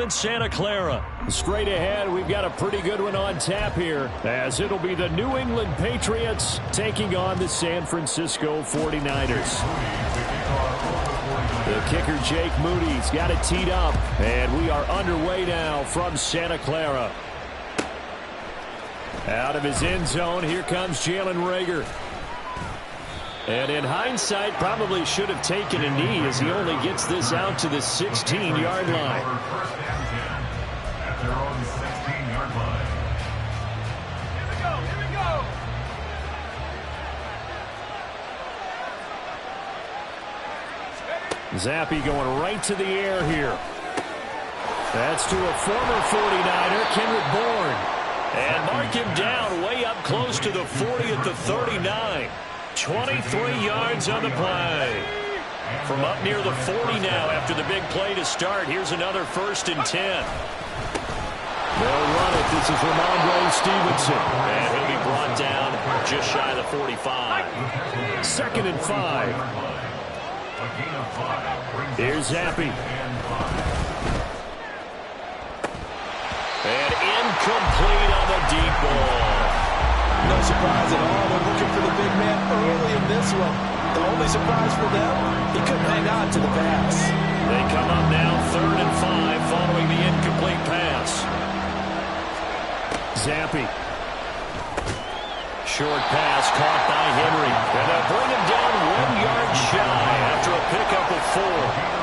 in Santa Clara. Straight ahead, we've got a pretty good one on tap here, as it'll be the New England Patriots taking on the San Francisco 49ers. The kicker, Jake Moody's got it teed up, and we are underway now from Santa Clara. Out of his end zone, here comes Jalen Reagor. And in hindsight, probably should have taken a knee as he only gets this out to the 16-yard line. Zappi going right to the air here. That's to a former 49er, Kendrick Bourne. And mark him down way up close to the 40 at the 39. 23 yards on the play. From up near the 40 now after the big play to start. Here's another 1st and 10. They'll run it. This is Ramondre Stevenson. And he'll be brought down just shy of the 45. 2nd and 5. Here's Zappi. And incomplete on the deep ball. No surprise at all. They're looking for the big man early in this one. The only surprise for them, he couldn't hang on to the pass. They come up now 3rd and 5 following the incomplete pass. Zappi. Short pass caught by Henry. And they'll bring him down 1 yard shy after a pickup of 4.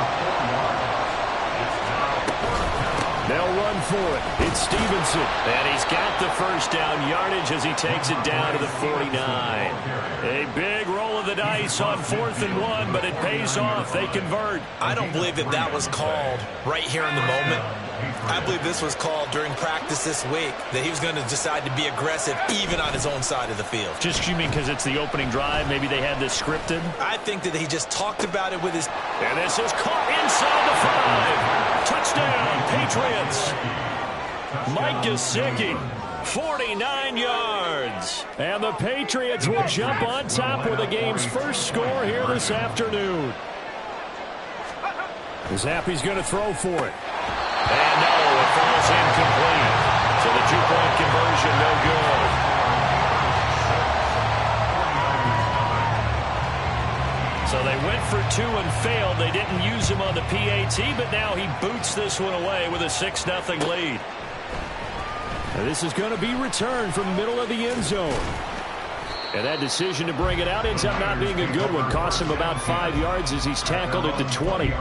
They'll run for it. It's Stevenson. And he's got the 1st down yardage as he takes it down to the 49. A big roll of the dice on 4th and 1, but it pays off. They convert. I don't believe that was called right here in the moment. I believe this was called during practice this week, that he was going to decide to be aggressive even on his own side of the field. Just you mean because it's the opening drive? Maybe they had this scripted? I think that he just talked about it with his... And this is caught inside the 5. Touchdown, Patriots. Mike Gesicki, 49 yards. And the Patriots will jump on top with the game's first score here this afternoon. Zappi's going to throw for it. And no, it falls incomplete. So the 2-point conversion, no good. So they went for 2 and failed. They didn't use him on the PAT, but now he boots this one away with a 6-0 lead. And this is going to be returned from the middle of the end zone. And that decision to bring it out ends up not being a good one. Costs him about 5 yards as he's tackled at the 20.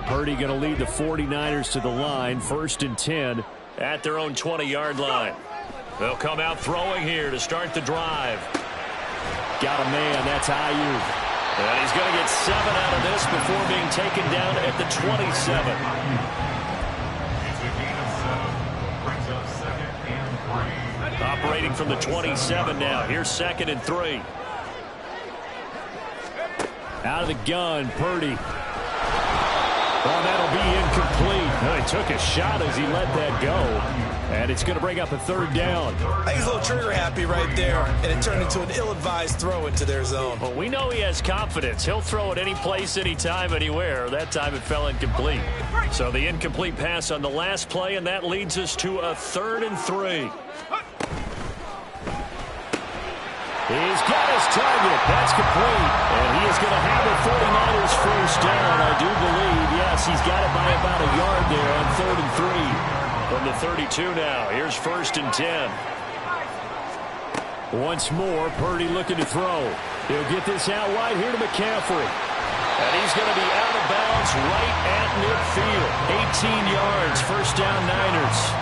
Purdy going to lead the 49ers to the line. 1st and 10 at their own 20-yard line. They'll come out throwing here to start the drive. Got a man. That's Ayuk. And he's going to get 7 out of this before being taken down at the 27. Operating from the 27 now. Here's 2nd and 3. Out of the gun, Purdy. Oh, that'll be incomplete. Well, he took a shot as he let that go. And it's going to bring up a 3rd down. I think he's a little trigger happy right there, and it turned into an ill-advised throw into their zone. Well, we know he has confidence. He'll throw it any place, anytime, anywhere. That time it fell incomplete. So the incomplete pass on the last play, and that leads us to a 3rd and 3. He's got his target. That's complete. And he is going to have the 49ers 1st down, I do believe. Yes, he's got it by about a yard there on 3rd and 3. From the 32 now. Here's 1st and 10. Once more, Purdy looking to throw. He'll get this out wide here to McCaffrey. And he's going to be out of bounds right at midfield. 18 yards. 1st down, Niners.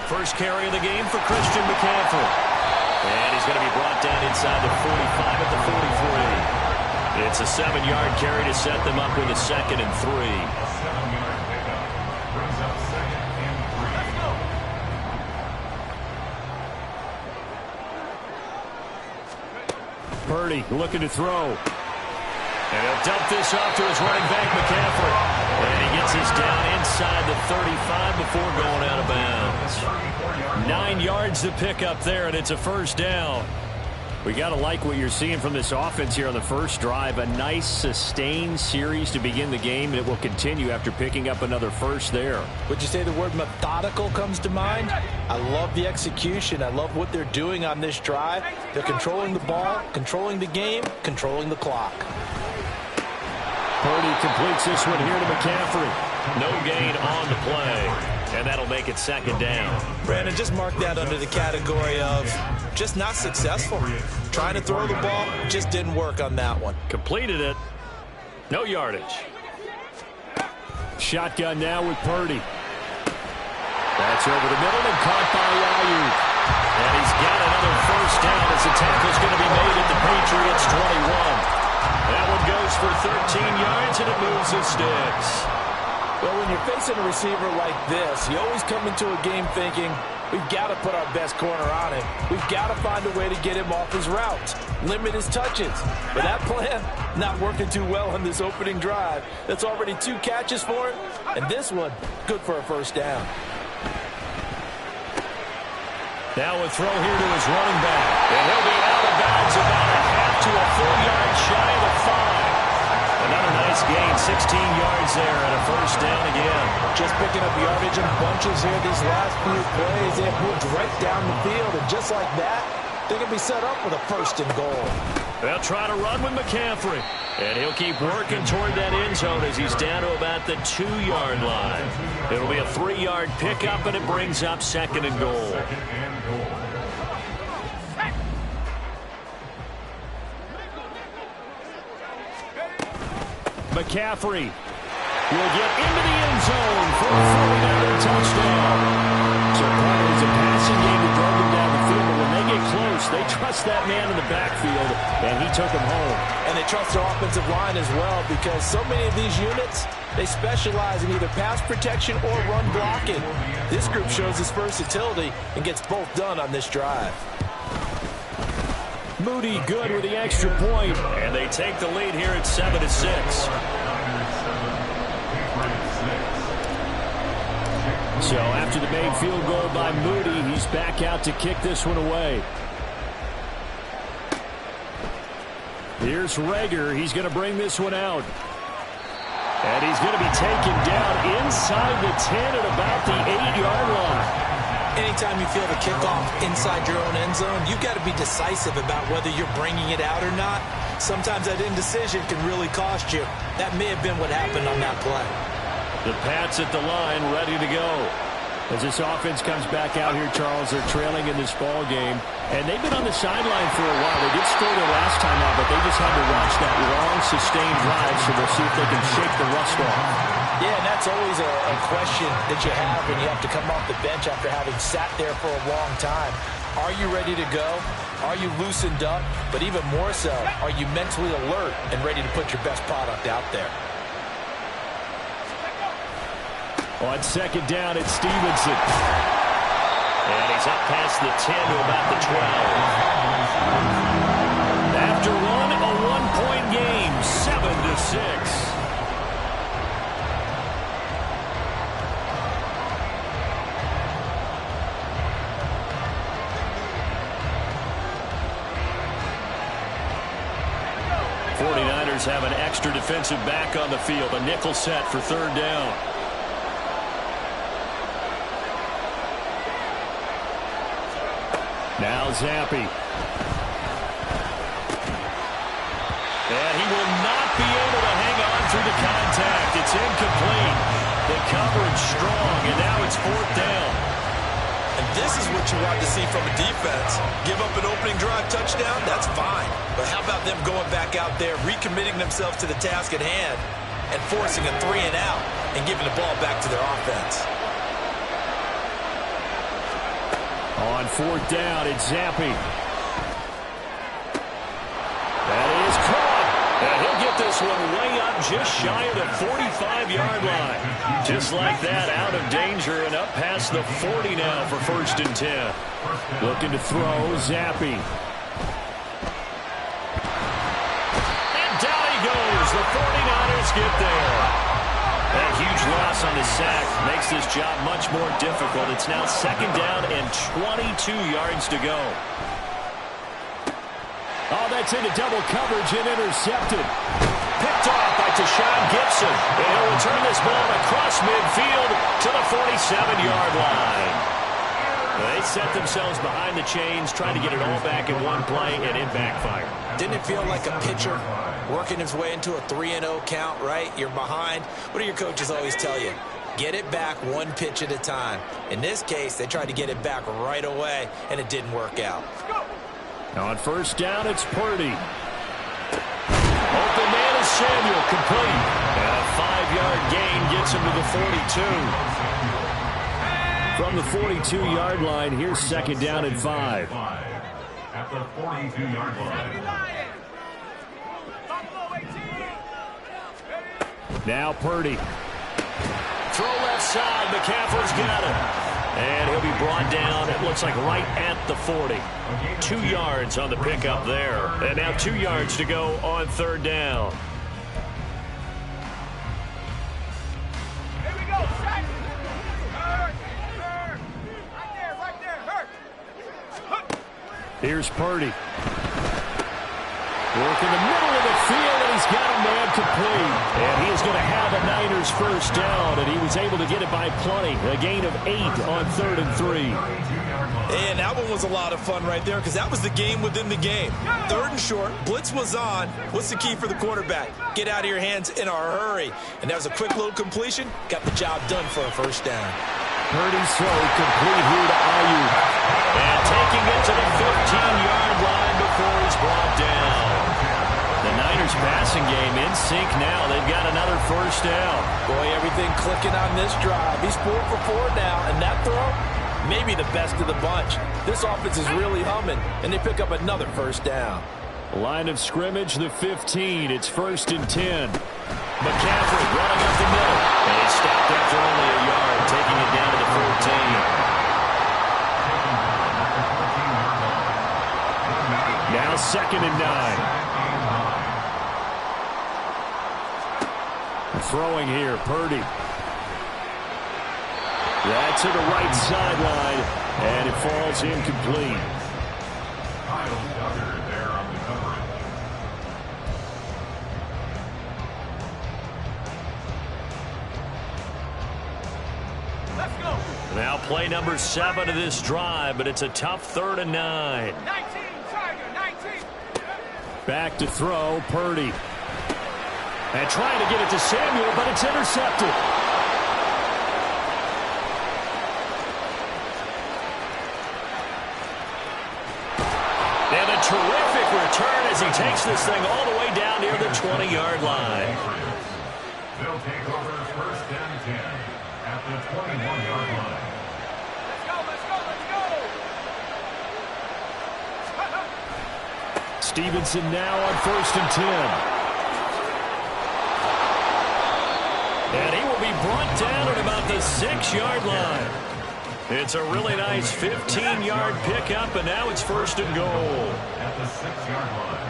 First carry of the game for Christian McCaffrey. And he's going to be brought down inside the 45 at the 43. It's a 7-yard carry to set them up with a 2nd and 3. Purdy looking to throw. And he'll dump this off to his running back, McCaffrey. And he gets this down inside the 35 before going out of bounds. 9 yards to pick up there, and it's a first down. We got to like what you're seeing from this offense here on the first drive. A nice, sustained series to begin the game, and it will continue after picking up another first there. Would you say the word methodical comes to mind? I love the execution. I love what they're doing on this drive. They're controlling the ball, controlling the game, controlling the clock. Purdy completes this one here to McCaffrey. No gain on the play. And that'll make it second down. Brandon, just mark that under the category of just not successful. Trying to throw the ball, just didn't work on that one. Completed it. No yardage. Shotgun now with Purdy. That's over the middle and caught by Ayuk. And he's got another first down as the tackle's going to be made at the Patriots 21. That one goes for 13 yards, and it moves the sticks. Well, when you're facing a receiver like this, you always come into a game thinking, we've got to put our best corner on him. We've got to find a way to get him off his routes, limit his touches. But that plan, not working too well on this opening drive. That's already 2 catches for him, and this one, good for a first down. Now a throw here to his running back. And he'll be out of bounds about a half to a full yard shy of the 5. Another nice gain, 16 yards there and a first down again. Just picking up yardage in bunches here these last few plays. They have moved right down the field, and just like that, they can be set up with a first and goal. They'll try to run with McCaffrey. And he'll keep working toward that end zone as he's down to about the 2-yard line. It'll be a 3-yard pickup, and it brings up second and goal. McCaffrey will get into the end zone for a 49er touchdown. So part of it's a passing game that drove them down the field, but when they get close, they trust that man in the backfield, and he took him home. And they trust their offensive line as well, because so many of these units, they specialize in either pass protection or run blocking. This group shows its versatility and gets both done on this drive. Moody good with the extra point, and they take the lead here at 7-6. So after the made field goal by Moody, he's back out to kick this one away. Here's Rager. He's going to bring this one out. And he's going to be taken down inside the 10 at about the 8-yard line. Anytime you feel the kickoff inside your own end zone, you've got to be decisive about whether you're bringing it out or not. Sometimes that indecision can really cost you. That may have been what happened on that play. The Pats at the line, ready to go. As this offense comes back out here, Charles, they're trailing in this ball game. And they've been on the sideline for a while. They did score their last time out, but they just had to watch that long, sustained drive, so we'll see if they can shake the rust off. Yeah, and that's always a question that you have when you have to come off the bench after having sat there for a long time. Are you ready to go? Are you loosened up? But even more so, are you mentally alert and ready to put your best product out there? On second down, it's Stevenson. And he's up past the 10 to about the 12. After one, a one-point game, 7-6. Have an extra defensive back on the field. A nickel set for third down. Now Zappi. And he will not be able to hang on through the contact. It's incomplete. The coverage strong, and now it's fourth down. And this is what you want to see from a defense. Give up an opening drive touchdown, that's fine. But how about them going back out there, recommitting themselves to the task at hand, and forcing a 3-and-out, and giving the ball back to their offense. On fourth down, it's Zappi. That is caught. And he'll get this one way up just shy of the 45-yard line. Just like that, out of danger and up past the 40 now for first and 10. Looking to throw, Zappi. And down he goes 49ers get there. A huge loss on the sack makes this job much more difficult. It's now 2nd down and 22 yards to go. Oh, that's into double coverage and intercepted. Picked off by Tashawn Gibson. And he'll return this ball across midfield to the 47-yard line. They set themselves behind the chains, trying to get it all back in one play, and it backfired. Didn't it feel like a pitcher working his way into a 3-0 count, right? You're behind. What do your coaches always tell you? Get it back one pitch at a time. In this case, they tried to get it back right away, and it didn't work out. On 1st down, it's Purdy. Open man is Samuel, complete. And a 5-yard gain gets him to the 42. From the 42-yard line, here's 2nd down and 5. At the 42-yard line. Now Purdy. Throw left side. McCaffrey's got it. And he'll be brought down, it looks like right at the 40. 2 yards on the pickup there. And now 2 yards to go on 3rd down. Here we go. Hurt. Right there. Hurt. Here's Purdy. Work in the middle of the field, and he's got a man complete. And he is going to have a Niners 1st down, and he was able to get it by plenty. A gain of 8 on 3rd and 3. And that one was a lot of fun right there because that was the game within the game. 3rd and short, blitz was on. What's the key for the quarterback? Get out of your hands in a hurry. And that was a quick little completion. Got the job done for a 1st down. Purdy's throw complete here to Ayuk. And taking it to the 15-yard line before he's brought down. The Niners passing game in sync now. They've got another 1st down. Boy, everything clicking on this drive. He's 4 for 4 now, and that throw, maybe the best of the bunch. This offense is really humming, and they pick up another 1st down. Line of scrimmage, the 15. It's 1st and 10. McCaffrey running up the middle. And he stopped after only a yard, taking it down to the 14. Now 2nd and 9. Throwing here, Purdy. That's to the right sideline, and it falls incomplete. There on the coverage. Let's go. Now play number 7 of this drive, but it's a tough 3rd and 9. 19, Tiger, 19. Back to throw, Purdy. And trying to get it to Samuel, but it's intercepted. And a terrific return as he takes this thing all the way down near the 20-yard line. They'll take over 1st and 10 at the 21-yard line. Let's go. Stevenson now on 1st and 10. And he will be brought down at about the 6-yard line. It's a really nice 15-yard pickup, and now it's 1st and goal. At the 6-yard line.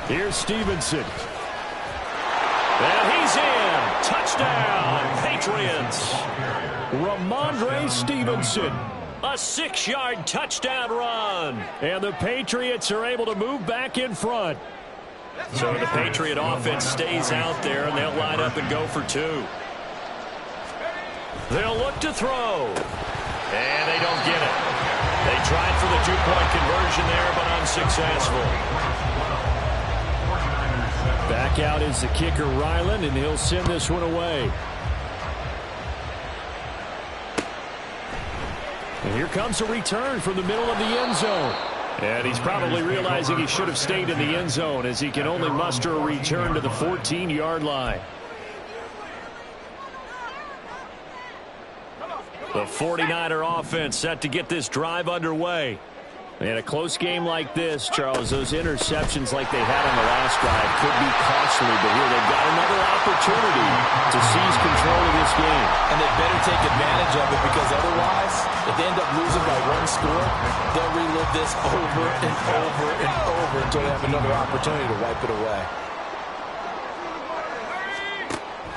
Here's Stevenson. And he's in. Touchdown, Patriots. Ramondre Stevenson. A 6-yard touchdown run. And the Patriots are able to move back in front. So the Patriot offense stays out there, and they'll line up and go for 2. They'll look to throw. And they don't get it. They tried for the 2-point conversion there, but unsuccessful. Back out is the kicker, Ryland, and he'll send this one away. And here comes a return from the middle of the end zone. And he's probably realizing he should have stayed in the end zone as he can only muster a return to the 14-yard line. The 49er offense set to get this drive underway. In a close game like this, Charles, those interceptions like they had on the last drive could be costly, but here they've got another opportunity to seize control of this game. And they better take advantage of it because otherwise, if they end up losing by 1 score, they'll relive this over and over and over until they have another opportunity to wipe it away.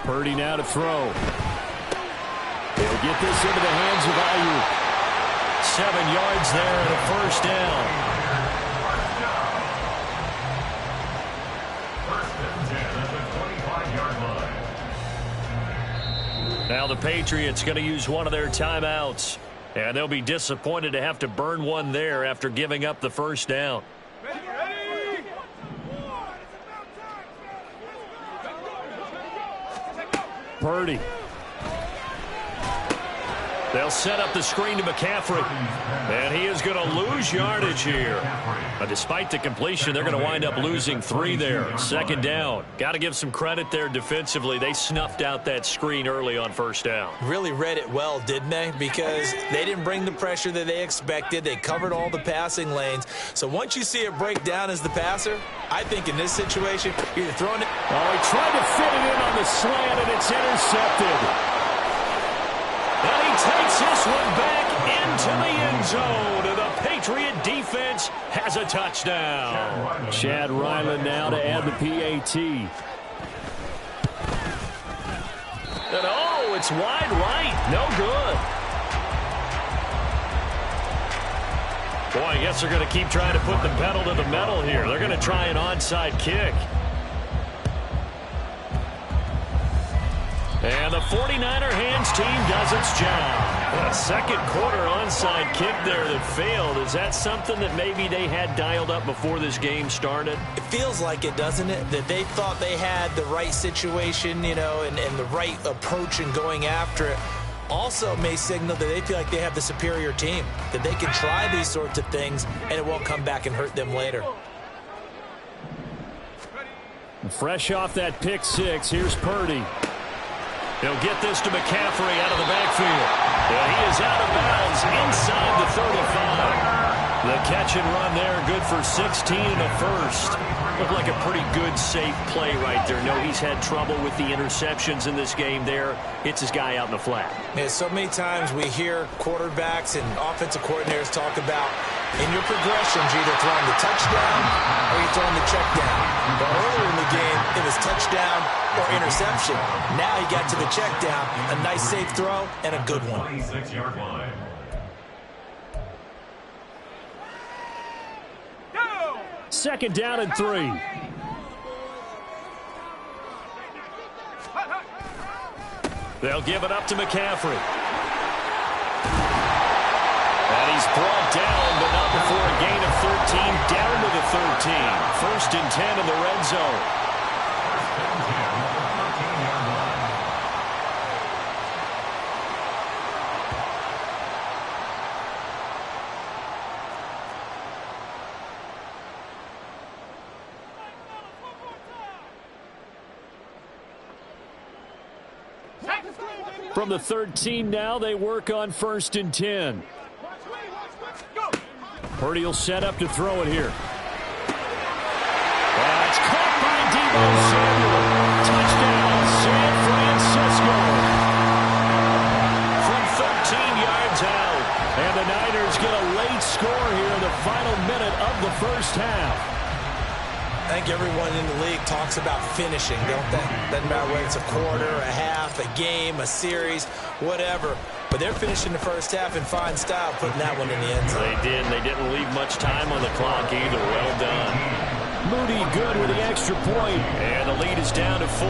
Purdy now to throw. He'll get this into the hands of Ayuk. 7 yards there and a first down. First and 10 at the 25-yard line. Now the Patriots going to use one of their timeouts. And they'll be disappointed to have to burn one there after giving up the first down. Purdy. They'll set up the screen to McCaffrey. And he is going to lose yardage here. But despite the completion, they're going to wind up losing 3 there. Second down. Got to give some credit there defensively. They snuffed out that screen early on first down. Really read it well, didn't they? Because they didn't bring the pressure that they expected. They covered all the passing lanes. So once you see it break down as the passer, I think in this situation, you're throwing it. Oh, he tried to fit it in on the slant, and it's intercepted. And he takes this one back into the end zone. And the Patriot defense has a touchdown. Chad Ryland now to add the PAT. And oh, it's wide right. No good. Boy, I guess they're going to keep trying to put the pedal to the metal here. They're going to try an onside kick. And the 49er hands team does its job. A second quarter onside kick there that failed. Is that something that maybe they had dialed up before this game started? It feels like it, doesn't it? That they thought they had the right situation, you know, and the right approach in going after it. Also may signal that they feel like they have the superior team, that they can try these sorts of things and it won't come back and hurt them later. Fresh off that pick six, here's Purdy. He'll get this to McCaffrey out of the backfield. And he is out of bounds inside the 35. The catch and run there, good for 16 and a first. Looked like a pretty good, safe play right there. No, he's had trouble with the interceptions in this game there. Hits his guy out in the flat. Yeah, so many times we hear quarterbacks and offensive coordinators talk about in your progressions, you're either throwing the touchdown or you're throwing the check down. But earlier in the game, it was touchdown or interception. Now he got to the check down, a nice safe throw, and a good one. 26-yard line. Second down and 3. They'll give it up to McCaffrey. And he's brought down, but not before a gain of 13, down to the 13. First and 10 in the red zone. From the 13 now, they work on first and 10. Purdy will set up to throw it here. That's caught by Deebo Samuel. Touchdown, San Francisco. From 13 yards out. And the Niners get a late score here in the final minute of the first half. I think everyone in the league talks about finishing, don't they? Doesn't matter whether it's a quarter, a half, a game, a series, whatever. But they're finishing the first half in fine style, putting that one in the end zone. They did. They didn't leave much time on the clock either. Well done. Moody good with the extra point. And the lead is down to 4.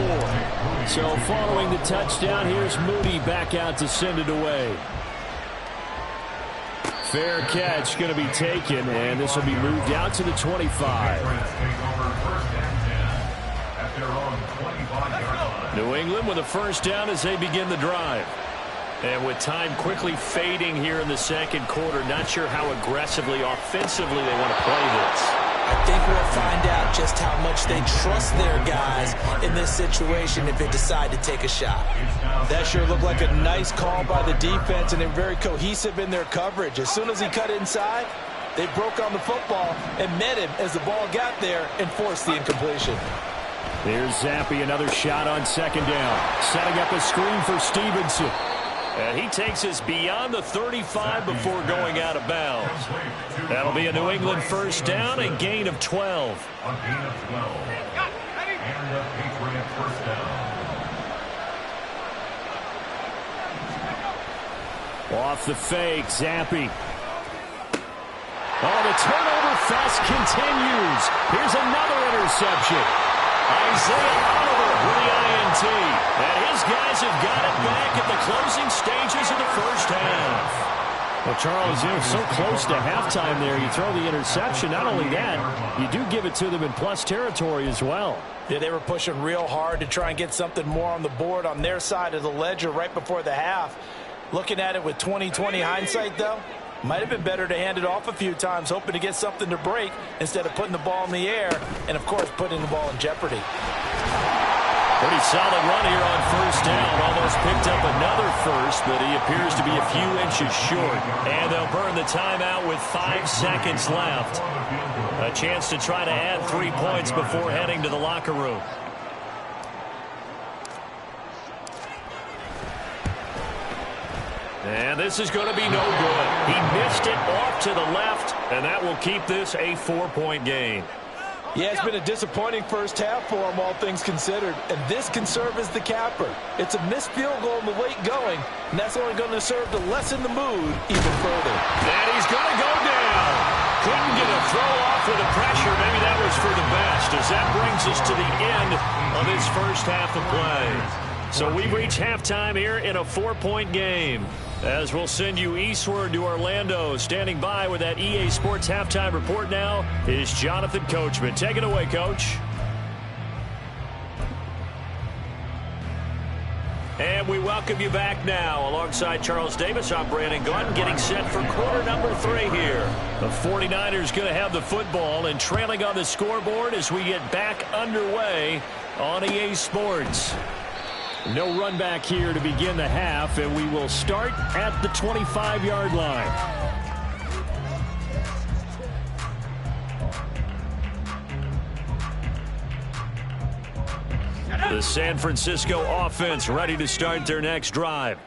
So following the touchdown, here's Moody back out to send it away. Fair catch going to be taken, and this will be moved out to the 25. New England with a first down as they begin the drive. And with time quickly fading here in the second quarter, not sure how aggressively, offensively they want to play this. I think we'll find out just how much they trust their guys in this situation if they decide to take a shot. That sure looked like a nice call by the defense, and they're very cohesive in their coverage. As soon as he cut inside, they broke on the football and met him as the ball got there and forced the incompletion. There's Zappi, another shot on second down. Setting up a screen for Stevenson. And he takes us beyond the 35 before going out of bounds. That'll be a New England first down, a gain of 12. A gain of 12. And a Patriot first down. Off the fake, Zappi. Oh, the turnover fest continues. Here's another interception. Isaiah Oliver with the INT. And his guys have got it back at the closing stages of the first half. Well, Charles, so close to halftime there. You throw the interception. Not only that, you do give it to them in plus territory as well. Yeah, they were pushing real hard to try and get something more on the board on their side of the ledger right before the half. Looking at it with 20/20 hindsight, though, might have been better to hand it off a few times, hoping to get something to break instead of putting the ball in the air and, of course, putting the ball in jeopardy. Pretty solid run here on first down. Almost picked up another first, but he appears to be a few inches short. And they'll burn the timeout with 5 seconds left. A chance to try to add 3 points before heading to the locker room. And this is going to be no good. He missed it off to the left, and that will keep this a 4-point game. Yeah, it's been a disappointing first half for him, all things considered. And this can serve as the capper. It's a missed field goal in the late going, and that's only going to serve to lessen the mood even further. And he's going to go down. Couldn't get a throw off with the pressure. Maybe that was for the best, as that brings us to the end of this first half of play. So we've reached halftime here in a 4-point game. As we'll send you eastward to Orlando. Standing by with that EA Sports halftime report now is Jonathan Coachman. Take it away, Coach. And we welcome you back now. Alongside Charles Davis, I'm Brandon Gunn, getting set for quarter number 3 here. The 49ers going to have the football and trailing on the scoreboard as we get back underway on EA Sports. No run back here to begin the half, and we will start at the 25-yard line. The San Francisco offense ready to start their next drive.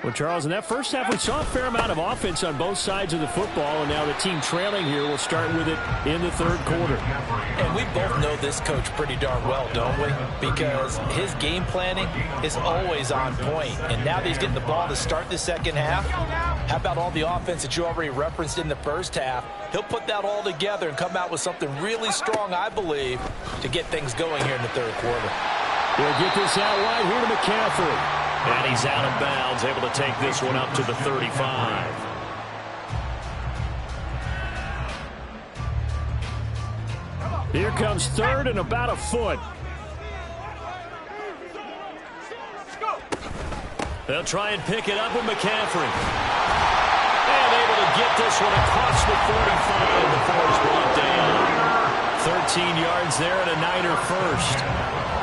Well, Charles, in that first half, we saw a fair amount of offense on both sides of the football, and now the team trailing here will start with it in the third quarter. And we both know this coach pretty darn well, don't we? Because his game planning is always on point. And now that he's getting the ball to start the second half, how about all the offense that you already referenced in the first half? He'll put that all together and come out with something really strong, I believe, to get things going here in the third quarter. They'll get this out wide here to McCaffrey. And he's out of bounds, able to take this one up to the 35. Here comes third and about a foot. They'll try and pick it up with McCaffrey. And able to get this one across the 45 before it's brought down. 13 yards there and a Niner first.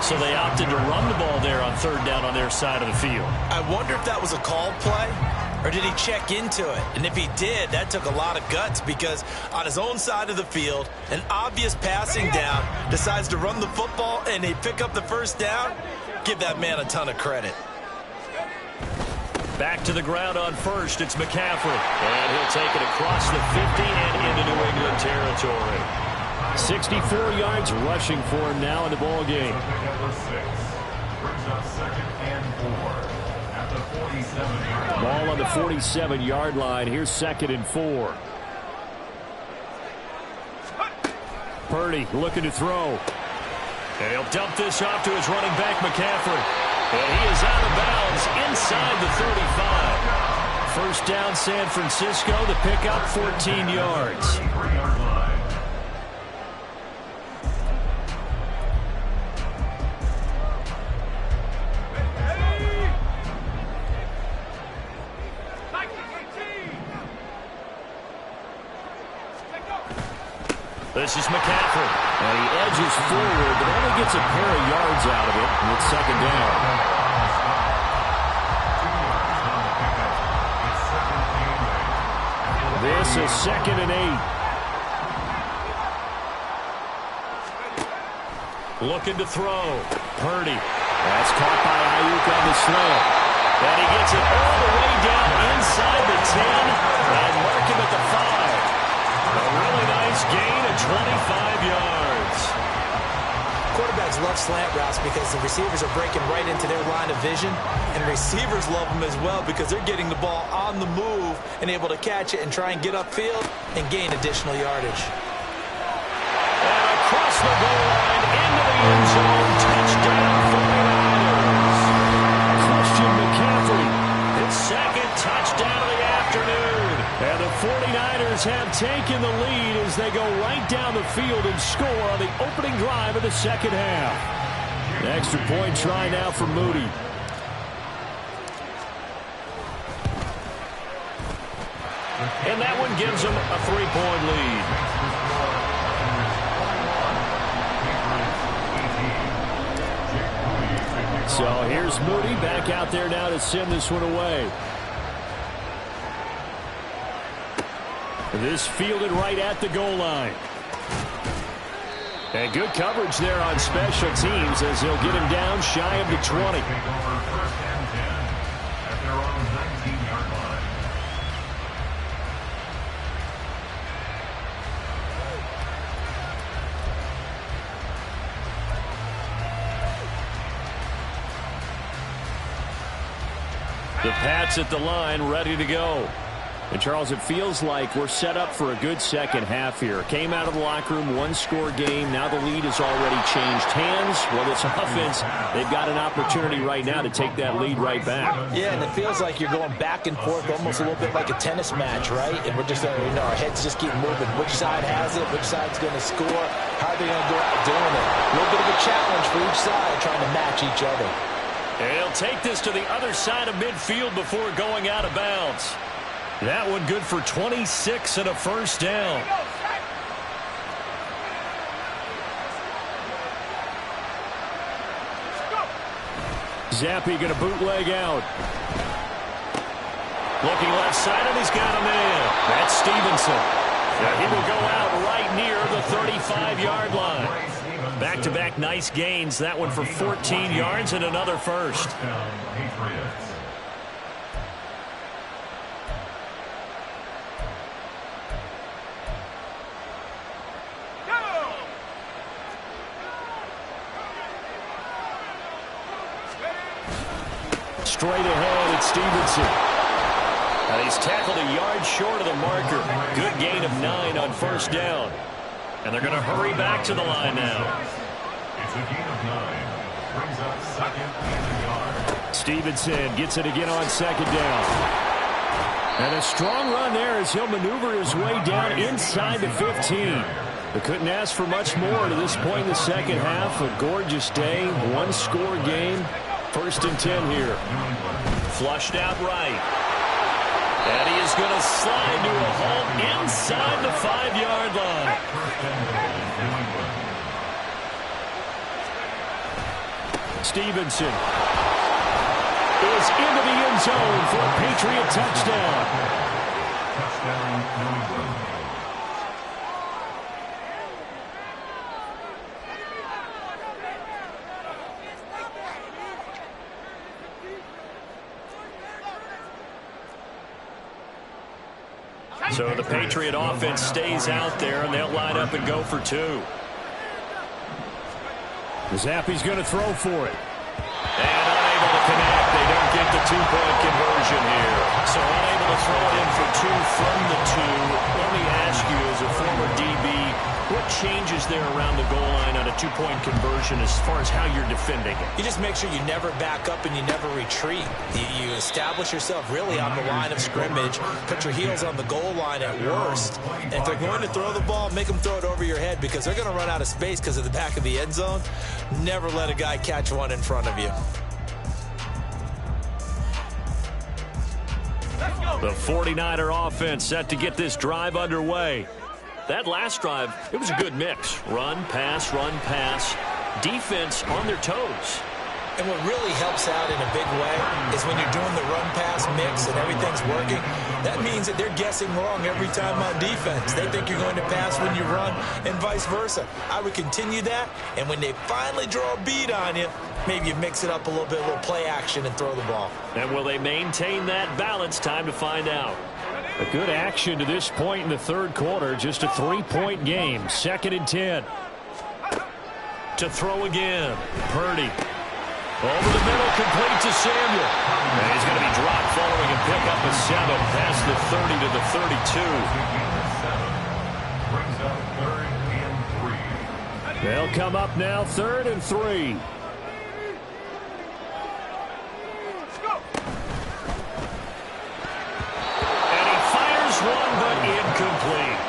So they opted to run the ball there on third down on their side of the field. I wonder if that was a called play, or did he check into it? And if he did, that took a lot of guts, because on his own side of the field, an obvious passing down, decides to run the football, and they pick up the first down. Give that man a ton of credit. Back to the ground on first, it's McCaffrey. And he'll take it across the 50 and into New England territory. 64 yards rushing for him now in the ball game. Ball on the 47-yard line. Here's 2nd and 4. Purdy looking to throw. And he'll dump this off to his running back, McCaffrey. And he is out of bounds inside the 35. First down, San Francisco. The pickup, 14 yards. This is McCaffrey. And he edges forward, but only gets a pair of yards out of it. And it's 2nd down. This is 2nd and 8. Looking to throw. Purdy. That's caught by Ayuk on the slant. And he gets it all the way down inside the 10 and mark him at the 5. A really nice gain of 25 yards. Quarterbacks quarterbacks love slant routes because the receivers are breaking right into their line of vision, and receivers love them as well because they're getting the ball on the move and able to catch it and try and get upfield and gain additional yardage. And across the goal line into the end zone, touchdown 49ers. Christian McCaffrey, his second touchdown of the afternoon. And the 49ers have taken the lead as they go right down the field and score on the opening drive of the second half. An extra point try now for Moody. And that one gives them a 3-point lead. So here's Moody back out there now to send this one away. This fielded right at the goal line. And good coverage there on special teams as he'll get him down shy of the 20. The Pats at the line, ready to go. And, Charles, it feels like we're set up for a good second half here. Came out of the locker room, one-score game. Now the lead has already changed hands. Well, this offense, they've got an opportunity right now to take that lead right back. Yeah, and it feels like you're going back and forth, almost a little bit like a tennis match, right? And we're just, our heads just keep moving. Which side has it? Which side's going to score? How are they going to go out doing it? A little bit of a challenge for each side, trying to match each other. And he'll take this to the other side of midfield before going out of bounds. That one good for 26 and a first down. Zappi going to bootleg out. Looking left side, and he's got a man. That's Stevenson. Yeah, he will go out right near the 35-yard line. Back-to-back nice gains. That one for 14 yards and another first. Straight ahead, it's Stevenson. And he's tackled a yard short of the marker. Good gain of 9 on first down. And they're going to hurry back to the line now. It's a gain of 9. Brings up second and a yard. Stevenson gets it again on second down. And a strong run there as he'll maneuver his way down inside the 15. They couldn't ask for much more to this point in the second half. A gorgeous day, one-score game. First and 10 here. Flushed out right. And he is going to slide to a halt inside the 5-yard line. Stevenson is into the end zone for a Patriot touchdown. Touchdown, New England. So the Patriot offense stays out there, and they'll line up and go for 2. Zappi's going to throw for it. And unable to connect. They don't get the 2-point conversion here. So unable to throw it in for 2 from the 2. Let me ask you, as a former DB, what changes there around the goal line on a 2-point conversion as far as how you're defending it? You just make sure you never back up and you never retreat. You establish yourself really on the line of scrimmage, put your heels on the goal line at worst. And if they're going to throw the ball, make them throw it over your head because they're going to run out of space because of the back of the end zone. Never let a guy catch one in front of you. The 49er offense set to get this drive underway. That last drive, it was a good mix. Run, pass, defense on their toes. And what really helps out in a big way is when you're doing the run-pass mix and everything's working, that means that they're guessing wrong every time on defense. They think you're going to pass when you run and vice versa. I would continue that, and when they finally draw a beat on you, maybe you mix it up a little bit, a little play action and throw the ball. And will they maintain that balance? Time to find out. A good action to this point in the third quarter. Just a 3-point game. Second and 10. to throw again. Purdy. Over the middle, complete to Samuel. And he's going to be dropped following a pickup of 7 past the 30 to the 32. Brings up 3rd and 3. They'll come up now 3rd and 3. And he fires one, but incomplete.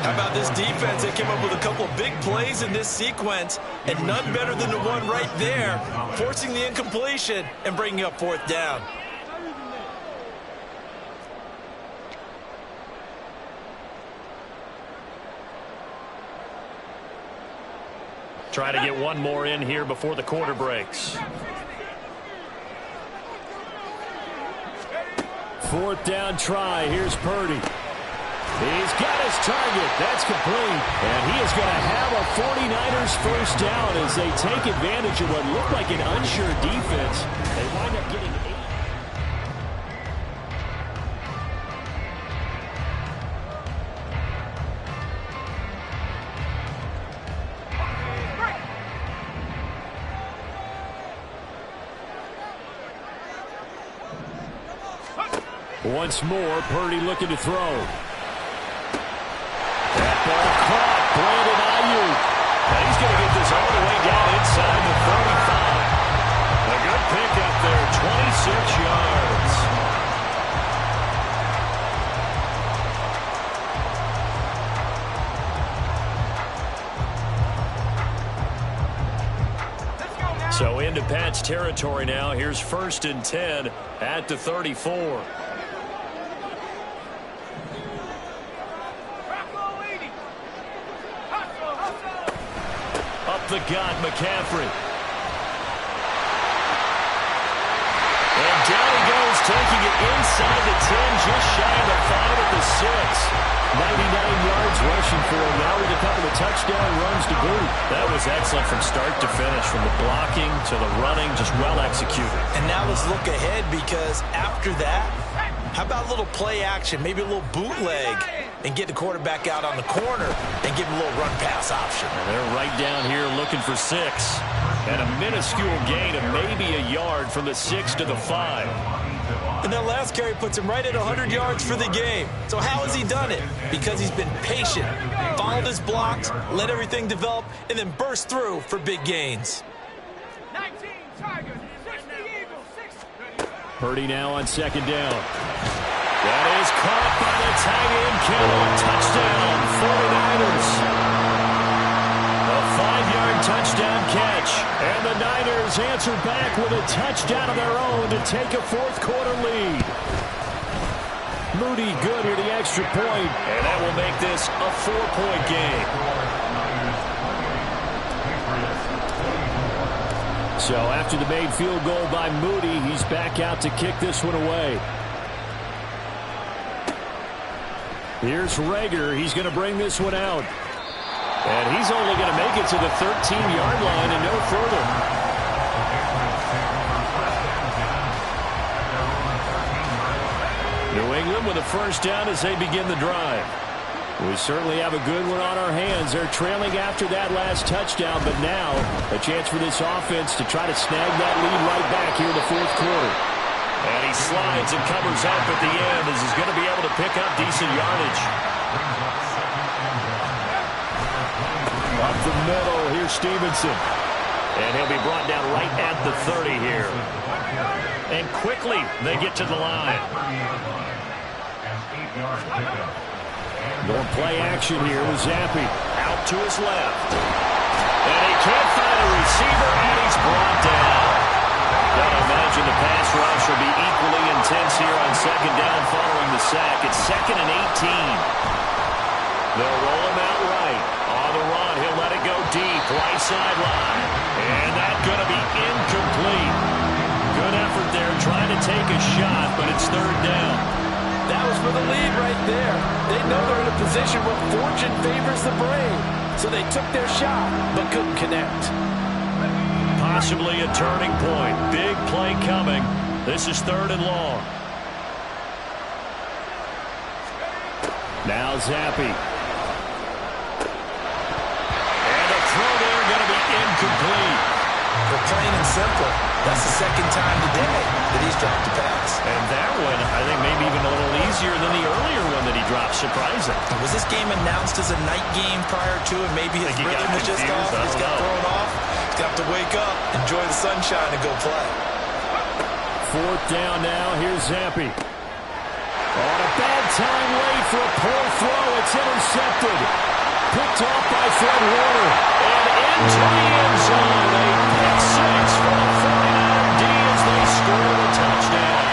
How about this defense? They came up with a couple of big plays in this sequence, and none better than the one right there, forcing the incompletion and bringing up 4th down. Try to get one more in here before the quarter breaks. 4th down try. Here's Purdy. He's got his target. That's complete. And he is going to have a 49ers first down as they take advantage of what looked like an unsure defense. They wind up getting 8. Once more, Purdy looking to throw. That ball caught. Brandon Ayuk. And he's going to get this all the way down inside the 35. A good pick up there, 26 yards. So into Pat's territory now. Here's 1st and 10 at the 34. The gut, McCaffrey. And down he goes, taking it inside the 10, just shy of the 5 at the 6. 99 yards rushing for him now with a couple of touchdown runs to boot. That was excellent from start to finish, from the blocking to the running, just well executed. And now let's look ahead, because after that, how about a little play action, maybe a little bootleg, and get the quarterback out on the corner and give him a little run-pass option. And they're right down here looking for 6. And a minuscule gain of maybe a yard from the 6 to the 5. And that last carry puts him right at 100 yards for the game. So how has he done it? Because he's been patient, followed his blocks, let everything develop, and then burst through for big gains. 19 Tigers, 60 Eagles, 6. Purdy now on 2nd down. That is caught by the tight end, Kittle. Touchdown, 49ers. A 5-yard touchdown catch. And the Niners answer back with a touchdown of their own to take a 4th quarter lead. Moody good here, the extra point. And that will make this a 4-point game. So after the made field goal by Moody, he's back out to kick this one away. Here's Rager. He's going to bring this one out. And he's only going to make it to the 13-yard line and no further. New England with a first down as they begin the drive. We certainly have a good one on our hands. They're trailing after that last touchdown, but now a chance for this offense to try to snag that lead right back here in the 4th quarter. And he slides and covers up at the end as he's going to be able to pick up decent yardage. Up the middle, here's Stevenson. And he'll be brought down right at the 30 here. And quickly they get to the line. More play action here with Zappi. Out to his left. And he can't find a receiver, and he's brought down. Gotta imagine the pass rush will be equally intense here on 2nd down following the sack. It's 2nd and 18. They'll roll him out right. On the run, he'll let it go deep, right sideline. And that's going to be incomplete. Good effort there, trying to take a shot, but it's 3rd down. That was for the lead right there. They know they're in a position where fortune favors the brave. So they took their shot, but couldn't connect. Possibly a turning point. Big play coming. This is 3rd and long. Now Zappi. And the throw there going to be incomplete. But plain and simple, that's the second time today that he's dropped a pass. And that one, I think, maybe even a little easier than the earlier one that he dropped. Surprising. Was this game announced as a night game prior to it? Maybe his rhythm was just off. He's got thrown off. He's got to wake up, enjoy the sunshine, and go play. Fourth down now. Here's Zampi. On a bad time late for a poor throw. It's intercepted. Picked off by Fred Warner. And into the end zone. A pick six for the 49er D as they score the touchdown.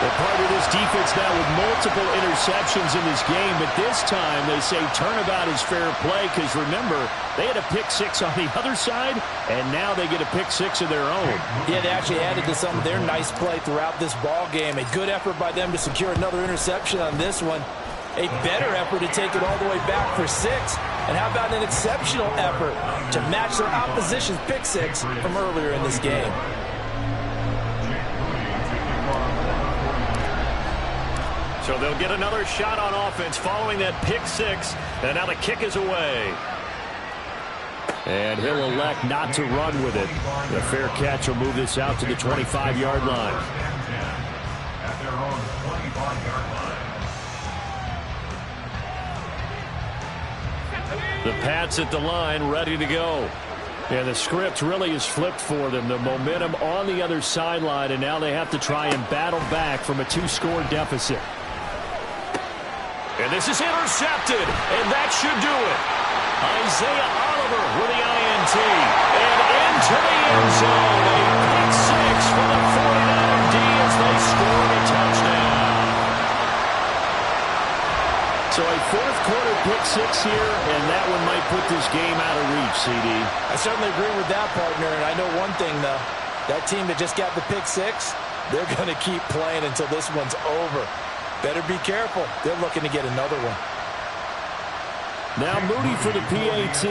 They're part of this defense now with multiple interceptions in this game, but this time they say turnabout is fair play because, remember, they had a pick six on the other side, and now they get a pick six of their own. Yeah, they actually added to some of their nice play throughout this ball game. A good effort by them to secure another interception on this one. A better effort to take it all the way back for six. And how about an exceptional effort to match their opposition's pick six from earlier in this game? So they'll get another shot on offense following that pick six. And now the kick is away. And he'll elect not to run with it. The fair catch will move this out to the 25-yard line. At their own 25-yard line. The Pats at the line, ready to go. And the script really is flipped for them. The momentum on the other sideline, and now they have to try and battle back from a two-score deficit. And this is intercepted, and that should do it. Isaiah Oliver with the INT. And into the end zone. A pick six for the 49er D as they score the touchdown. So a fourth-quarter pick six here, and that one might put this game out of reach, CD. I certainly agree with that, partner. And I know one thing, though. That team that just got the pick six, they're going to keep playing until this one's over. Better be careful. They're looking to get another one. Now Moody for the PAT.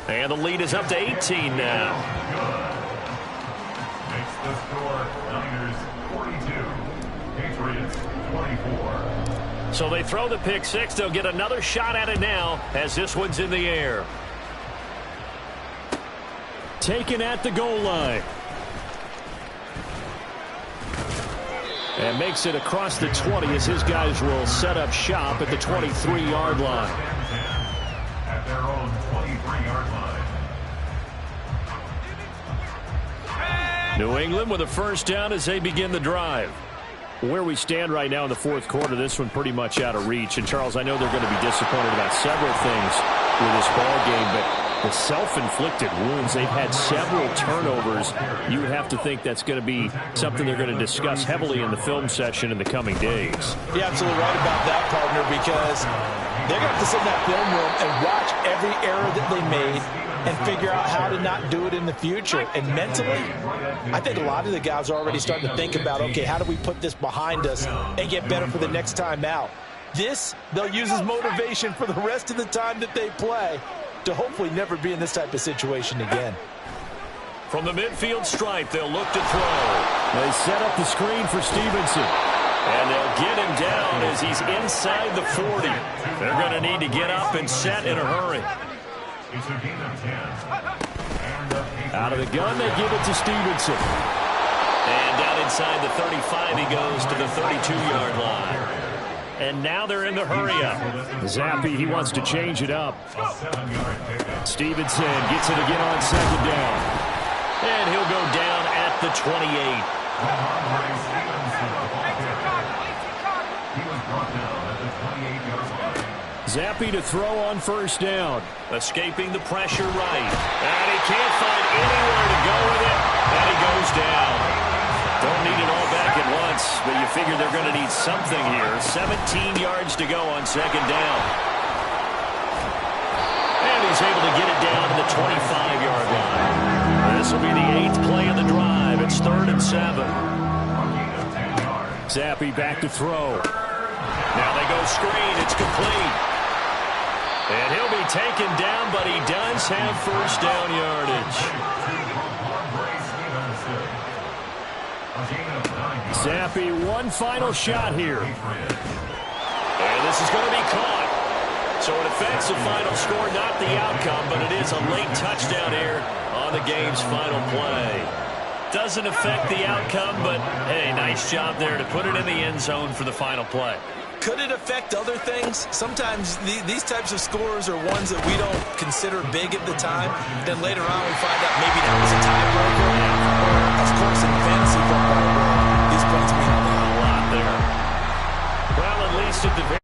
And the lead is up to 18 now. Makes the score Niners 42, Patriots 24. So they throw the pick six. They'll get another shot at it now as this one's in the air. Taken at the goal line. And makes it across the 20 as his guys will set up shop at the 23-yard line. At their own 23-yard line. New England with a first down as they begin the drive. Where we stand right now in the fourth quarter, this one pretty much out of reach. And, Charles, I know they're going to be disappointed about several things with this ball game, but the self-inflicted wounds, they've had several turnovers. You have to think that's going to be something they're going to discuss heavily in the film session in the coming days. You're absolutely right about that, partner, because they're going to have to sit in that film room and watch every error that they made and figure out how to not do it in the future. And mentally, I think a lot of the guys are already starting to think about, okay, how do we put this behind us and get better for the next time out? This, they'll use as motivation for the rest of the time that they play to hopefully never be in this type of situation again. From the midfield stripe, they'll look to throw. They set up the screen for Stevenson. And they'll get him down as he's inside the 40. They're going to need to get up and set in a hurry. It's a gain of 10. Out of the gun, they give it to Stevenson. And down inside the 35, he goes to the 32-yard line. And now they're in the hurry-up. Zappi, he wants to change it up. Stevenson gets it again on second down. And he'll go down at the 28. Zappi to throw on first down. Escaping the pressure right. And he can't find anywhere to go with it. And he goes down. Don't need it all back at once, but you figure they're going to need something here. 17 yards to go on second down. And he's able to get it down to the 25-yard line. This will be the 8th play of the drive. It's 3rd and 7. Zappi back to throw. Now they go screen. It's complete. And he'll be taken down, but he does have first down yardage. Zappi, one final shot here. And this is going to be caught. So it affects the final score, not the outcome, but it is a late touchdown here on the game's final play. Doesn't affect the outcome, but, hey, nice job there to put it in the end zone for the final play. Could it affect other things? Sometimes these types of scores are ones that we don't consider big at the time. Then later on we find out maybe that was a tiebreaker. Or, of course, in the fantasy football world, these points mean a lot there. Well, at least at the very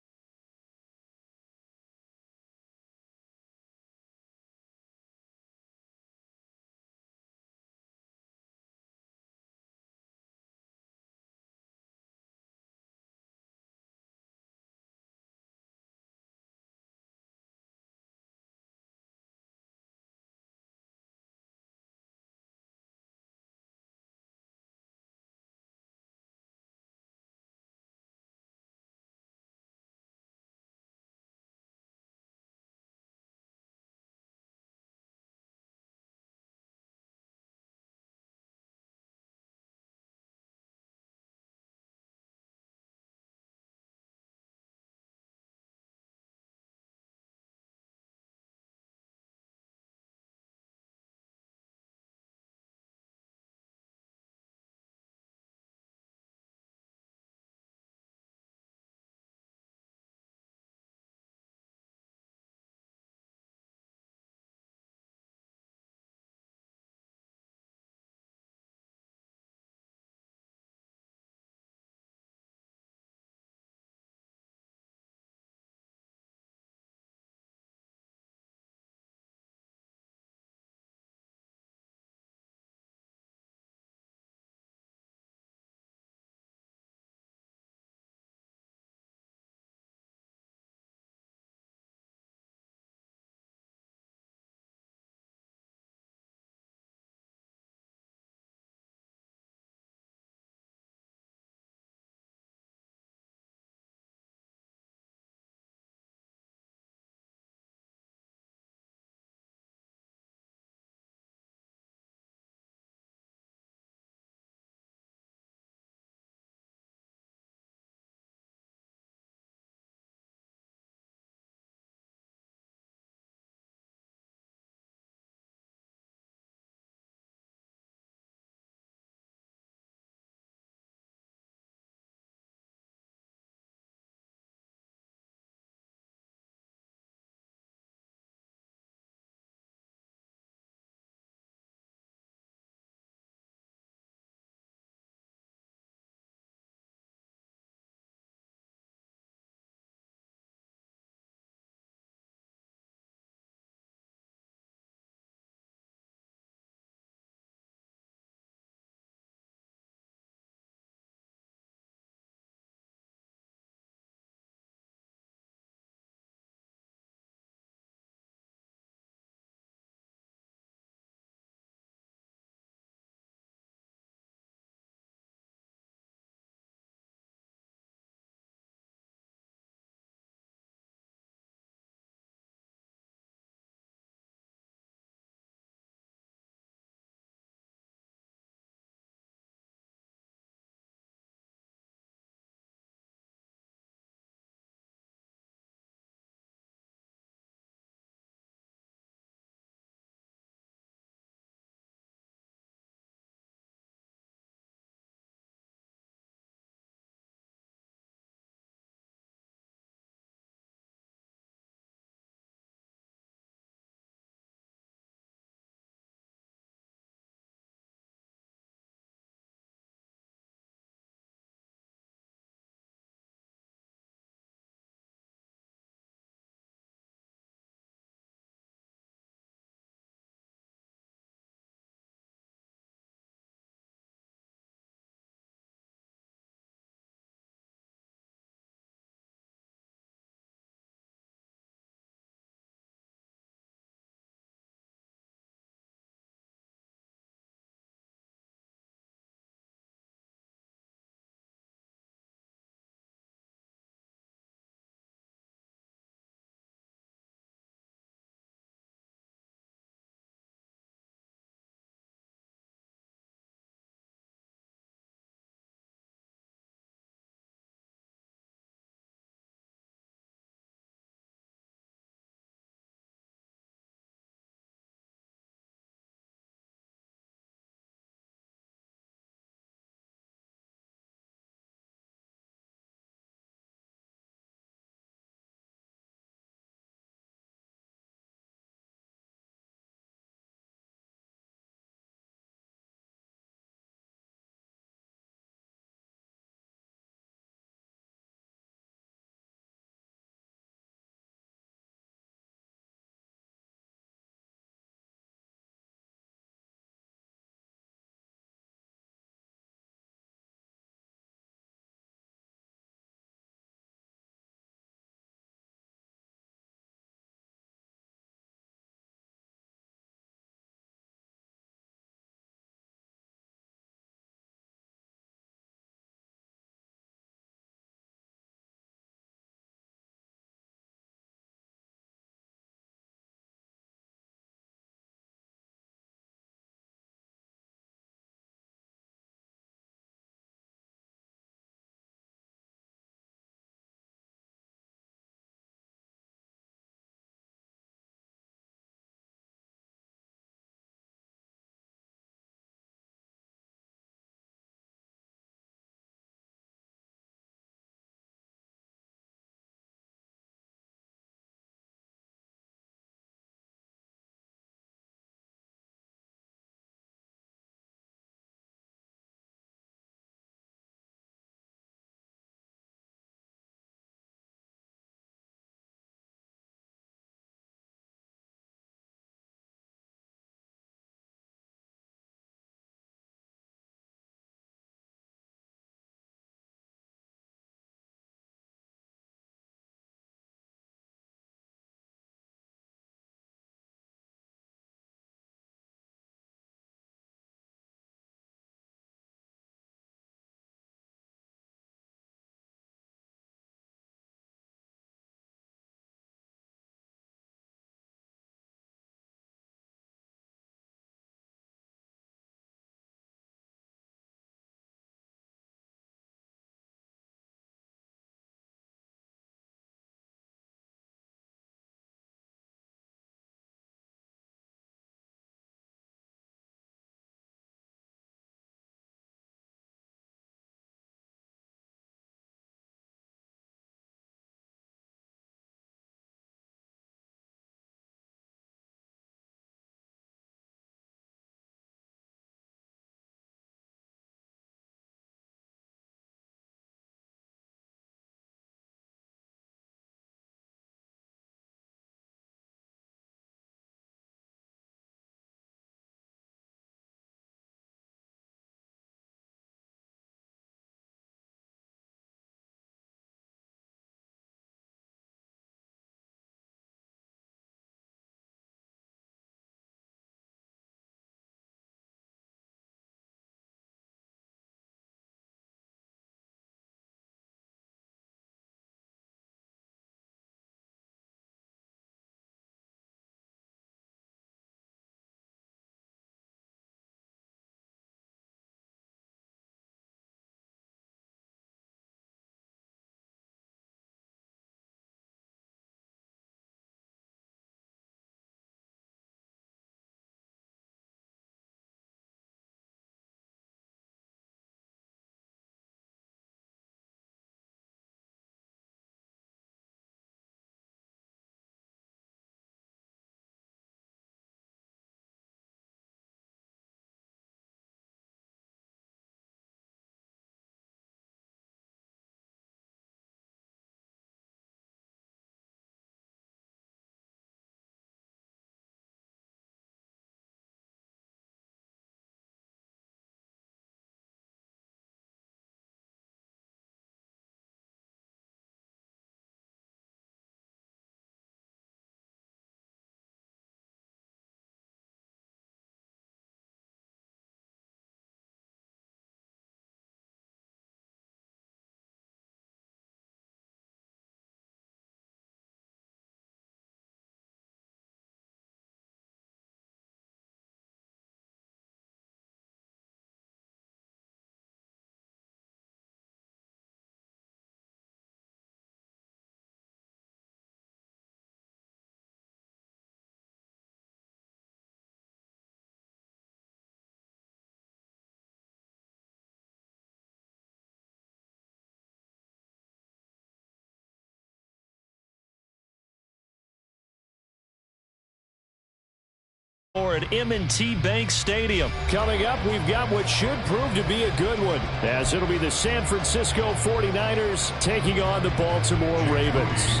at M&T Bank Stadium. Coming up, we've got what should prove to be a good one, as it'll be the San Francisco 49ers taking on the Baltimore Ravens.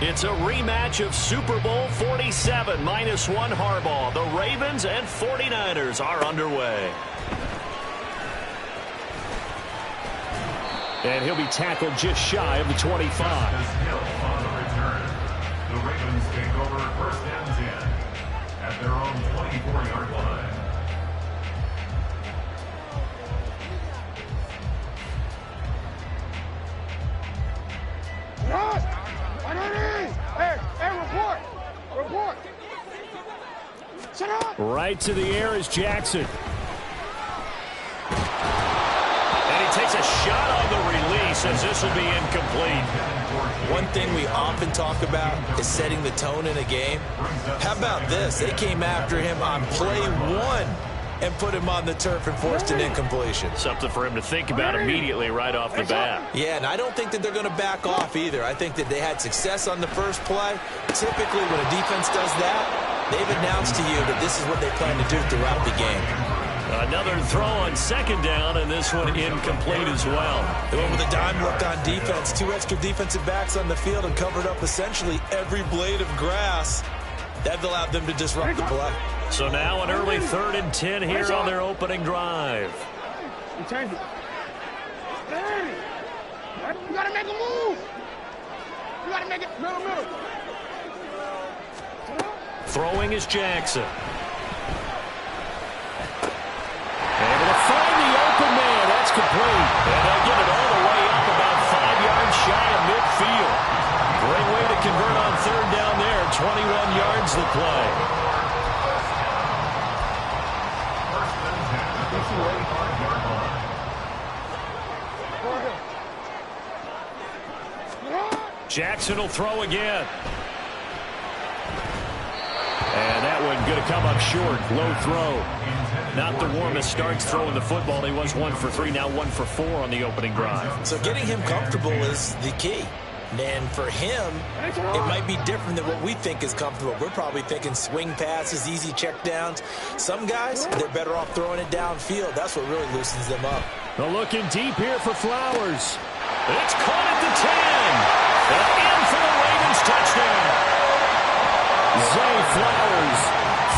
It's a rematch of Super Bowl 47 -1 Harbaugh. The Ravens and 49ers are underway. And he'll be tackled just shy of the 25. The Ravens take over first and 10 at their own 24-yard line. Report. Shut up. Right to the air is Jackson. And he takes a shot on the release as this will be incomplete. One thing we often talk about is setting the tone in a game. How about this? They came after him on play 1 and put him on the turf and forced an incompletion. Something for him to think about immediately right off the bat. Yeah, and I don't think that they're going to back off either. I think that they had success on the first play. Typically, when a defense does that, they've announced to you that this is what they plan to do throughout the game. Another throw on second down, and this one incomplete as well. They went with a dime look on defense. 2 extra defensive backs on the field and covered up essentially every blade of grass. That allowed them to disrupt the play. So now an early 3rd and 10 here on their opening drive. You change it. You gotta make a move. You gotta make it middle. Throwing is Jackson. Able to find the open man. That's complete. And they'll get it all the way up about 5 yards shy of midfield. Great way to convert on 3rd down there. 21 yards the play. Jackson will throw again. And that one going to come up short. Low throw. Not the warmest starts throwing the football. He was 1 for 3, now 1 for 4 on the opening drive. So getting him comfortable is the key. And for him, it might be different than what we think is comfortable. We're probably thinking swing passes, easy checkdowns. Some guys, they're better off throwing it downfield. That's what really loosens them up. They're looking deep here for Flowers. It's caught at the 10. And in for the Ravens touchdown. Zay Flowers,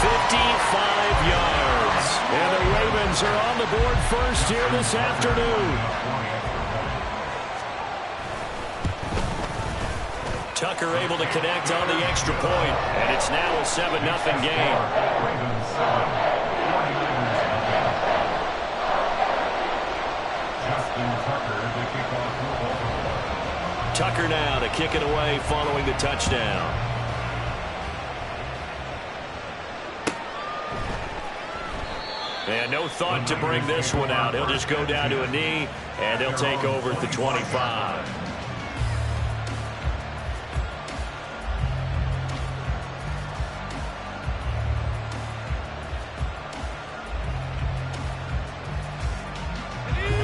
55 yards. and the Ravens are on the board first here this afternoon. Tucker able to connect on the extra point, and it's now a 7-0 game. Tucker now to kick it away following the touchdown. And no thought to bring this one out. He'll just go down to a knee, and he'll take over at the 25.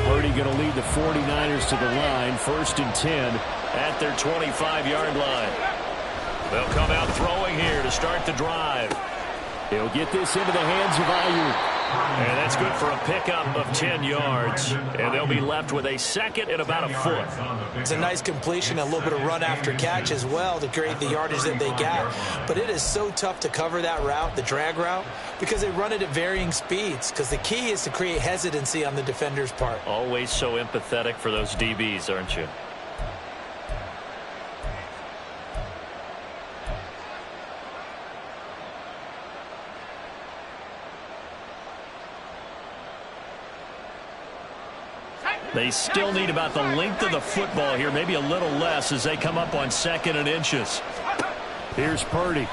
Purdy going to lead the 49ers to the line, 1st and 10 at their 25-yard line. They'll come out throwing here to start the drive. He'll get this into the hands of Ayuk. And that's good for a pickup of 10 yards. And they'll be left with a 2nd and about a foot. It's a nice completion, a little bit of run after catch as well to create the yardage that they got. But it is so tough to cover that route, the drag route, because they run it at varying speeds. Because the key is to create hesitancy on the defender's part. Always so empathetic for those DBs, aren't you? They still need about the length of the football here, maybe a little less as they come up on 2nd and inches. Here's Purdy.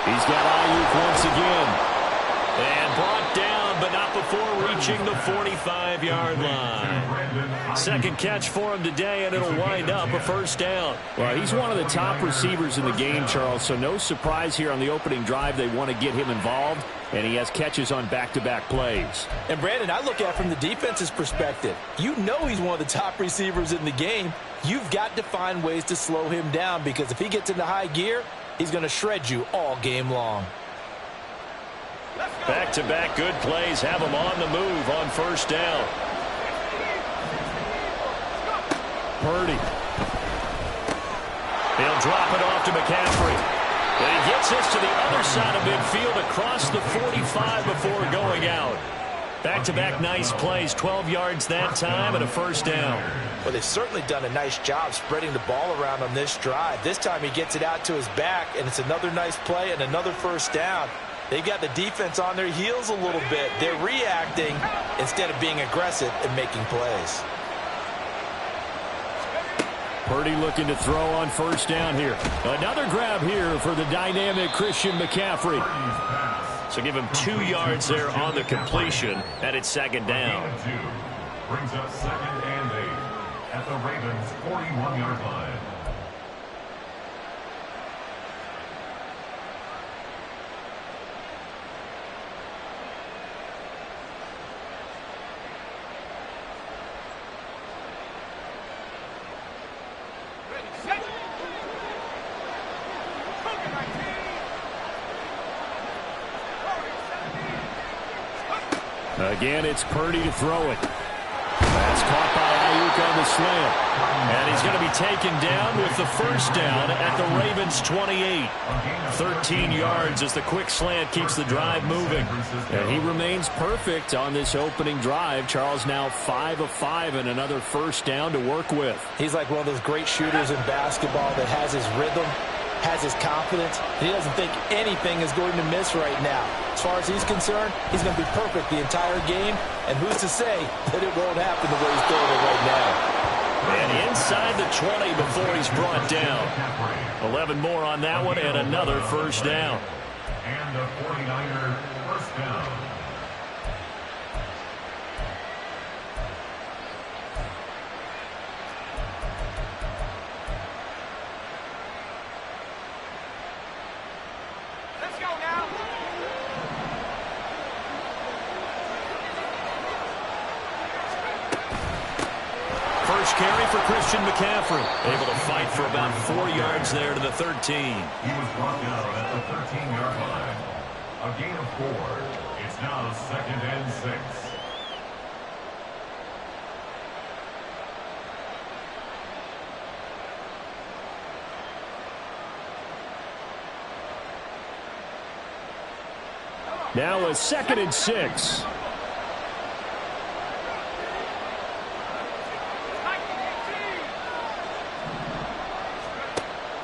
He's got Ayuk once again. And brought down but not before reaching the 45-yard line. Second catch for him today, and it'll wind up a first down. Well, he's one of the top receivers in the game, Charles, so no surprise here on the opening drive. They want to get him involved, and he has catches on back-to-back plays. And, Brandon, I look at it from the defense's perspective. You know he's one of the top receivers in the game. You've got to find ways to slow him down because if he gets into high gear, he's going to shred you all game long. Back-to-back good plays have him on the move on first down. Purdy. He'll drop it off to McCaffrey. But he gets this to the other side of midfield across the 45 before going out. Back-to-back nice plays, 12 yards that time and a first down. Well, they've certainly done a nice job spreading the ball around on this drive. This time he gets it out to his back, and it's another nice play and another first down. They've got the defense on their heels a little bit. They're reacting instead of being aggressive and making plays. Purdy looking to throw on first down here. Another grab here for the dynamic Christian McCaffrey. So give him 2 yards there on the completion, and it's second down. Brings up second and 8 at the Ravens' 41-yard line. Again, it's Purdy to throw it. That's caught by Ayuk on the slant. And he's going to be taken down with the first down at the Ravens' 28. 13 yards as the quick slant keeps the drive moving. And he remains perfect on this opening drive. Charles now 5 of 5 and another first down to work with. He's like one of those great shooters in basketball that has his rhythm, has his confidence. He doesn't think anything is going to miss right now. As far as he's concerned, he's going to be perfect the entire game. And who's to say that it won't happen the way he's doing it right now? And inside the 20 before he's brought down. 11 more on that one and another first down. And the 49er first down. Carry for Christian McCaffrey. Able to fight for about 4 yards there to the 13. He was brought down at the 13-yard line. A gain of 4. It's now second and 6. Now a second and 6.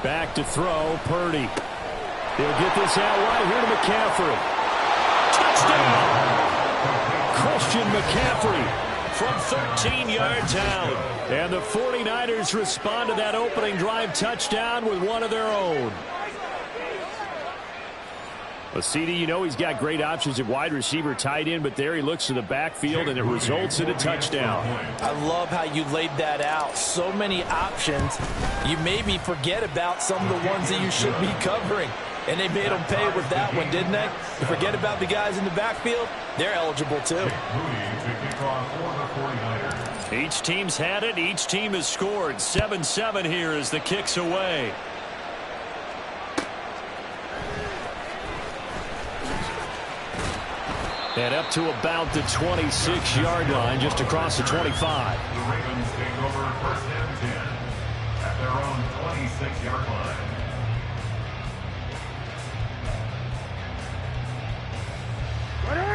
Back to throw, Purdy. He'll get this out right here to McCaffrey. Touchdown! Christian McCaffrey from 13 yards out. And the 49ers respond to that opening drive touchdown with one of their own. Well, CD, you know he's got great options at wide receiver, tight end, but there he looks to the backfield, and it results in a touchdown. I love how you laid that out. So many options. You maybe forget about some of the ones that you should be covering. And they made them pay with that one, didn't they? You forget about the guys in the backfield, they're eligible too. Each team's had it. Each team has scored. 7-7 here as the kick's away. And up to about the 26-yard line, just across the 25. The Ravens take over first and 10 at their own 26-yard line.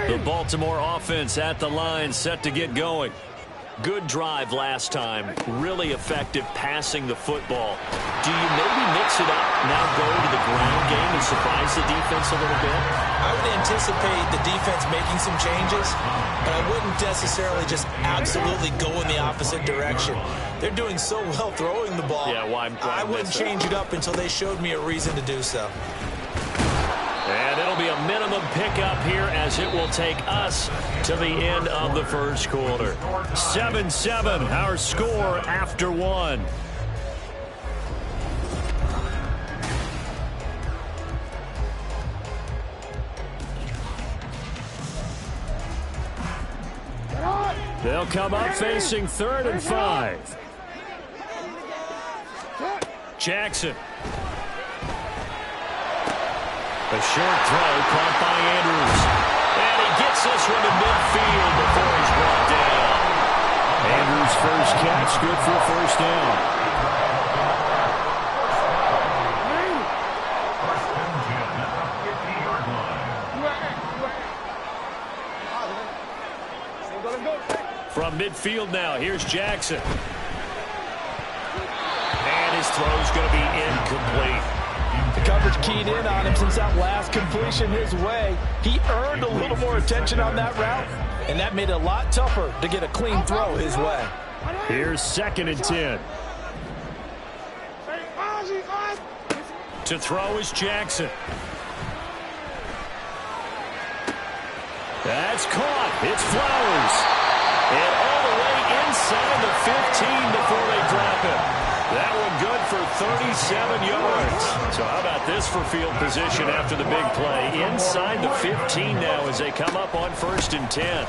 The Baltimore offense at the line, set to get going. Good drive last time. Really effective passing the football. Do you maybe mix it up, now go to the ground game and surprise the defense a little bit? I would anticipate the defense making some changes, but I wouldn't necessarily just absolutely go in the opposite direction. They're doing so well throwing the ball. Yeah, why I wouldn't change it up until they showed me a reason to do so. And it'll be a minimum pickup here as it will take us to the end of the first quarter. 7-7, our score after one. They'll come up facing 3rd and 5. Jackson. A short throw caught by Andrews. And he gets this one to midfield before he's brought down. Andrews' first catch, good for a first down. First and 10 at the 50-yard line. From midfield now, here's Jackson. And his throw's going to be incomplete. The coverage keyed in on him since that last completion his way. He earned a little more attention on that route, and that made it a lot tougher to get a clean throw his way. Here's 2nd and 10. To throw is Jackson. That's caught. It's Flowers. And all the way inside the 15 before they drop it. That one good for 37 yards. So how about this for field position after the big play? Inside the 15 now as they come up on 1st and 10. And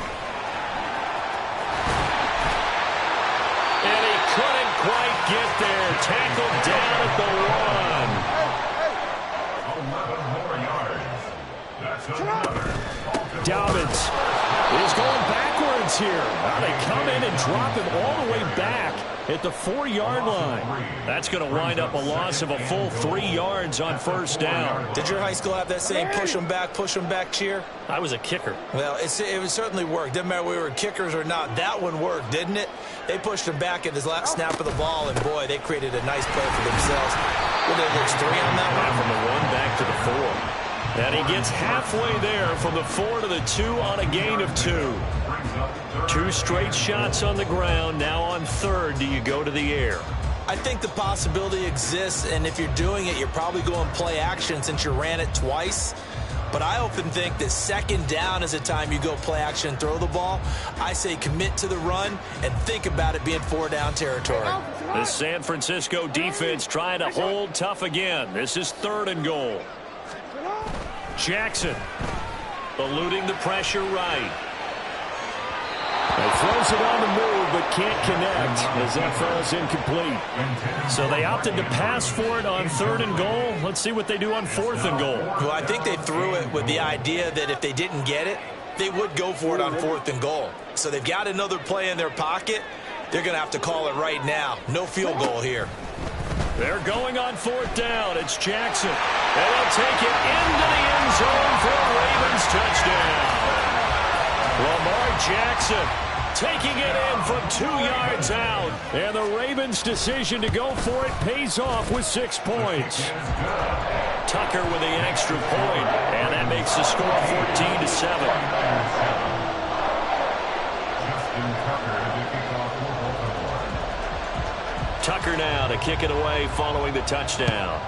he couldn't quite get there. Tackled down at the 11 more yards. That's another. Dobbins is going backwards here. Now they come in and drop him all the way back at the 4-yard line. That's going to wind up a loss of a full 3 yards on 1st down. Did your high school have that saying, push them back cheer? I was a kicker. Well, it certainly worked. Didn't matter if we were kickers or not. That one worked, didn't it? They pushed him back at his last snap of the ball, and boy, they created a nice play for themselves. Well, there's 3 on that one. From the 1 back to the 4. And he gets halfway there from the 4 to the 2 on a gain of 2. 2 straight shots on the ground. Now on 3rd, do you go to the air? I think the possibility exists, and if you're doing it, you're probably going play action since you ran it twice. But I often think that 2nd down is the time you go play action and throw the ball. I say commit to the run and think about it being 4-down territory. The San Francisco defense trying to hold tough again. This is 3rd and goal. Jackson eluding the pressure right. He throws it on the move but can't connect as that falls incomplete. So they opted to pass for it on 3rd and goal. Let's see what they do on 4th and goal. Well, I think they threw it with the idea that if they didn't get it, they would go for it on 4th and goal. So they've got another play in their pocket. They're going to have to call it right now. No field goal here. They're going on 4th down. It's Jackson. And they'll take it into the end zone for a Ravens touchdown. Lamar Jackson taking it in from 2 yards out. And the Ravens' decision to go for it pays off with 6 points. Tucker with the extra point, and that makes the score 14-7. Tucker now to kick it away following the touchdown.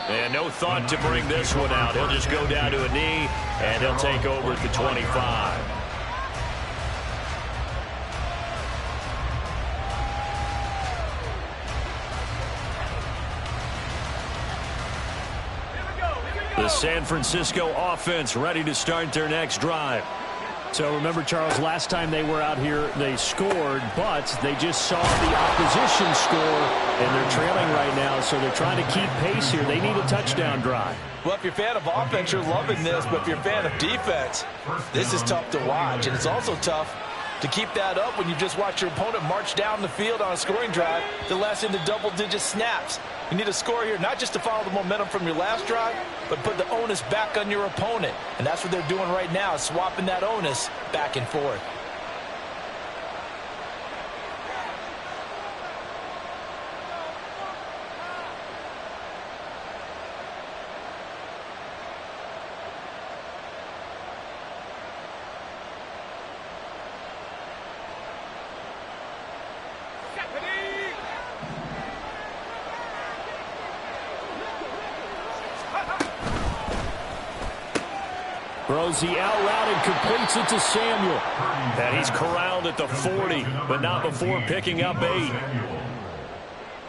And no thought to bring this one out. He'll just go down to a knee, and he'll take over at the 25. The San Francisco offense ready to start their next drive. So remember, Charles, last time they were out here, they scored, but they just saw the opposition score, and they're trailing right now, so they're trying to keep pace here. They need a touchdown drive. Well, if you're a fan of offense, you're loving this, but if you're a fan of defense, this is tough to watch, and it's also tough to keep that up when you just watch your opponent march down the field on a scoring drive that lasts into double-digit snaps. You need a score here, not just to follow the momentum from your last drive, but put the onus back on your opponent. And that's what they're doing right now, swapping that onus back and forth. Throws the out route and completes it to Samuel. And he's corralled at the 40, but not before picking up 8.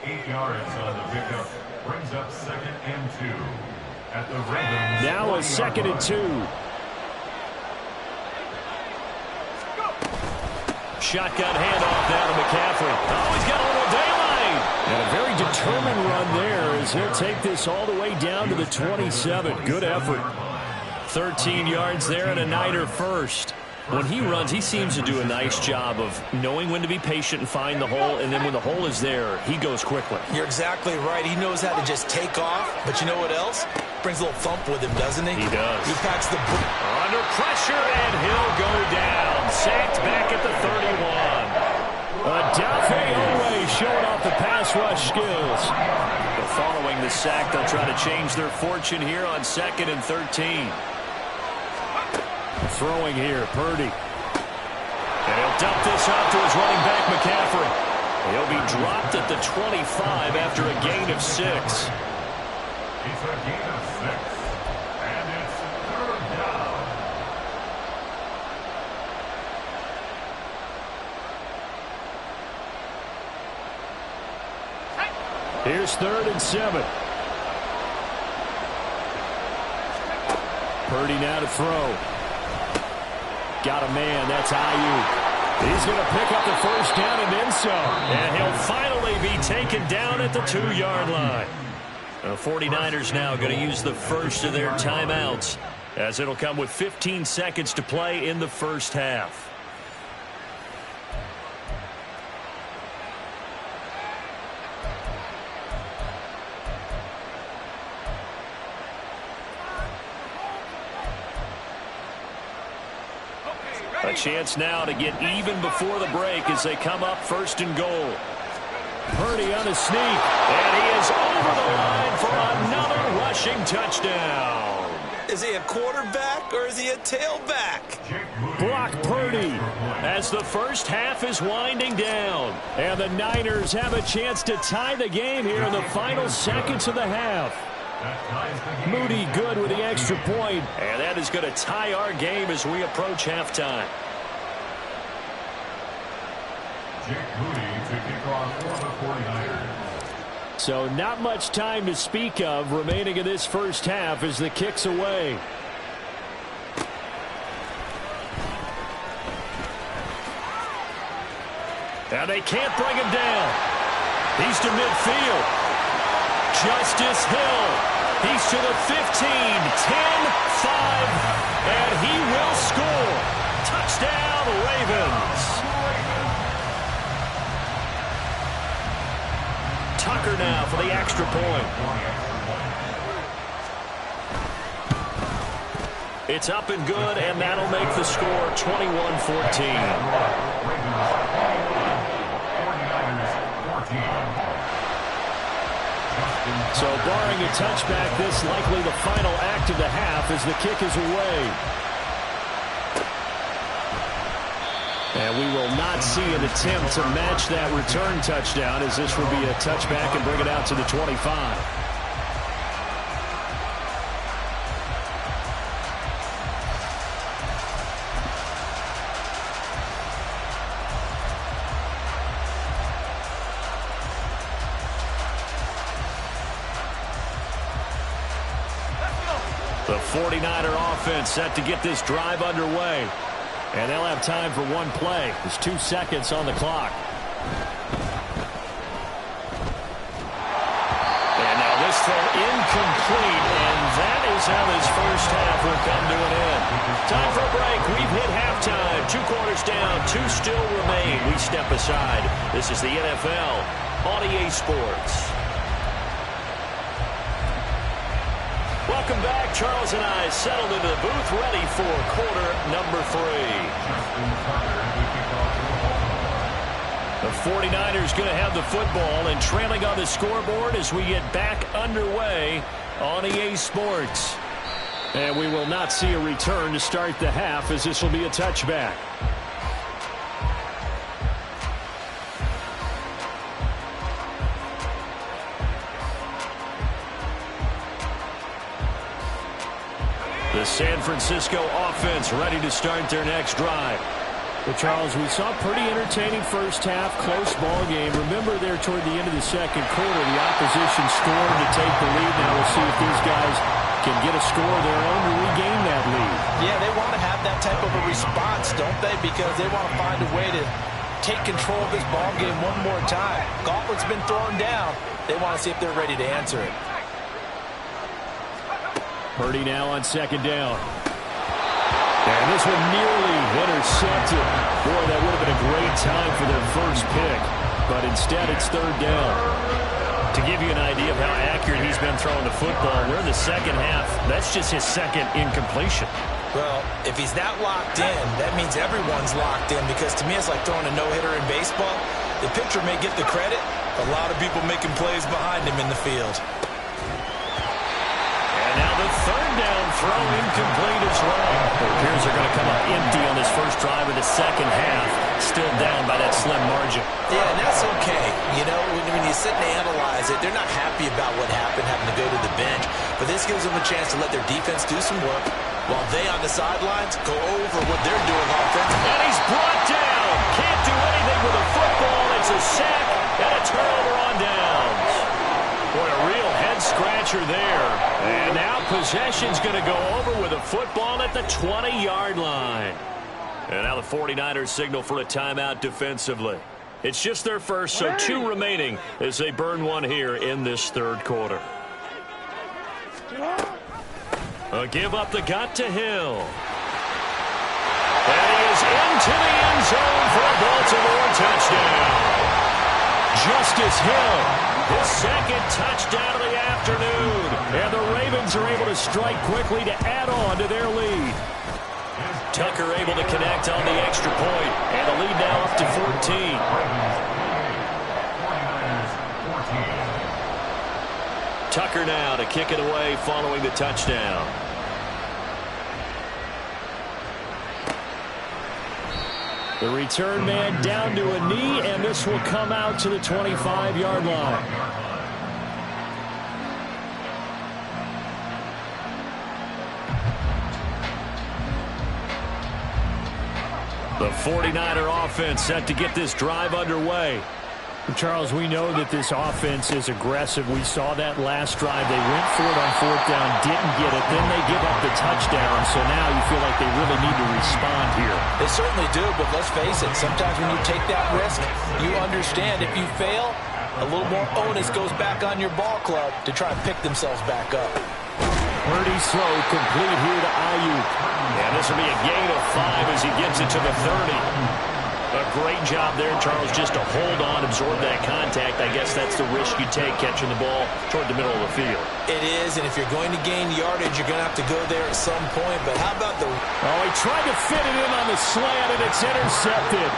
8 yards on the pickup. Brings up 2nd and 2. At the Ravens. Now a 2nd and 2. Shotgun handoff now to McCaffrey. Oh, he's got a little daylight. And a very determined run there as he'll take this all the way down to the 27. Good effort. 13 yards there and a Niner first. When he runs, he seems to do a nice job of knowing when to be patient and find the hole, and then when the hole is there, he goes quickly. You're exactly right. He knows how to just take off, but you know what else? Brings a little thump with him, doesn't he? He does. He packs the... Under pressure, and he'll go down. Sacked back at the 31. Adafe Owe showing off the pass rush skills. But following the sack, they'll try to change their fortune here on 2nd and 13. Throwing here, Purdy. And he'll dump this off to his running back, McCaffrey. He'll be dropped at the 25 after a gain of 6. It's a gain of 6. And it's 3rd down. Here's 3rd and 7. Purdy now to throw. Got a man. That's Ayuk. He's going to pick up the 1st down and then some. And he'll finally be taken down at the 2-yard line. The 49ers now going to use the first of their timeouts, as it'll come with 15 seconds to play in the first half. A chance now to get even before the break as they come up 1st and goal. Purdy on a sneak. And he is over the line for another rushing touchdown. Is he a quarterback or is he a tailback? Brock Purdy. As the first half is winding down. And the Niners have a chance to tie the game here in the final seconds of the half. Moody good with the extra point. And that is going to tie our game as we approach halftime. Jake Moody to kick off for the 49ers. So not much time to speak of remaining in this first half as the kick's away. And they can't bring him down. He's to midfield. Justice Hill. He's to the 15, 10, 5, and he will score. Touchdown, Ravens. Tucker now for the extra point. It's up and good, and that'll make the score 21-14. So barring a touchback, this likely the final act of the half as the kick is away. And we will not see an attempt to match that return touchdown, as this will be a touchback and bring it out to the 25. The 49er offense set to get this drive underway. And they'll have time for one play. There's 2 seconds on the clock. And now this throw incomplete, and that is how this first half will come to an end. Time for a break. We've hit halftime. 2 quarters down, 2 still remain. We step aside. This is the NFL on EA Sports. Welcome back. Charles and I settled into the booth, ready for quarter number 3. The 49ers going to have the football and trailing on the scoreboard as we get back underway on EA Sports. And we will not see a return to start the half, as this will be a touchback. The San Francisco offense ready to start their next drive. Well, Charles, we saw a pretty entertaining first half, close ball game. Remember there toward the end of the second quarter, the opposition scored to take the lead. Now we'll see if these guys can get a score of their own to regain that lead. Yeah, they want to have that type of a response, don't they? Because they want to find a way to take control of this ball game one more time. Gauntlet's been thrown down. They want to see if they're ready to answer it. Purdy now on second down. And this one nearly intercepted. Boy, that would have been a great time for their first pick. But instead, it's third down. To give you an idea of how accurate he's been throwing the football, we're in the second half. That's just his second incompletion. Well, if he's not locked in, that means everyone's locked in, because to me it's like throwing a no-hitter in baseball. The pitcher may get the credit, a lot of people making plays behind him in the field. And now the third down throw incomplete as well. It appears they're going to come up empty on this first drive of the second half, still down by that slim margin. Yeah, and that's okay. You know, when you sit and analyze it, they're not happy about what happened, having to go to the bench. But this gives them a chance to let their defense do some work, while they on the sidelines go over what they're doing offensively. And he's brought down. Can't do anything with a football. It's a sack and a turnover on downs. Boy, a real head-scratcher there. And now possession's going to go over with a football at the 20-yard line. And now the 49ers signal for a timeout defensively. It's just their first, so 2 remaining as they burn one here in this third quarter. A give up the gut to Hill. And he is into the end zone for a Baltimore touchdown. Justice Hill, his second touchdown of the afternoon. And the Ravens are able to strike quickly to add on to their lead. Tucker able to connect on the extra point, and the lead now up to 14. Tucker now to kick it away following the touchdown. The return man down to a knee, and this will come out to the 25-yard line. The 49er offense set to get this drive underway. Charles, we know that this offense is aggressive. We saw that last drive. They went for it on fourth down, didn't get it. Then they give up the touchdown. So now you feel like they really need to respond here. They certainly do, but let's face it. Sometimes when you take that risk, you understand if you fail, a little more onus goes back on your ball club to try and pick themselves back up. Purdy's throw complete here to Ayuk. And this will be a gain of 5 as he gets it to the 30. A great job there, Charles, just to hold on, absorb that contact. I guess that's the risk you take catching the ball toward the middle of the field. It is, and if you're going to gain yardage, you're going to have to go there at some point. But how about the... Oh, he tried to fit it in on the slant, and it's intercepted.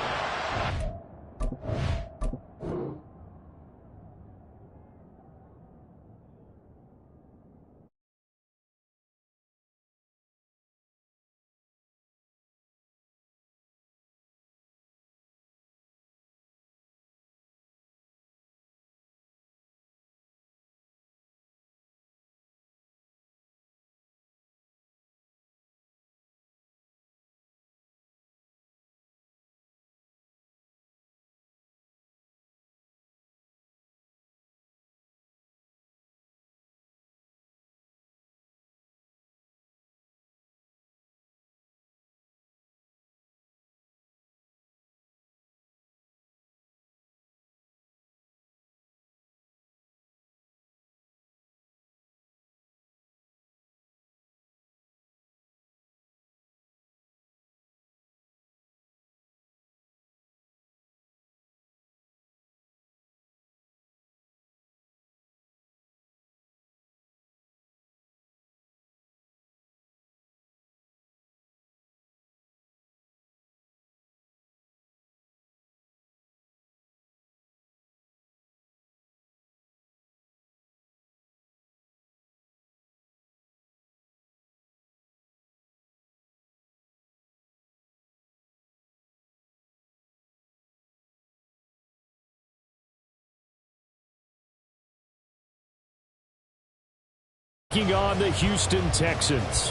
Taking on the Houston Texans.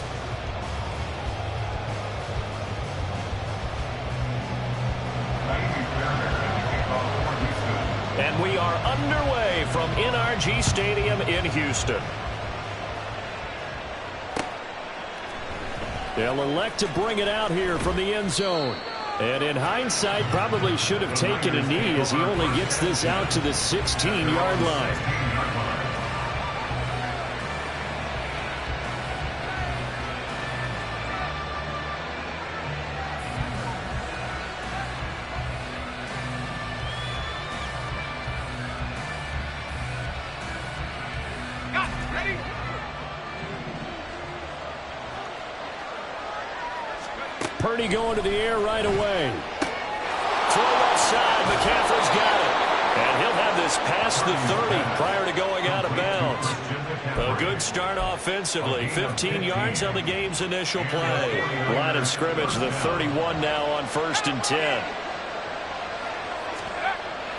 underway from NRG Stadium in Houston. They'll elect to bring it out here from the end zone. And in hindsight, probably should have taken a knee as he only gets this out to the 16-yard line. Purdy going to the air right away. Throw left side. McCaffrey's got it. And he'll have this past the 30 prior to going out of bounds. A good start offensively. 15 yards on the game's initial play. Line of scrimmage, the 31 now on 1st and 10.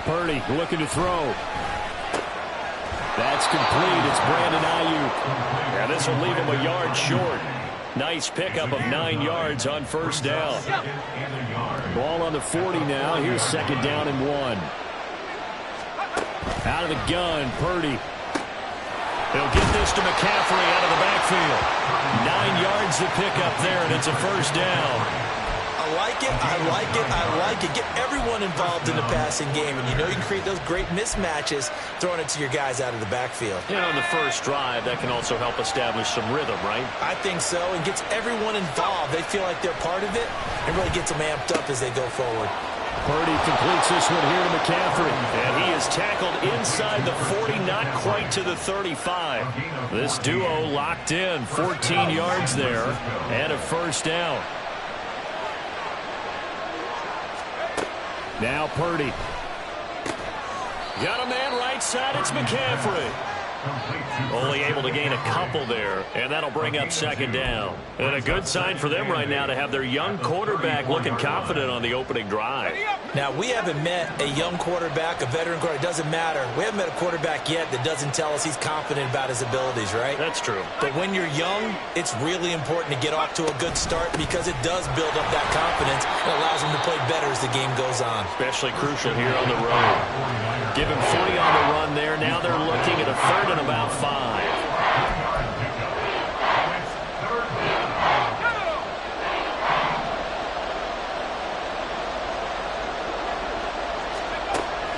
Purdy looking to throw. That's complete. It's Brandon Ayuk. And this will leave him a yard short. Nice pickup of 9 yards on 1st down. Ball on the 40 now. Here's 2nd down and 1. Out of the gun, Purdy. He'll get this to McCaffrey out of the backfield. 9 yards to pick up there, and it's a 1st down. I like it, I like it, I like it. Get everyone involved in the passing game, and you know you can create those great mismatches throwing it to your guys out of the backfield. And on the first drive, that can also help establish some rhythm, right? I think so, and gets everyone involved. They feel like they're part of it, and really gets them amped up as they go forward. Purdy completes this one here to McCaffrey. And he is tackled inside the 40, not quite to the 35. This duo locked in, 14 yards there, and a 1st down. Now Purdy. Got a man right side. It's McCaffrey. Only able to gain a couple there, and that'll bring up 2nd down. And a good sign for them right now to have their young quarterback looking confident on the opening drive. Now, we haven't met a young quarterback, a veteran quarterback. It doesn't matter. We haven't met a quarterback yet that doesn't tell us he's confident about his abilities, right? That's true. But when you're young, it's really important to get off to a good start because it does build up that confidence and allows him to play better as the game goes on. Especially crucial here on the road. Give him 3 on the run there. Now they're looking at a 3rd and about 5.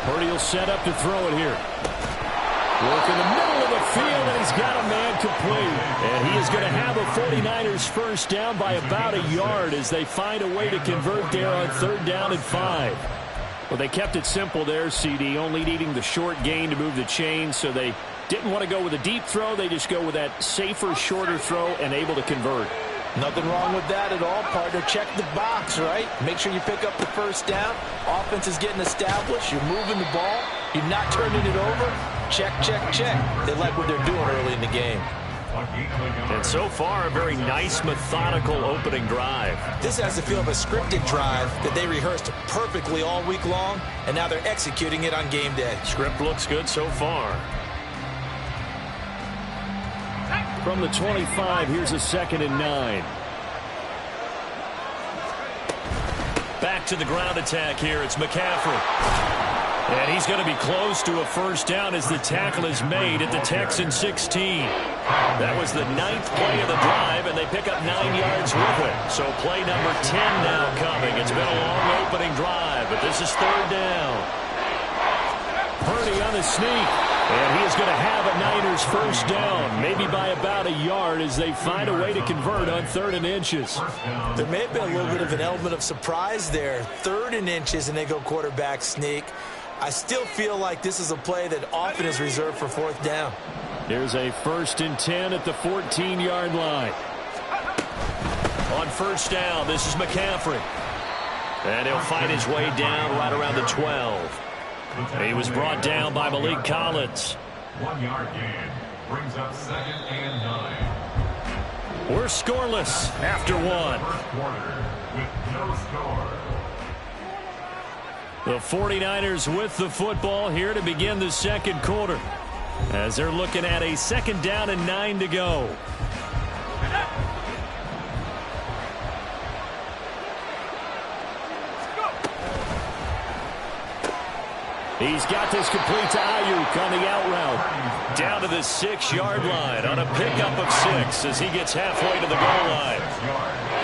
Purdy will set up to throw it here. Work in the middle of the field, and he's got a man complete. And he is going to have a 49ers 1st down by about a yard as they find a way to convert there on 3rd down and 5. Well, they kept it simple there, CD, only needing the short gain to move the chain, so they didn't want to go with a deep throw. They just go with that safer, shorter throw and able to convert. Nothing wrong with that at all, partner. Check the box, right? Make sure you pick up the 1st down. Offense is getting established. You're moving the ball. You're not turning it over. Check, check, check. They like what they're doing early in the game. And so far, a very nice, methodical opening drive. This has the feel of a scripted drive that they rehearsed perfectly all week long, and now they're executing it on game day. Script looks good so far. From the 25, here's a 2nd and 9. Back to the ground attack here. It's McCaffrey. And he's going to be close to a 1st down as the tackle is made at the Texan 16. That was the 9th play of the drive, and they pick up 9 yards with it. So play number 10 now coming. It's been a long opening drive, but this is 3rd down. Purdy on the sneak. And he is going to have a Niners 1st down, maybe by about a yard as they find a way to convert on 3rd and inches. There may have been a little bit of an element of surprise there. 3rd and inches, and they go quarterback sneak. I still feel like this is a play that often is reserved for 4th down. Here's a 1st and 10 at the 14-yard line. On 1st down, this is McCaffrey. And he'll find his way down right around the 12. He was brought down by Malik Collins. 1 yard gain brings up 2nd and 9. We're scoreless after 1. First quarter with no score. The 49ers with the football here to begin the 2nd quarter, as they're looking at a 2nd down and 9 to go. He's got this complete to Ayuk on the out route. Down to the 6-yard line on a pickup of 6 as he gets halfway to the goal line.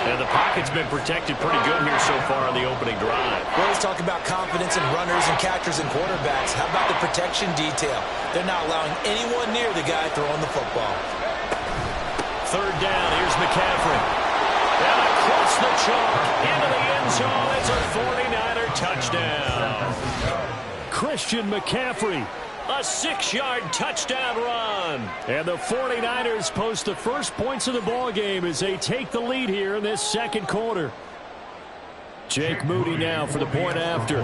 And the pocket's been protected pretty good here so far on the opening drive. We always talk about confidence in runners and catchers and quarterbacks. How about the protection detail? They're not allowing anyone near the guy throwing the football. Third down, here's McCaffrey. And across the chalk into the end zone. It's a 49er touchdown. Christian McCaffrey. A 6-yard touchdown run. And the 49ers post the first points of the ball game as they take the lead here in this second quarter. Jake Moody now for the point after.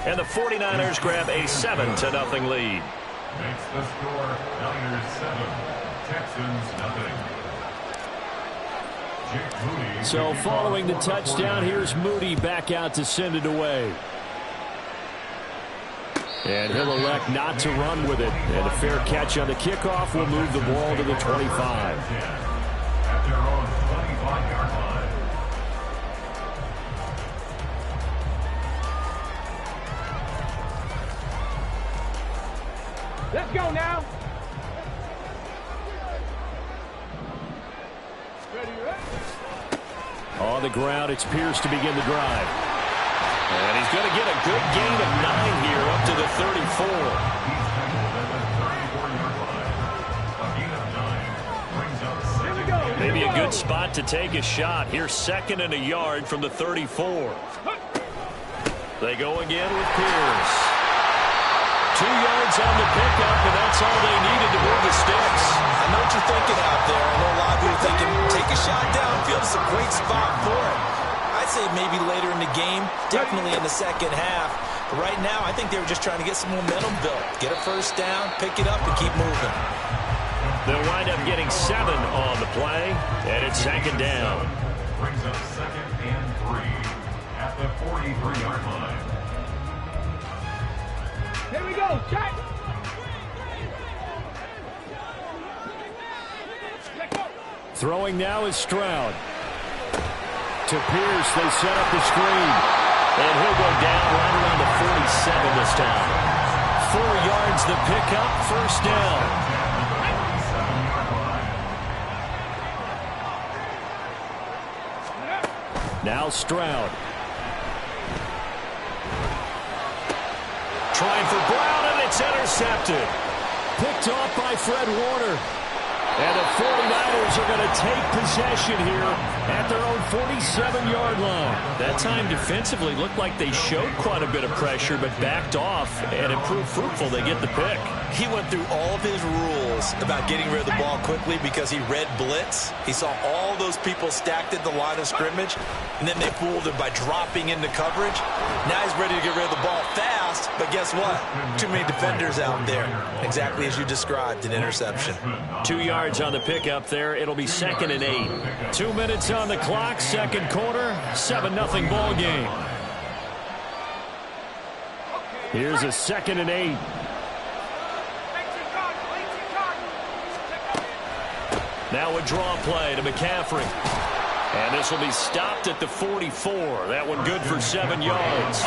And the 49ers grab a 7-0 lead. Makes the score Niners 7, Texans nothing. So following the touchdown, here's Moody back out to send it away. And he'll elect not to run with it. And a fair catch on the kickoff will move the ball to the 25. At their own 25-yard line. Let's go now. On the ground, it's Pierce to begin the drive. And he's going to get a good gain of 9 here up to the 34. Maybe a good spot to take a shot. Here's 2nd and a yard from the 34. They go again with Pierce. 2 yards on the pickup, and that's all they needed to move the sticks. I know what you're thinking out there. I know a lot of people are thinking, take a shot downfield. It's a great spot for it. I'd say maybe later in the game, definitely in the second half. But right now, I think they were just trying to get some momentum built. Get a first down, pick it up, and keep moving. They'll wind up getting 7 on the play, and it's 2nd down. Brings up 2nd and 3 at the 43-yard line. Here we go, check. Throwing now is Stroud. To Pierce, they set up the screen. And he'll go down right around the 47 this time. 4 yards the pickup, first down. Now Stroud. Trying for Brown, and it's intercepted. Picked off by Fred Warner. And the 49ers are going to take possession here at their own 47-yard line. That time defensively looked like they showed quite a bit of pressure, but backed off and it proved fruitful. They get the pick. He went through all of his rules about getting rid of the ball quickly because he read blitz. He saw all those people stacked at the line of scrimmage, and then they fooled him by dropping into coverage. Now he's ready to get rid of the ball fast, but guess what? Too many defenders out there. Exactly as you described, an interception. 2 yards on the pickup there. It'll be 2nd and 8. 2 minutes on the clock, second quarter, 7-0 ball game. Here's a 2nd and 8. Now a draw play to McCaffrey. And this will be stopped at the 44. That one good for 7 yards.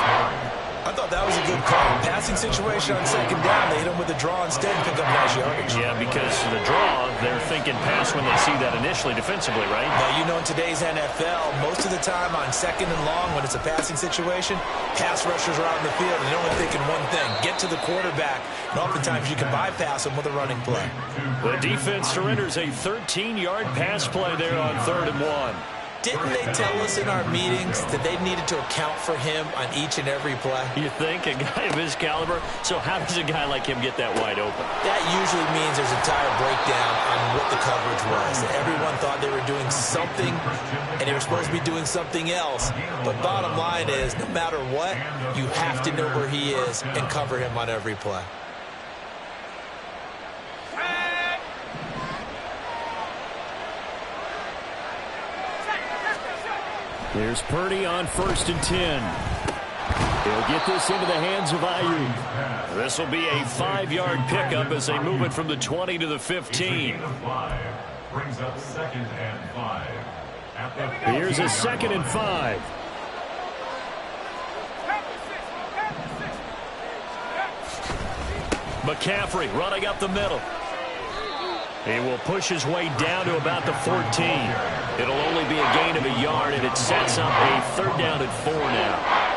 I thought that was a good call. Passing situation on 2nd down. They hit him with a draw instead and pick up nice yardage. Yeah, because the draw, they're thinking pass when they see that initially defensively, right? Now, you know, in today's NFL, most of the time on 2nd and long, when it's a passing situation, pass rushers are out in the field and they're only thinking one thing, get to the quarterback. And oftentimes you can bypass them with a running play. The defense surrenders a 13-yard pass play there on 3rd and 1. Didn't they tell us in our meetings that they needed to account for him on each and every play? You think? A guy of his caliber? So how does a guy like him get that wide open? That usually means there's a tire breakdown on what the coverage was. Everyone thought they were doing something, and they were supposed to be doing something else. But bottom line is, no matter what, you have to know where he is and cover him on every play. Here's Purdy on 1st and 10. He'll get this into the hands of Ayuk. This will be a 5-yard pickup as they move it from the 20 to the 15. Brings up 2nd and 5. Here's a 2nd and 5. McCaffrey running up the middle. He will push his way down to about the 14. It'll only be a gain of a yard, and it sets up a 3rd down and 4 now.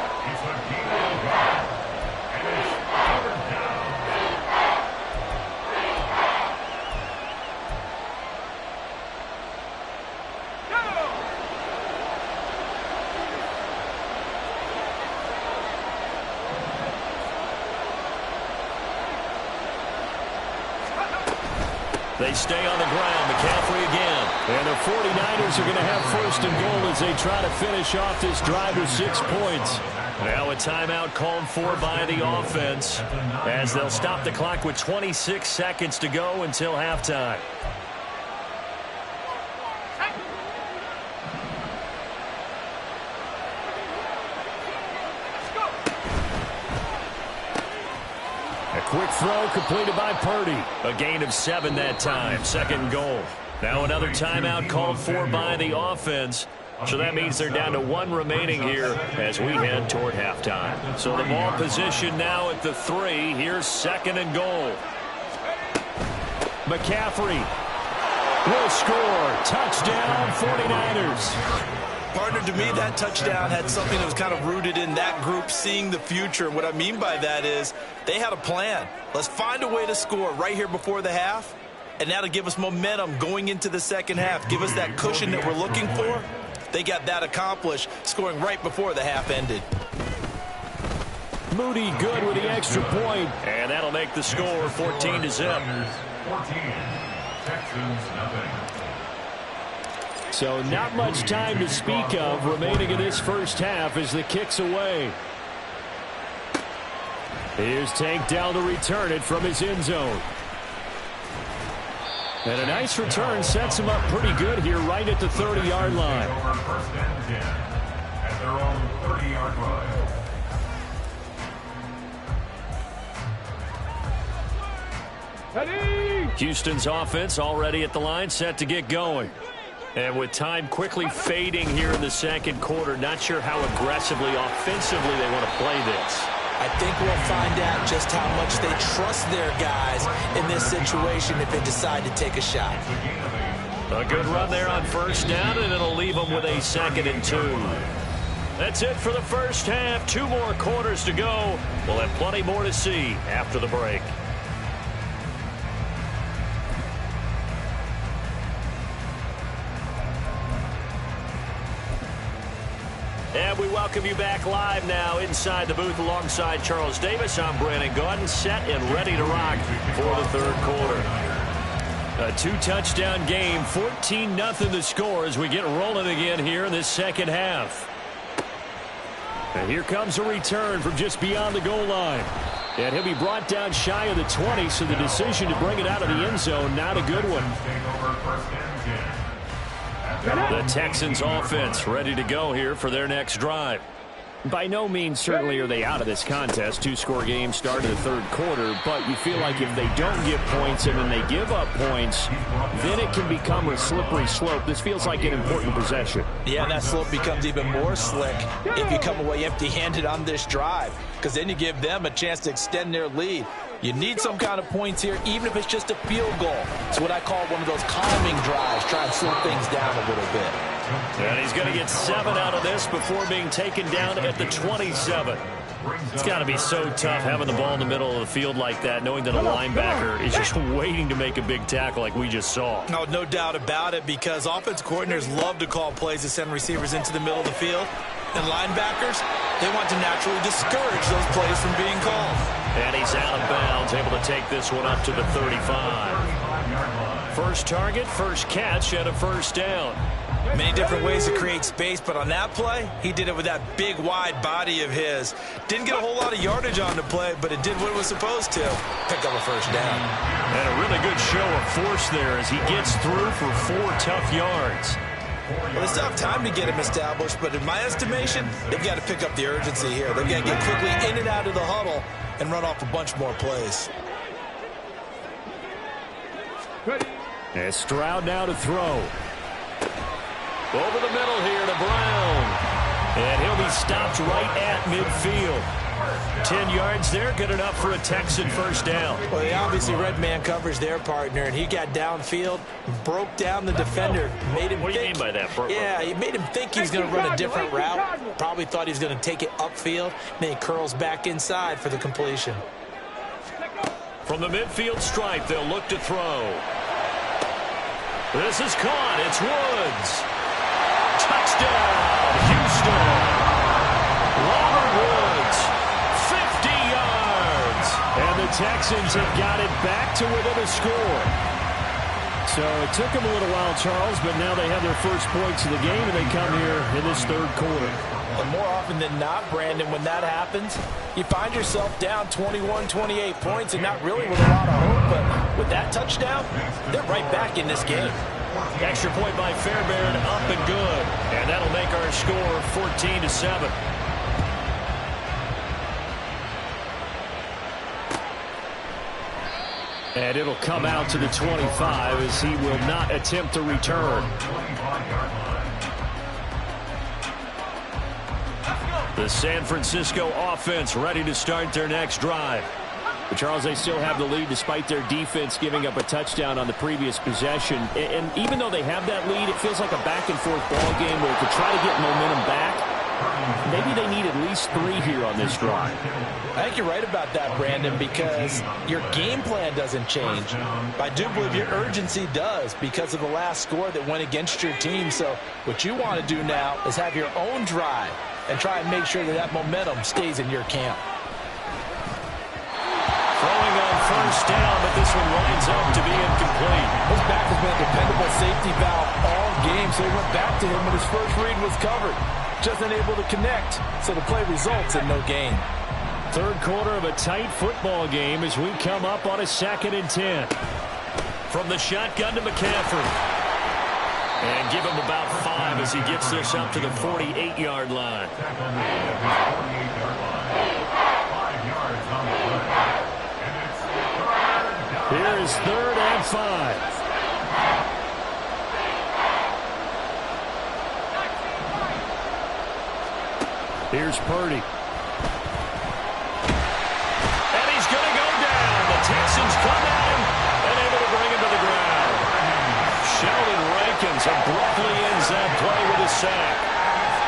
They stay on the ground. McCaffrey again. And the 49ers are going to have 1st and goal as they try to finish off this drive with 6 points. Now a timeout called for by the offense as they'll stop the clock with 26 seconds to go until halftime. Quick throw completed by Purdy. A gain of 7 that time. 2nd goal. Now another timeout called for by the offense. So that means they're down to 1 remaining here as we head toward halftime. So the ball position now at the 3. Here's 2nd and goal. McCaffrey will score. Touchdown 49ers. Partner, to me, that touchdown had something that was kind of rooted in that group seeing the future. What I mean by that is they had a plan. Let's find a way to score right here before the half, and that'll give us momentum going into the 2nd half. Give us that cushion that we're looking for. They got that accomplished, scoring right before the half ended. Moody good with the extra point, and that'll make the score 14-0. 14, Texans nothing. So not much time to speak of remaining in this 1st half as the kick's away. Here's Tank down to return it from his end zone. And a nice return sets him up pretty good here right at the 30-yard line. Over 1st and 10 at their own 30-yard line. Houston's offense already at the line, set to get going. And with time quickly fading here in the 2nd quarter, not sure how aggressively, offensively they want to play this. I think we'll find out just how much they trust their guys in this situation if they decide to take a shot. A good run there on 1st down, and it'll leave them with a 2nd and 2. That's it for the 1st half. 2 more quarters to go. We'll have plenty more to see after the break. And we welcome you back live now inside the booth alongside Charles Davis. I'm Brandon Gaudin, set and ready to rock for the 3rd quarter. A 2-touchdown game, 14-0 the score as we get rolling again here in this 2nd half. And here comes a return from just beyond the goal line. And he'll be brought down shy of the 20, so the decision to bring it out of the end zone, not a good one. The Texans offense ready to go here for their next drive. By no means certainly are they out of this contest. 2-score game start of the 3rd quarter, but you feel like if they don't get points and then they give up points, then it can become a slippery slope. This feels like an important possession. Yeah, and that slope becomes even more slick if you come away empty-handed on this drive, because then you give them a chance to extend their lead. You need some kind of points here, even if it's just a field goal. It's what I call one of those calming drives, try and slow things down a little bit. And he's going to get 7 out of this before being taken down at the 27. It's got to be so tough having the ball in the middle of the field like that, knowing that a linebacker is just waiting to make a big tackle like we just saw. No, no doubt about it, because offense coordinators love to call plays to send receivers into the middle of the field. And linebackers, they want to naturally discourage those plays from being called. And he's out of bounds, able to take this one up to the 35. First target, first catch, and a 1st down. Many different ways to create space, but on that play, he did it with that big, wide body of his. Didn't get a whole lot of yardage on the play, but it did what it was supposed to. Pick up a 1st down. And a really good show of force there as he gets through for 4 tough yards. Well, they still have time to get him established, but in my estimation, they've got to pick up the urgency here. They've got to get quickly in and out of the huddle and run off a bunch more plays. And Stroud now to throw. Over the middle here to Brown. And he'll be stopped right at midfield. 10 yards there, good enough for a Texan first down. Well, they obviously read man coverage their partner, and he got downfield, broke down the defender, made him What do you mean by that? Yeah, he made him think he was going to run a different route. Probably thought he was going to take it upfield. Then he curls back inside for the completion. From the midfield stripe, they'll look to throw. This is caught. It's Woods. Touchdown, Houston. Robert Woods, 50 yards. And the Texans have got it back to within a score. So it took them a little while, Charles, but now they have their first points of the game, and they come here in this third quarter. And more often than not, Brandon, when that happens, you find yourself down 21, 28 points and not really with a lot of hope. But with that touchdown, they're right back in this game. Extra point by Fairbairn, up and good. And that'll make our score 14-7. And it'll come out to the 25 as he will not attempt to return. The San Francisco offense ready to start their next drive. But Charles, they still have the lead despite their defense giving up a touchdown on the previous possession. And even though they have that lead, it feels like a back-and-forth ball game where to try to get momentum back, maybe they need at least 3 here on this drive. I think you're right about that, Brandon, because your game plan doesn't change. I do believe your urgency does because of the last score that went against your team. So what you want to do now is have your own drive and try and make sure that that momentum stays in your camp. Throwing on first down, but this one winds up to be incomplete. His back has been a dependable safety valve all game, so he went back to him when his first read was covered. Just unable to connect, so the play results in no gain. Third quarter of a tight football game as we come up on a 2nd and 10. From the shotgun to McCaffrey. And give him about 5 as he gets this up to the 48-yard line. Here is 3rd and 5. Here's Purdy. And he's going to go down. The Texans come at him and able to bring him to the ground. Sheldon Rankins abruptly ends that play with a sack.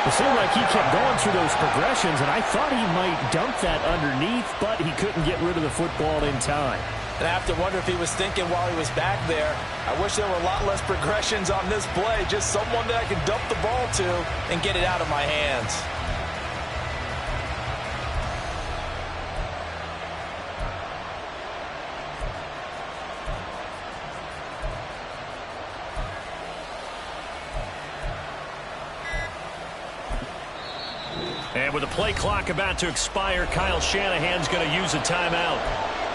It seemed like he kept going through those progressions, and I thought he might dump that underneath, but he couldn't get rid of the football in time. And I have to wonder if he was thinking while he was back there, I wish there were a lot less progressions on this play, just someone that I can dump the ball to and get it out of my hands. And with the play clock about to expire, Kyle Shanahan's going to use a timeout.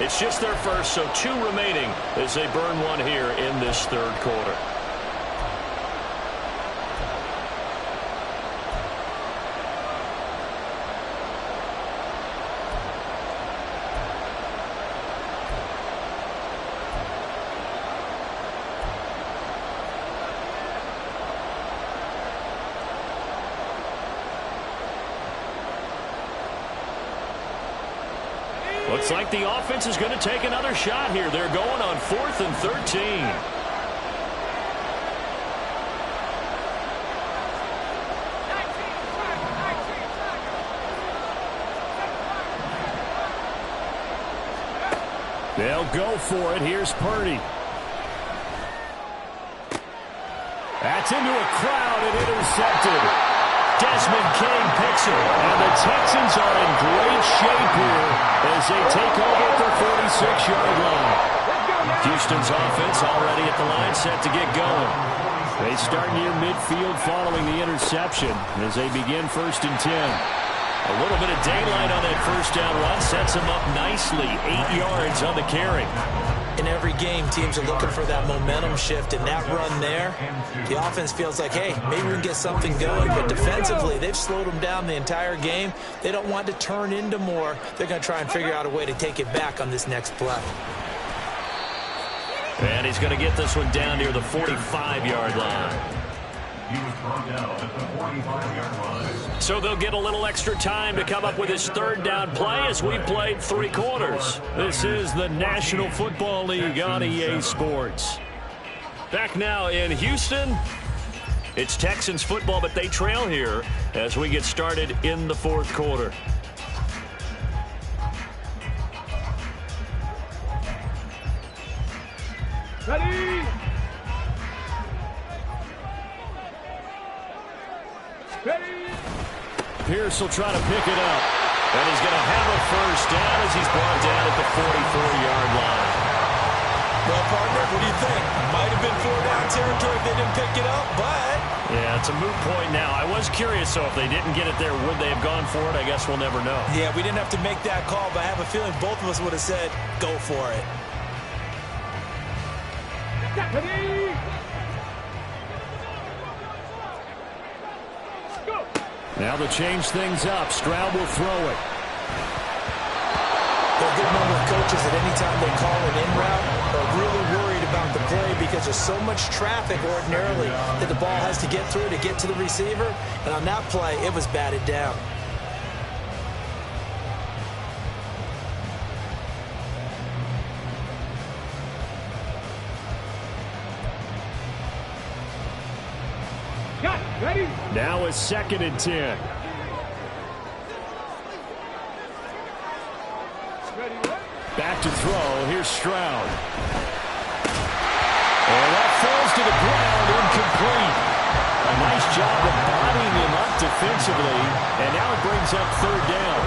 It's just their first, so 2 remaining as they burn one here in this third quarter. Looks like the offense is going to take another shot here. They're going on 4th and 13. They'll go for it. Here's Purdy. That's into a crowd and intercepted. Desmond King picks it, and the Texans are in great shape here as they take over at the 46-yard line. Houston's offense already at the line, set to get going. They start near midfield following the interception as they begin 1st and 10. A little bit of daylight on that first down run sets them up nicely. 8 yards on the carry. In every game, teams are looking for that momentum shift, and that run there, the offense feels like, hey, maybe we can get something going, but defensively, they've slowed them down the entire game. They don't want to turn into more. They're going to try and figure out a way to take it back on this next play. And he's going to get this one down near the 45-yard line. He was brought down at the 45-yard line. So they'll get a little extra time to come up with his third down play as we've played 3 quarters. This is the National Football League on EA Sports. Back now in Houston. It's Texans football, but they trail here as we get started in the 4th quarter. Ready? Ready? Pierce will try to pick it up. And he's going to have a first down as he's brought down at the 44-yard line. Well, partner, what do you think? Might have been 4-down territory if they didn't pick it up, but... Yeah, it's a moot point now. I was curious, so if they didn't get it there, would they have gone for it? I guess we'll never know. Yeah, we didn't have to make that call, but I have a feeling both of us would have said, go for it. Ready? Go! Now to change things up, Stroud will throw it. They're good number of coaches at any time they call an in route are really worried about the play because there's so much traffic ordinarily that the ball has to get through to get to the receiver. And on that play, it was batted down. Got it. Ready? Now it's 2nd and 10. Back to throw. Here's Stroud. And that falls to the ground, incomplete. A nice job of bodying him up defensively, and now it brings up 3rd down.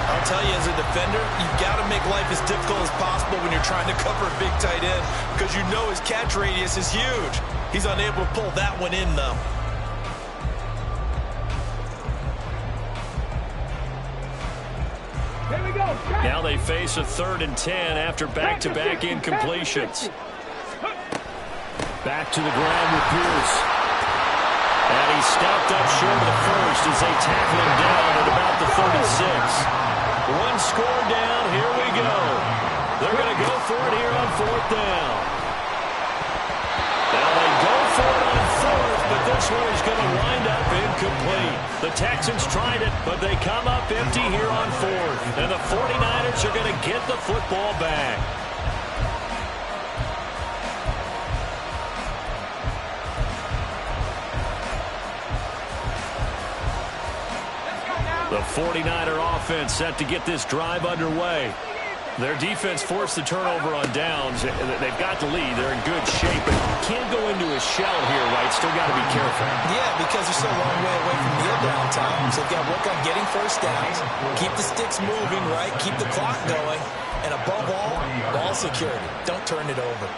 I'll tell you, as a defender, you've got to make life as difficult as possible when you're trying to cover a big tight end because you know his catch radius is huge. He's unable to pull that one in, though. Here we go. Now they face a 3rd and 10 after back-to-back incompletions. Back to the ground with Pierce. And he stopped up short of the first as they tackle him down at about the 36. 1 score down. Here we go. They're going to go for it here on 4th down. Now they go for it on 4th, but this one is going to wind up incomplete. The Texans tried it, but they come up empty here on 4th. And the 49ers are going to get the football back. The 49er offense set to get this drive underway. Their defense forced the turnover on downs. They've got the lead. They're in good shape, but can't go into a shell here, right? Still got to be careful. Yeah, because they're still a long way away from the down time. So they've got to work on getting first downs, keep the sticks moving, right? Keep the clock going, and above all, ball security. Don't turn it over.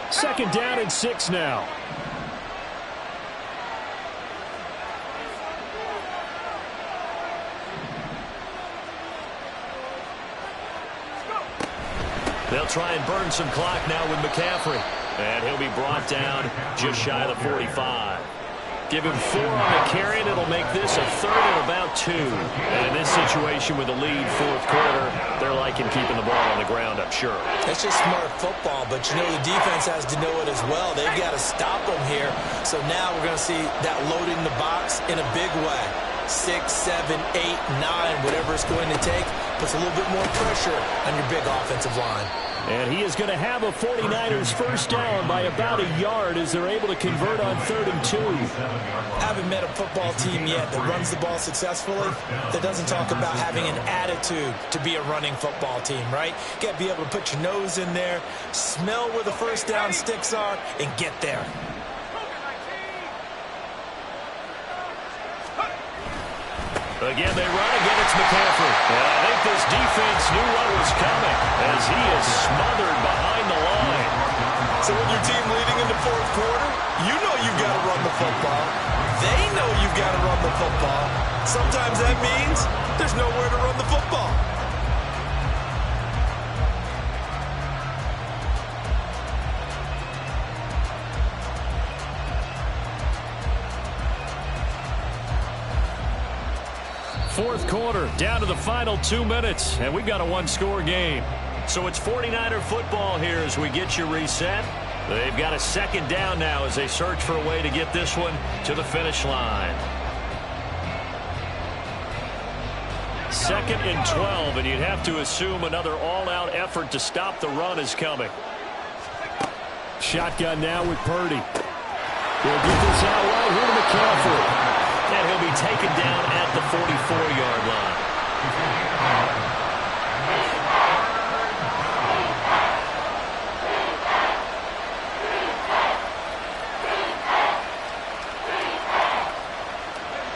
2nd down and 6 now. They'll try and burn some clock now with McCaffrey. And he'll be brought down just shy of the 45. Give him 4 on the carry, and it'll make this a 3rd and about 2. And in this situation with the lead 4th quarter, they're liking keeping the ball on the ground, I'm sure. That's just smart football, but you know the defense has to know it as well. They've got to stop them here. So now we're going to see that loading the box in a big way. 6, 7, 8, 9, whatever it's going to take, puts a little bit more pressure on your big offensive line. And he is going to have a 49ers first down by about a yard as they're able to convert on 3rd and 2. Haven't met a football team yet that runs the ball successfully, that doesn't talk about having an attitude to be a running football team, right? You got to be able to put your nose in there, smell where the first down sticks are, and get there. Again, they run. Again, it's McCaffrey. And I think this defense knew what was coming as he is smothered behind the line. So with your team leading in the 4th quarter, you know you've got to run the football. They know you've got to run the football. Sometimes that means there's nowhere to run the football. Fourth quarter, down to the final 2 minutes, and we've got a 1-score game. So it's 49er football here as we get you reset. They've got a second down now as they search for a way to get this one to the finish line. 2nd and 12, and you'd have to assume another all-out effort to stop the run is coming. Shotgun now with Purdy. He'll get this out right here to McCaffrey. And he'll be taken down at the 44-yard line.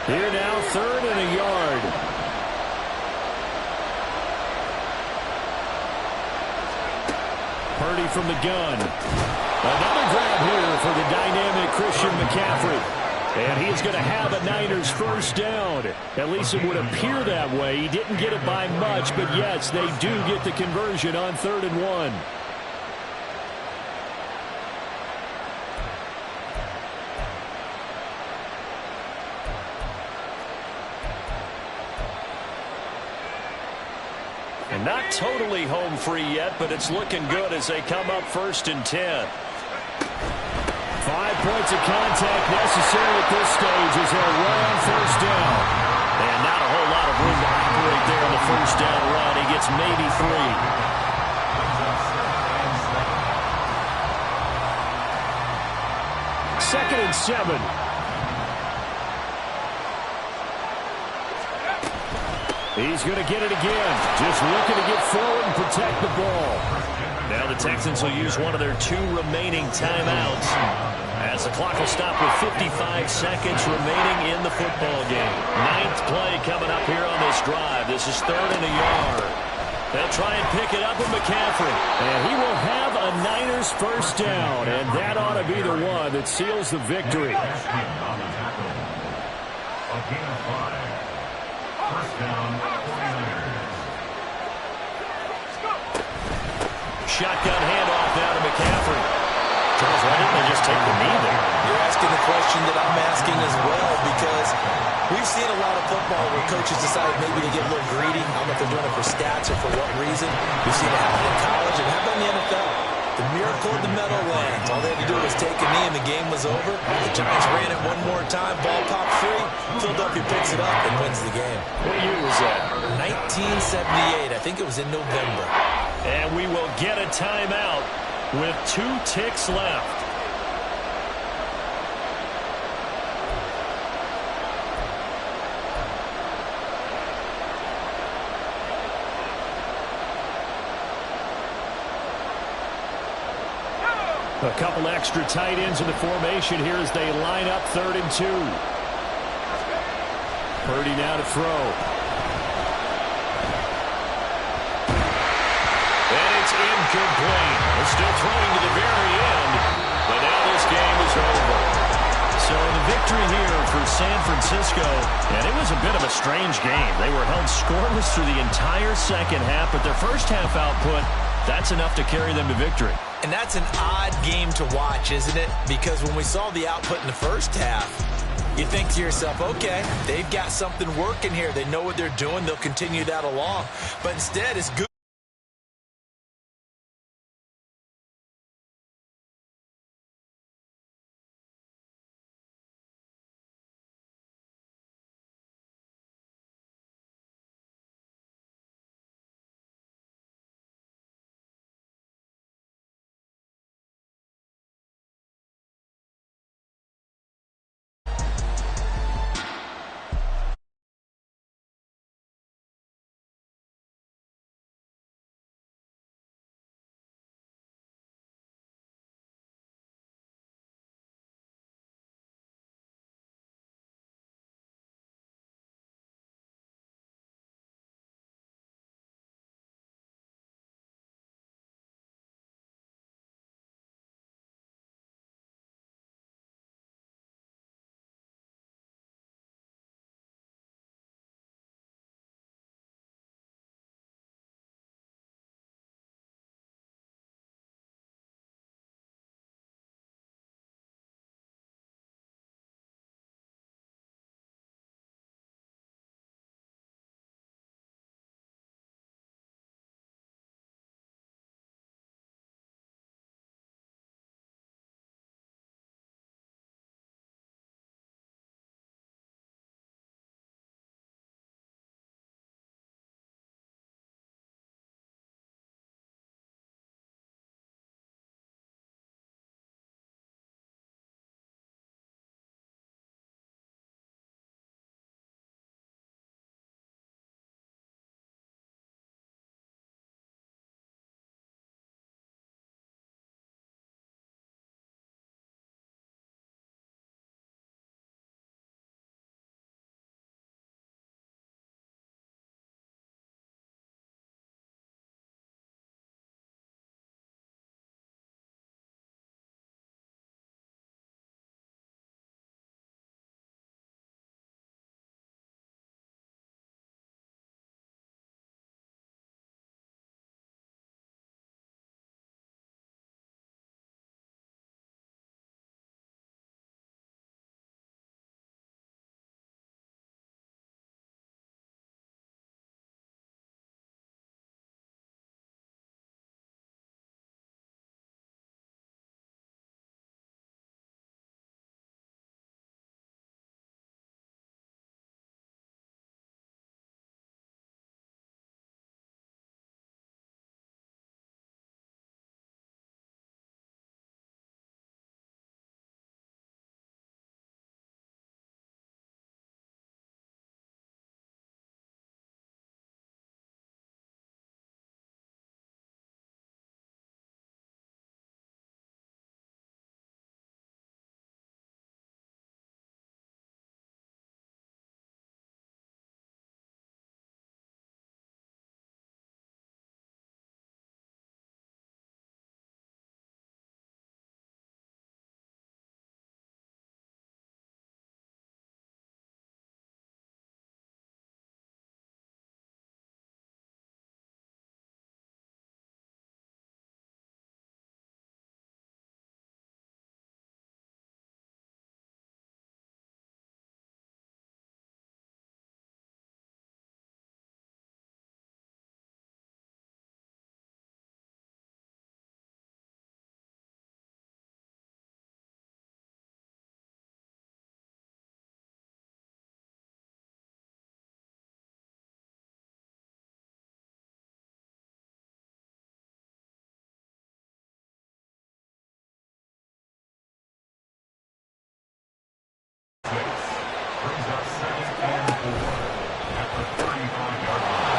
Here now, 3rd and a yard. Purdy from the gun. Another grab here for the dynamic Christian McCaffrey. And he's going to have a Niners first down. At least it would appear that way. He didn't get it by much, but yes, they do get the conversion on 3rd and 1. And not totally home free yet, but it's looking good as they come up 1st and 10. 5 points of contact necessary at this stage as they'll run on 1st down. And not a whole lot of room to operate there on the 1st down run. He gets maybe 3. 2nd and 7. He's going to get it again. Just looking to get forward and protect the ball. Now the Texans will use one of their 2 remaining timeouts as the clock will stop with 55 seconds remaining in the football game. 9th play coming up here on this drive. This is 3rd and a yard. They'll try and pick it up with McCaffrey. And he will have a Niners first down, and that ought to be the one that seals the victory. Shotgun handoff now to McCaffrey. Charles, why didn't they just take the knee there? You're asking the question that I'm asking as well, because we've seen a lot of football where coaches decide maybe to get a little greedy. I don't know if they're doing it for stats or for what reason. We've seen it happen in college and happen in the NFL. The miracle of the Meadowlands. All they had to do was take a knee and the game was over. The Giants ran it one more time. Ball popped free. Philadelphia picks it up and wins the game. What year was that? 1978. I think it was in November. And we will get a timeout with 2 ticks left. A couple extra tight ends in the formation here as they line up 3rd and 2. Purdy now to throw. And it's incomplete. They're still throwing to the very end, but now this game is over. So the victory here for San Francisco, and it was a bit of a strange game. They were held scoreless through the entire second half, but their first half output, that's enough to carry them to victory. And that's an odd game to watch, isn't it? Because when we saw the output in the first half, you think to yourself, okay, they've got something working here. They know what they're doing. They'll continue that along. But instead, it's good.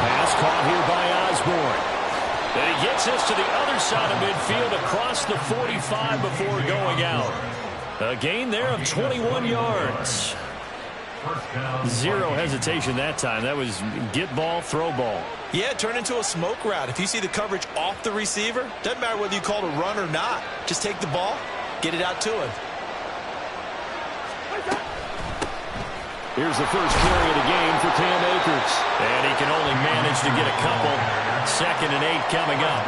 Pass caught here by Osborne. And he gets us to the other side of midfield across the 45 before going out. A gain there of 21 yards. Zero hesitation that time. That was get ball, throw ball. Yeah, turn into a smoke route. If you see the coverage off the receiver, doesn't matter whether you call it a run or not. Just take the ball, get it out to him. Here's the first carry of the game for Cam Akers. And he can only manage to get a couple. 2nd and 8 coming up.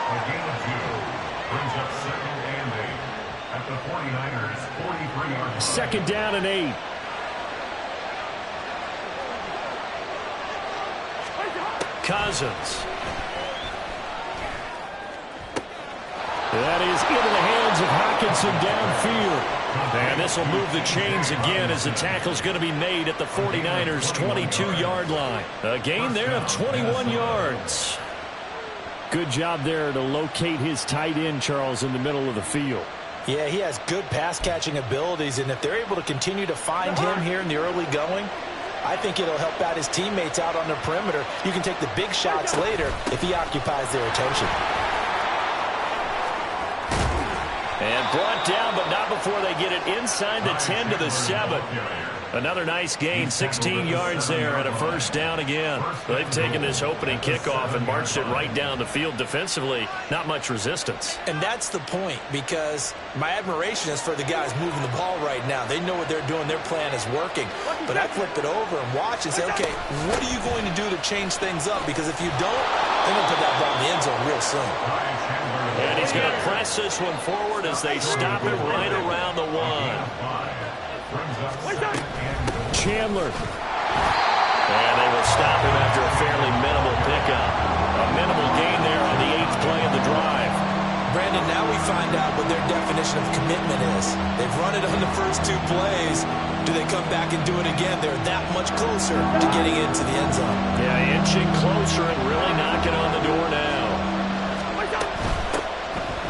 A gain of 2 brings up 2nd and 8 at the 49ers' 43-yard line. 2nd down and 8. Cousins. That is into the hands of Hockenson downfield. And this will move the chains again as the tackle's going to be made at the 49ers' 22-yard line. A gain there of 21 yards. Good job there to locate his tight end, Charles, in the middle of the field. Yeah, he has good pass-catching abilities, and if they're able to continue to find him here in the early going, I think it'll help out his teammates out on the perimeter. You can take the big shots later if he occupies their attention. And brought down, but not before they get it inside the 10 to the 7. Another nice gain, 16 yards there, and a first down again. They've taken this opening kickoff and marched it right down the field defensively. Not much resistance. And that's the point, because my admiration is for the guys moving the ball right now. They know what they're doing. Their plan is working. But I flip it over and watch and say, okay, what are you going to do to change things up? Because if you don't, they're going to put that ball in the end zone real soon. And he's going to press this one forward as they stop it right around the 1. Chandler. And they will stop him after a fairly minimal pickup. A minimal gain there on the 8th play of the drive. Brandon, now we find out what their definition of commitment is. They've run it on the first 2 plays. Do they come back and do it again? They're that much closer to getting into the end zone. Yeah, inching closer and really knocking on the door now.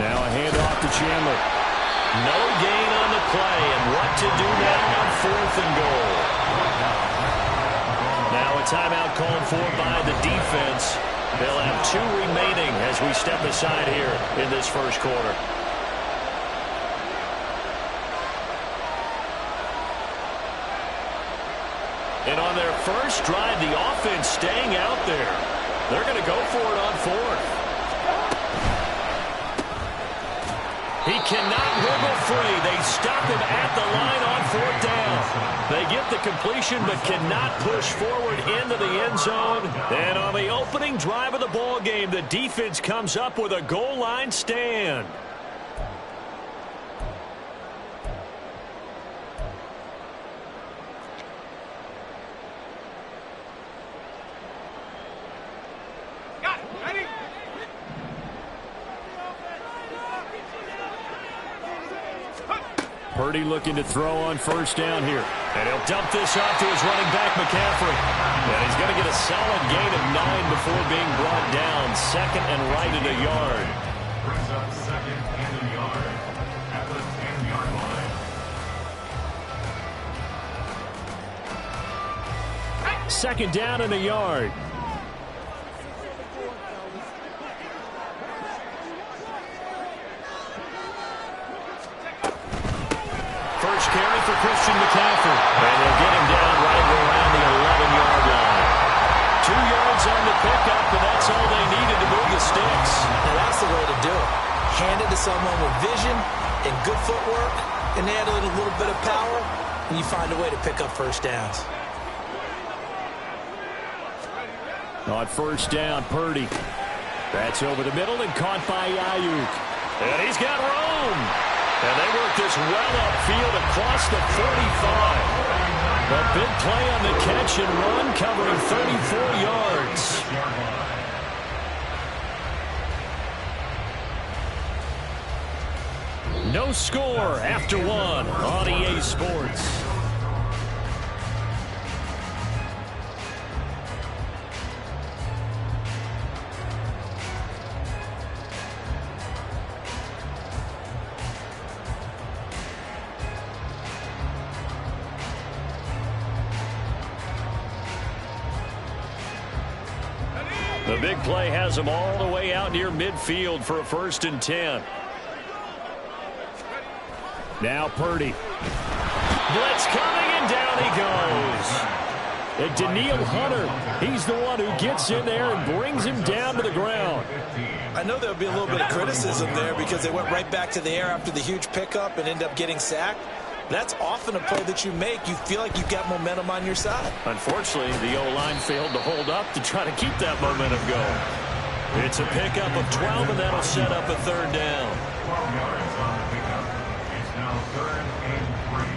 Now a handoff to Chandler. No gain on the play, and what to do now on 4th and goal. Now a timeout called for by the defense. They'll have 2 remaining as we step aside here in this first quarter. And on their first drive, the offense staying out there. They're going to go for it on 4th. He cannot wiggle free. They stop him at the line on 4th down. They get the completion but cannot push forward into the end zone. And on the opening drive of the ball game, the defense comes up with a goal line stand. Purdy looking to throw on first down here. And he'll dump this off to his running back, McCaffrey. And he's going to get a solid gain of 9 before being brought down. 2nd and right at a yard. Brings up 2nd and a yard at the 10-yard line. 2nd down and a yard. Carry for Christian McCaffrey. And they'll get him down right around the 11-yard line. 2 yards on the pickup, and that's all they needed to move the sticks. Now that's the way to do it. Hand it to someone with vision and good footwork, and add a little bit of power, and you find a way to pick up first downs. On first down, Purdy. That's over the middle and caught by Ayuk. And he's got room. And they work this well upfield across the 45. A big play on the catch and run, covering 34 yards. No score after 1 on EA Sports. The big play has him all the way out near midfield for a 1st and 10. Now Purdy. Blitz coming, and down he goes. And Daniil Hunter, he's the one who gets in there and brings him down to the ground. I know there'll be a little bit of criticism there because they went right back to the air after the huge pickup and ended up getting sacked. That's often a play that you make. You feel like you've got momentum on your side. Unfortunately, the O-line failed to hold up to try to keep that momentum going. It's a pickup of 12, and that'll set up a 3rd down. 12 yards on the pickup. It's now 3rd and 3.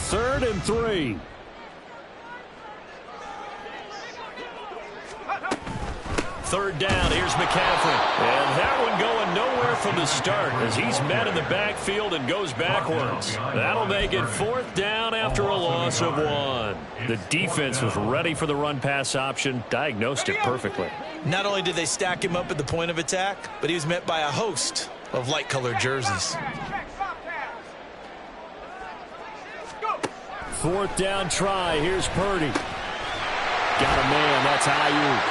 Third and 3. Third down, here's McCaffrey. And that one going nowhere from the start as he's met in the backfield and goes backwards. That'll make it 4th down after a loss of 1. The defense was ready for the run-pass option, diagnosed it perfectly. Not only did they stack him up at the point of attack, but he was met by a host of light-colored jerseys. 4th down try. Here's Purdy. Got a man. That's Ayuk.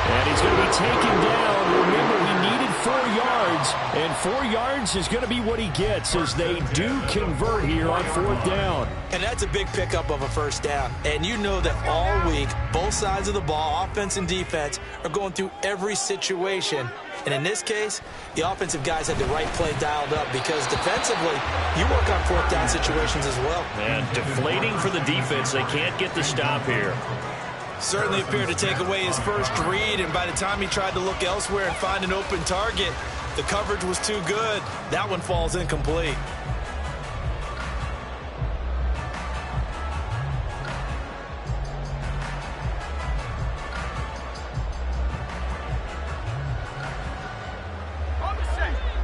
And he's going to be taken down. Remember, he needed 4 yards, and 4 yards is going to be what he gets as they do convert here on 4th down. And that's a big pickup of a 1st down. And you know that all week, both sides of the ball, offense and defense, are going through every situation. And in this case, the offensive guys had the right play dialed up because defensively, you work on 4th down situations as well. And deflating for the defense. They can't get the stop here. Certainly appeared to take away his first read, and by the time he tried to look elsewhere and find an open target, the coverage was too good. That one falls incomplete.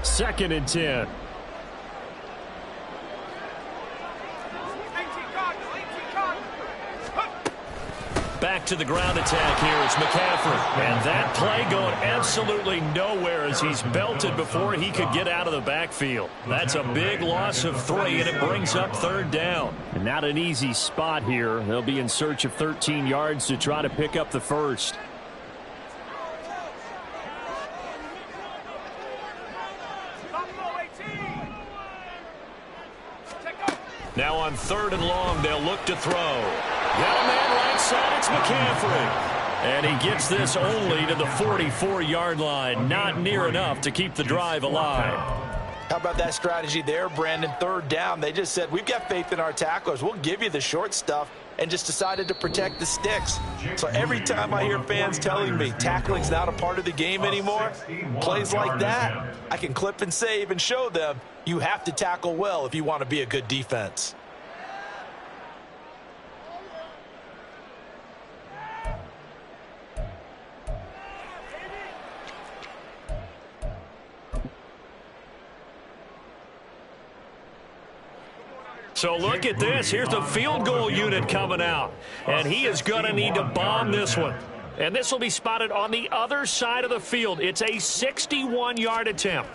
Second and 10. Back to the ground attack here. It's McCaffrey. And that play going absolutely nowhere as he's belted before he could get out of the backfield. That's a big loss of 3, and it brings up 3rd down. And not an easy spot here. They'll be in search of 13 yards to try to pick up the 1st. Now on 3rd and long, they'll look to throw. Got a man right side, it's McCaffrey. And he gets this only to the 44-yard line. Not near enough to keep the drive alive. How about that strategy there, Brandon? 3rd down, they just said, we've got faith in our tacklers. We'll give you the short stuff, and just decided to protect the sticks. So every time I hear fans telling me tackling's not a part of the game anymore, plays like that, I can clip and save and show them you have to tackle well if you want to be a good defense. So look at this. Here's the field goal unit coming out. And he is going to need to bomb this one. And this will be spotted on the other side of the field. It's a 61-yard attempt.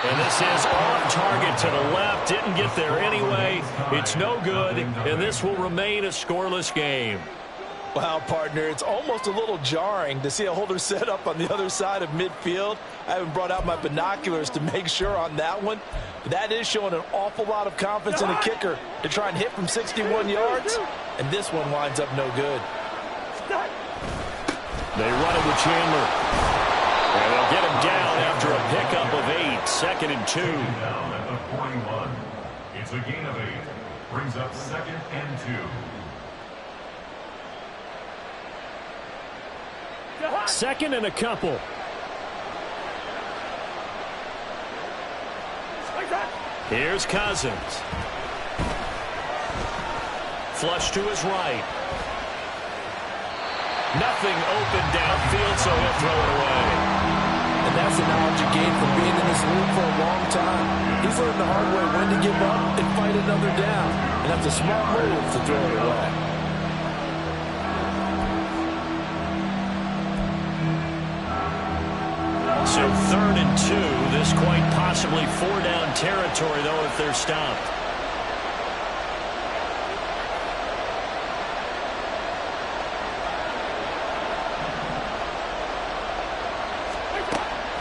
And this is off target to the left. Didn't get there anyway. It's no good. And this will remain a scoreless game. Wow, partner, it's almost a little jarring to see a holder set up on the other side of midfield. I haven't brought out my binoculars to make sure on that one. But that is showing an awful lot of confidence in the kicker to try and hit from 61 yards. And this one winds up no good. They run it with Chandler. And they'll get him down after a pickup of 8. 2nd and 2. Down at the 41. It's a gain of 8. Brings up 2nd and 2. 2nd and a couple. Here's Cousins. Flush to his right. Nothing open downfield, so he'll throw it away. And that's the knowledge you gain from being in this league for a long time. He's learned the hard way when to give up and fight another down. And that's a smart move to throw it away. So 3rd and 2. This quite possibly 4-down territory, though, if they're stopped.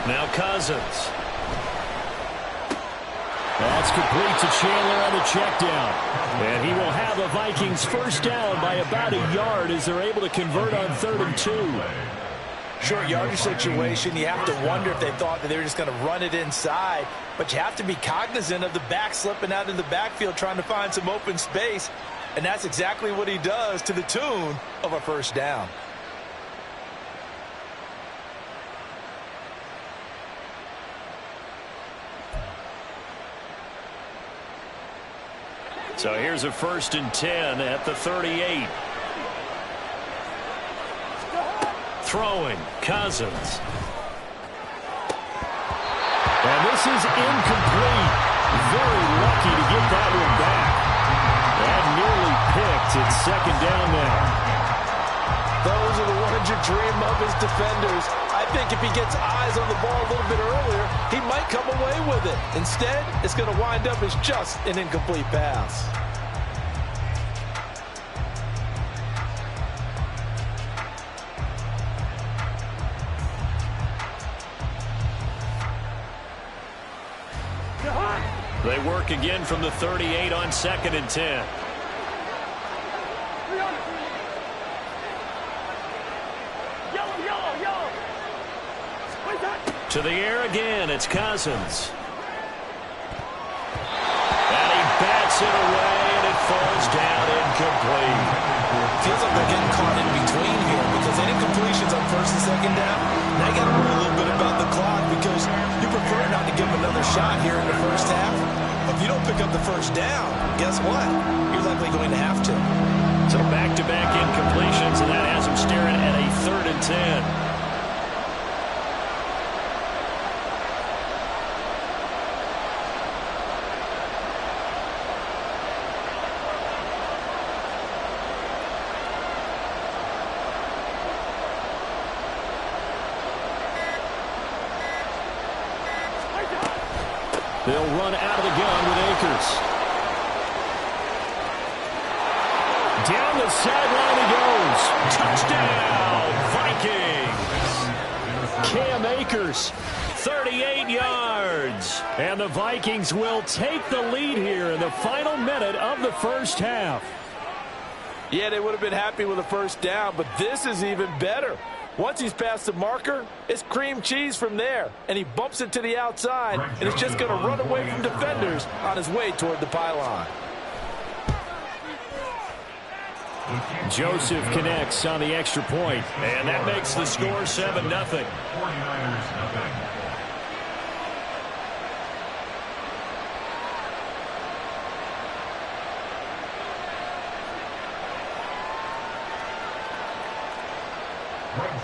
Now Cousins. That's complete to Chandler on the check down. And he will have the Vikings first down by about a yard as they're able to convert on 3rd and 2. Short yardage situation, you have to wonder if they thought that they were just going to run it inside. But you have to be cognizant of the back slipping out in the backfield trying to find some open space. And that's exactly what he does to the tune of a first down. So here's a 1st and 10 at the 38. Throwing, Cousins. And this is incomplete. Very lucky to get that one back. That nearly picked. It's 2nd down now. Those are the ones you dream of as defenders. I think if he gets eyes on the ball a little bit earlier, he might come away with it. Instead, it's going to wind up as just an incomplete pass. They work again from the 38 on 2nd and 10. To the air again, it's Cousins. And he bats it away, and it falls down incomplete. Feels like they're getting caught in between here because any completions on 1st and 2nd down, now you got to worry a little bit about the clock because you prefer not to give them another shot here in the first half. But if you don't pick up the first down, guess what? You're likely going to have to. So back-to-back incompletions, and that has him staring at a 3rd and 10. They'll run out of the gun with Akers. Down the sideline he goes. Touchdown, Vikings. Cam Akers, 38 yards. And the Vikings will take the lead here in the final minute of the first half. Yeah, they would have been happy with a first down, but this is even better. Once he's past the marker, it's cream cheese from there. And he bumps it to the outside, and it's just going to run away from defenders on his way toward the pylon. Joseph connects on the extra point. And that makes the score 7-0. 49ers, nothing.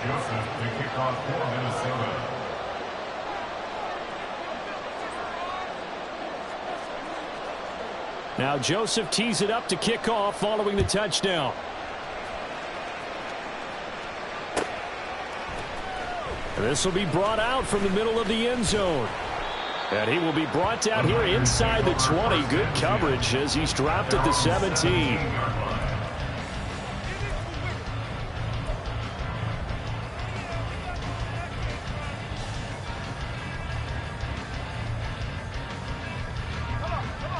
Joseph to kick off for Minnesota. Now Joseph tees it up to kick off following the touchdown. This will be brought out from the middle of the end zone. And he will be brought down here inside the 20. Good coverage as he's dropped at the 17.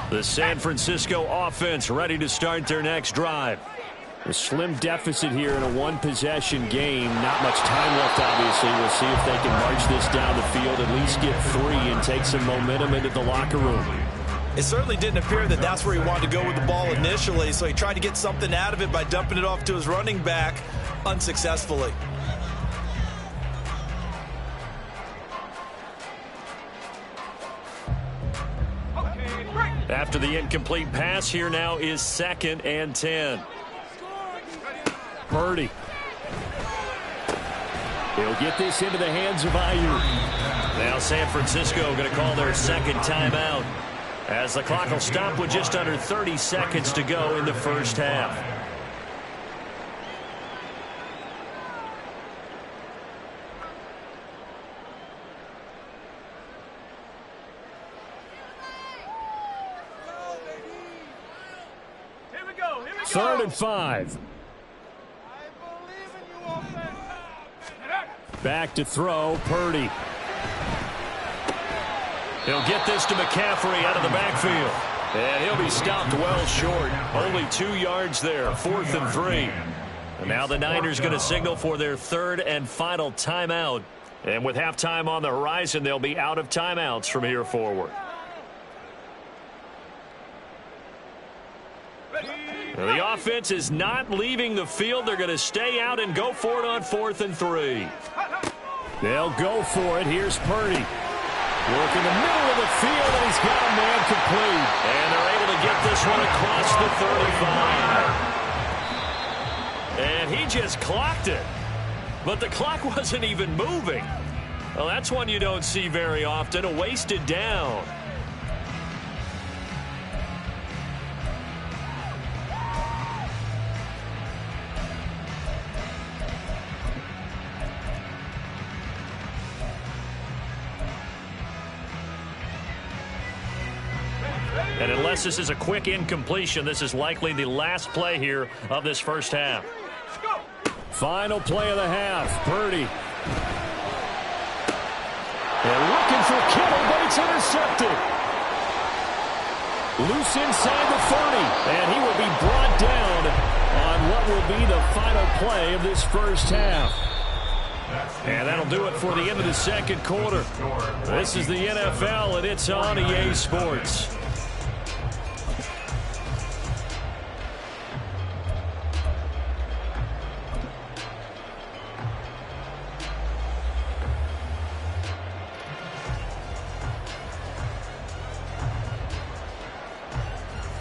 The San Francisco offense ready to start their next drive. A slim deficit here in a one-possession game. Not much time left, obviously. We'll see if they can march this down the field, at least get 3 and take some momentum into the locker room. It certainly didn't appear that that's where he wanted to go with the ball initially, so he tried to get something out of it by dumping it off to his running back unsuccessfully. After the incomplete pass, here now is 2nd and 10. Purdy. He'll get this into the hands of Ayuk. Now San Francisco going to call their second timeout as the clock will stop with just under 30 seconds to go in the first half. Third and 5. Back to throw, Purdy. He'll get this to McCaffrey out of the backfield. And he'll be stopped well short. Only 2 yards there, 4th and 3. And now the Niners going to signal for their third and final timeout. And with halftime on the horizon, they'll be out of timeouts from here forward. The offense is not leaving the field. They're going to stay out and go for it on 4th and 3. They'll go for it. Here's Purdy. Work in the middle of the field, and he's got a man complete. And they're able to get this one across the 35. And he just clocked it. But the clock wasn't even moving. Well, that's one you don't see very often, a wasted down. And unless this is a quick incompletion, this is likely the last play here of this first half. Final play of the half, Purdy. They're looking for Kittle, but it's intercepted. Loose inside the 30, and he will be brought down on what will be the final play of this first half. And that'll do it for the end of the second quarter. This is the NFL, and it's on EA Sports.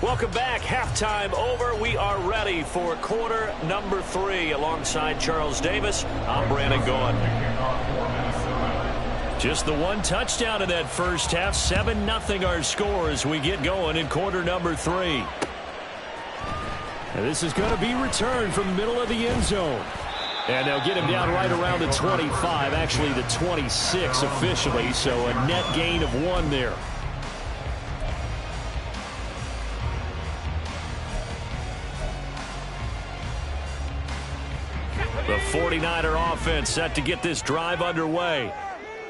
Welcome back. Halftime over. We are ready for quarter number 3. Alongside Charles Davis, I'm Brandon Gaughan. Just the one touchdown in that first half. 7-0 our score as we get going in quarter number 3. And this is going to be returned from the middle of the end zone. And they'll get him down right around the 25, actually the 26 officially, so a net gain of 1 there. The 49er offense set to get this drive underway.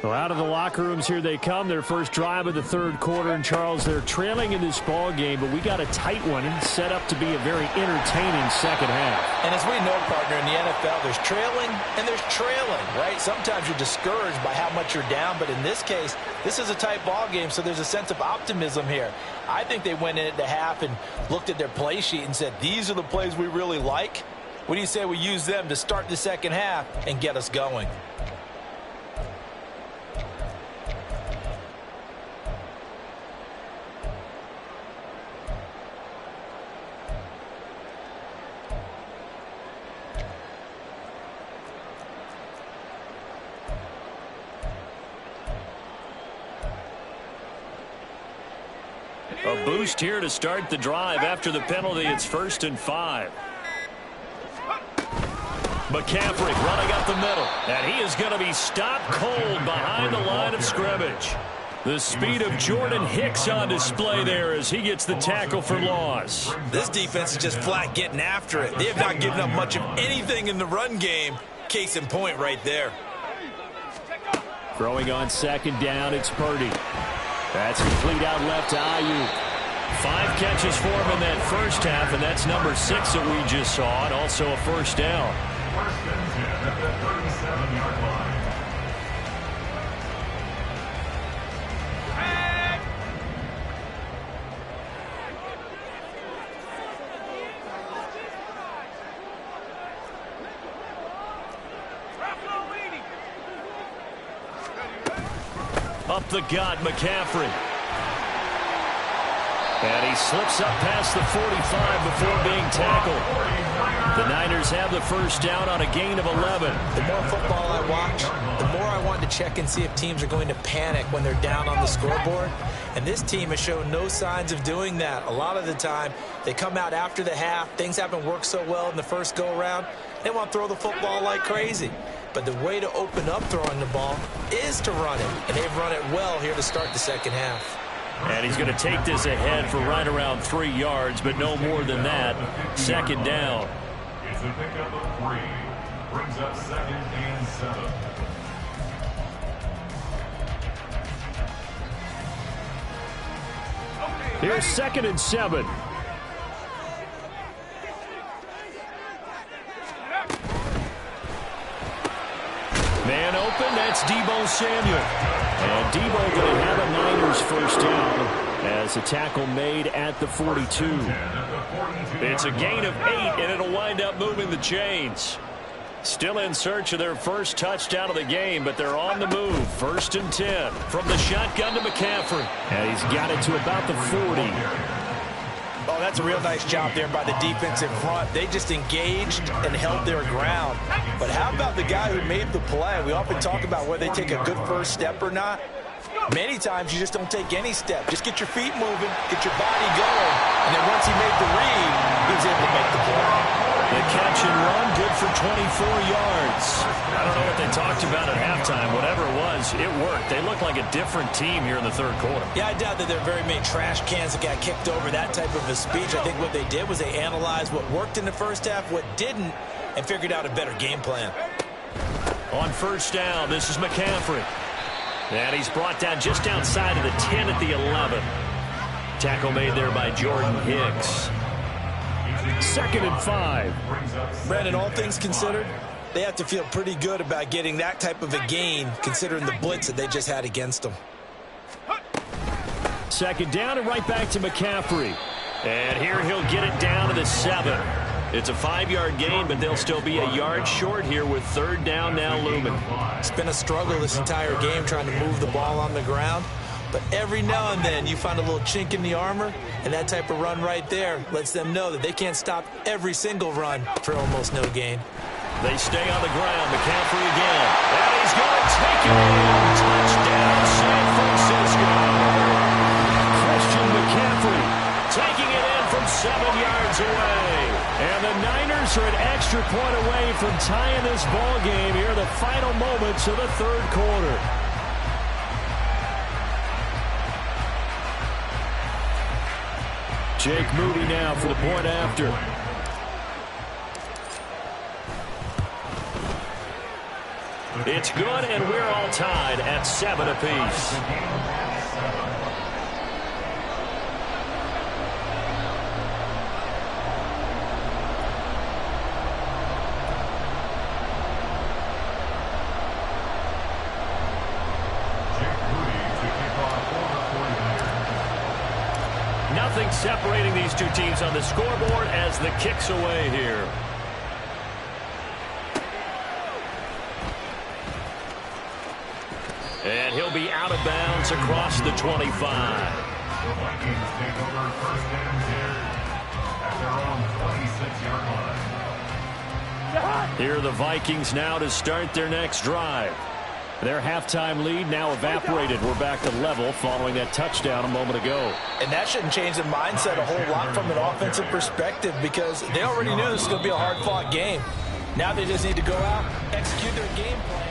Well, out of the locker rooms here they come. Their first drive of the third quarter. And, Charles, they're trailing in this ball game, but we got a tight one set up to be a very entertaining second half. And as we know, partner, in the NFL, there's trailing and there's trailing, right? Sometimes you're discouraged by how much you're down, but in this case, this is a tight ball game, so there's a sense of optimism here. I think they went in at the half and looked at their play sheet and said, these are the plays we really like. What do you say we use them to start the second half and get us going? A boost here to start the drive. After the penalty, it's 1st and 5. McCaffrey running up the middle, and he is going to be stopped cold behind the line of scrimmage. The speed of Jordan Hicks on display there as he gets the tackle for loss. This defense is just flat getting after it. They have not given up much of anything in the run game. Case in point right there. Throwing on second down, it's Purdy. That's complete out left to Ayuk. 5 catches for him in that first half, and that's number 6 that we just saw, and also a first down. First and 10 at the 37-yard line. Up the gut, McCaffrey. And he slips up past the 45 before being tackled. The Niners have the first down on a gain of 11. The more football I watch, the more I want to check and see if teams are going to panic when they're down on the scoreboard. And this team has shown no signs of doing that. A lot of the time, they come out after the half. Things haven't worked so well in the first go-around. They want to throw the football like crazy. But the way to open up throwing the ball is to run it. And they've run it well here to start the second half. And he's going to take this ahead for right around 3 yards, but no more than that. Second down. It's a pickup of 3. Brings up 2nd and 7. Here's 2nd and 7. Man open, that's Deebo Samuel. And Deebo going to have a Niners first down as a tackle made at the 42. It's a gain of 8, and it'll wind up moving the chains. Still in search of their first touchdown of the game, but they're on the move. 1st and 10 from the shotgun to McCaffrey. And he's got it to about the 40. Oh, that's a real nice job there by the defensive front. They just engaged and held their ground. But how about the guy who made the play? We often talk about whether they take a good first step or not. Many times you just don't take any step. Just get your feet moving, get your body going, and then once he made the read, he was able to make the play. The catch and run, good for 24 yards. I don't know what they talked about at halftime. Whatever it was, it worked. They look like a different team here in the third quarter. Yeah, I doubt that there are very many trash cans that got kicked over that type of a speech. I think what they did was they analyzed what worked in the first half, what didn't, and figured out a better game plan. On first down, this is McCaffrey. And he's brought down just outside of the 10 at the 11. Tackle made there by Jordan Hicks. 2nd and 5. Brandon, all things considered, they have to feel pretty good about getting that type of a gain, considering the blitz that they just had against them. 2nd down and right back to McCaffrey. And here he'll get it down to the 7. It's a 5-yard gain, but they'll still be a yard short here with 3rd down now looming. It's been a struggle this entire game trying to move the ball on the ground. But every now and then you find a little chink in the armor, and that type of run right there lets them know that they can't stop every single run for almost no gain. They stay on the ground. McCaffrey again. And he's going to take it in. Touchdown, San Francisco. Christian McCaffrey taking it in from 7 yards away. And the Niners are an extra point away from tying this ball game here in the final moments of the third quarter. Jake Moody now for the point after. It's good, and we're all tied at 7 apiece. Nothing separating these two teams on the scoreboard as the kick's away here. And he'll be out of bounds across the 25. The Vikings take over 1st and 10 at their own 26-yard line. Here are the Vikings now to start their next drive. Their halftime lead now evaporated. We're back to level following that touchdown a moment ago. And that shouldn't change the mindset a whole lot from an offensive perspective because they already knew this was going to be a hard-fought game. Now they just need to go out, execute their game plan.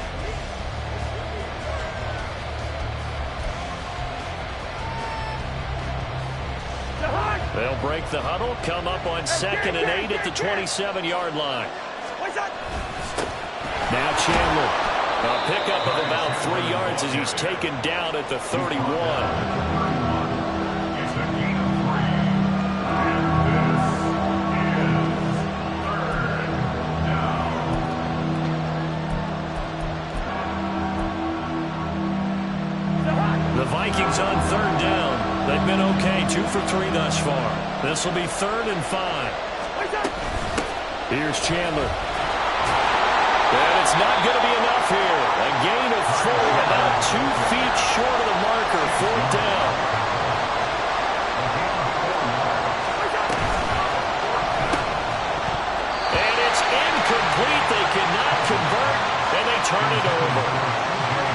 They'll break the huddle, come up on 2nd and 8 at the 27-yard line. Now Chandler. A pickup of about 3 yards as he's taken down at the 31. It's a gain of 3. And this is 3rd down. The Vikings on 3rd down. They've been okay, 2 for 3 thus far. This will be 3rd and 5. Here's Chandler. And it's not going to be enough here. A gain of 4, about 2 feet short of the marker, 4th down.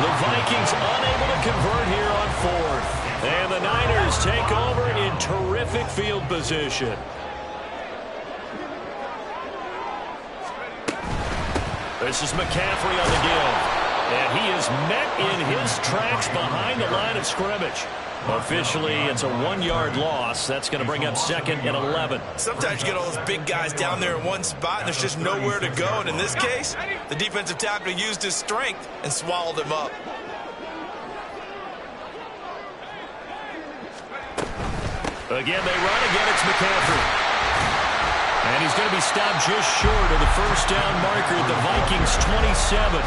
The Vikings unable to convert here on fourth. And the Niners take over in terrific field position. This is McCaffrey on the give. And he is met in his tracks behind the line of scrimmage. Officially, it's a 1-yard loss. That's going to bring up 2nd and 11. Sometimes you get all those big guys down there in one spot, and there's just nowhere to go. And in this case, the defensive tackle used his strength and swallowed him up. Again, they run. Again, it's McCaffrey. And he's going to be stopped just short of the first down marker at the Vikings' 27.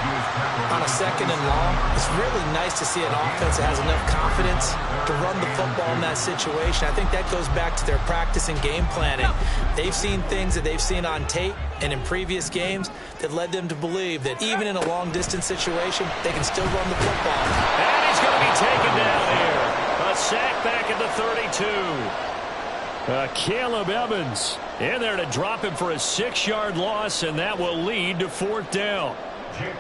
On a 2nd and long, it's really nice to see an offense that has enough confidence to run the football in that situation. I think that goes back to their practice and game planning. They've seen things that they've seen on tape and in previous games that led them to believe that even in a long-distance situation, they can still run the football. And he's going to be taken down here. A sack back at the 32. Caleb Evans in there to drop him for a 6-yard loss, and that will lead to 4th down.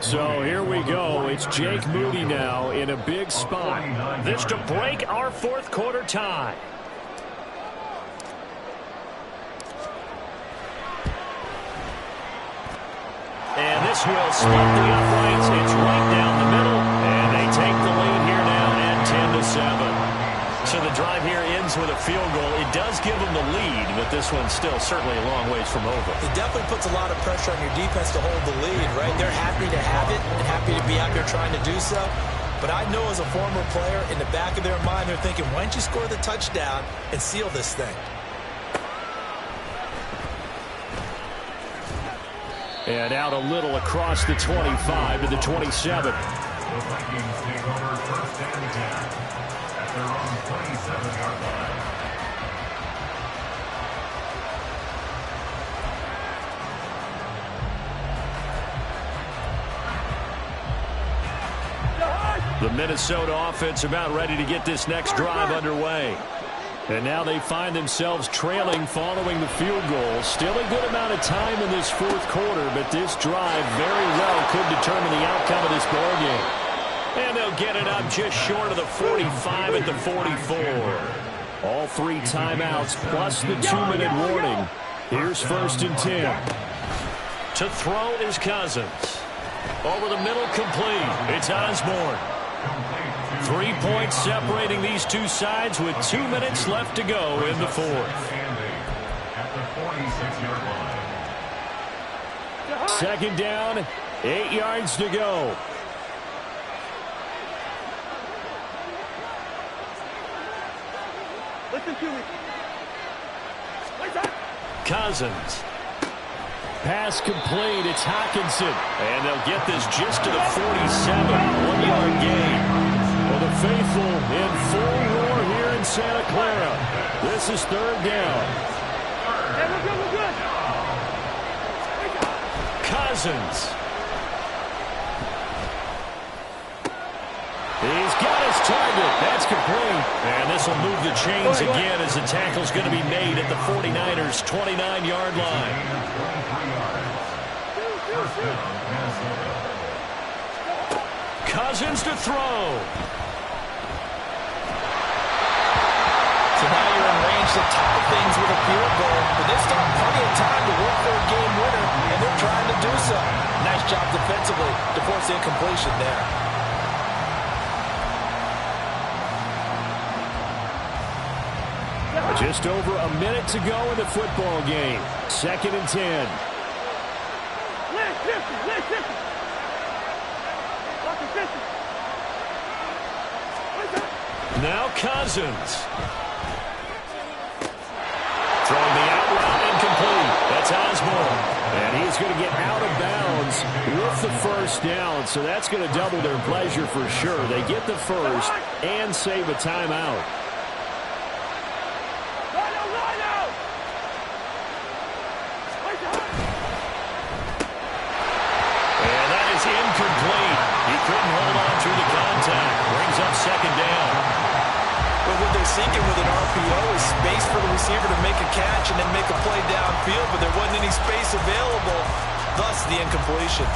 So here we go. It's Jake Moody now in a big spot. This to break our 4th quarter tie. And this will split the uprights. It's right down the middle. And they take the lead here now at 10-7. So the drive here ends with a field goal. It does give them the lead, but this one's still certainly a long ways from over. It definitely puts a lot of pressure on your defense to hold the lead, right? They're happy to have it and happy to be out there trying to do so. But I know as a former player, in the back of their mind, they're thinking, why don't you score the touchdown and seal this thing? And out a little across the 25 to the 27. The Vikings take over 1st and 10 at their own 27-yard line. The Minnesota offense about ready to get this next drive underway. And now they find themselves trailing following the field goal. Still a good amount of time in this 4th quarter, but this drive very well could determine the outcome of this ball game. And they'll get it up just short of the 45 at the 44. All 3 timeouts plus the 2-minute warning. Here's 1st and 10. To throw is Cousins. Over the middle, complete. It's Osborne. 3 points separating these two sides with 2 minutes left to go in the 4th. At the 46-yard line. 2nd down, 8 yards to go. Listen to me. Cousins. Pass complete. It's Hockenson. And they'll get this just to the 47. 1-yard gain. Well, the faithful in full roar here in Santa Clara. This is 3rd down. Hey, we're good, we're good. Cousins. He's got his target. That's complete. And this will move the chains again as the tackle's going to be made at the 49ers' 29-yard line. Cousins to throw. So now you're in range to tie things with a field goal, but they've still plenty of time to work for a game winner, and they're trying to do so. Nice job defensively to force the incompletion there. Just over a minute to go in the football game. 2nd and 10. Now Cousins. Throwing the out route incomplete. That's Osborne. And he's going to get out of bounds with the 1st down. So that's going to double their pleasure for sure. They get the 1st and save a timeout. Incomplete. He couldn't hold on through the contact. Brings up 2nd down. But what they're seeking with an RPO is space for the receiver to make a catch and then make a play downfield, but there wasn't any space available, thus the incompletion.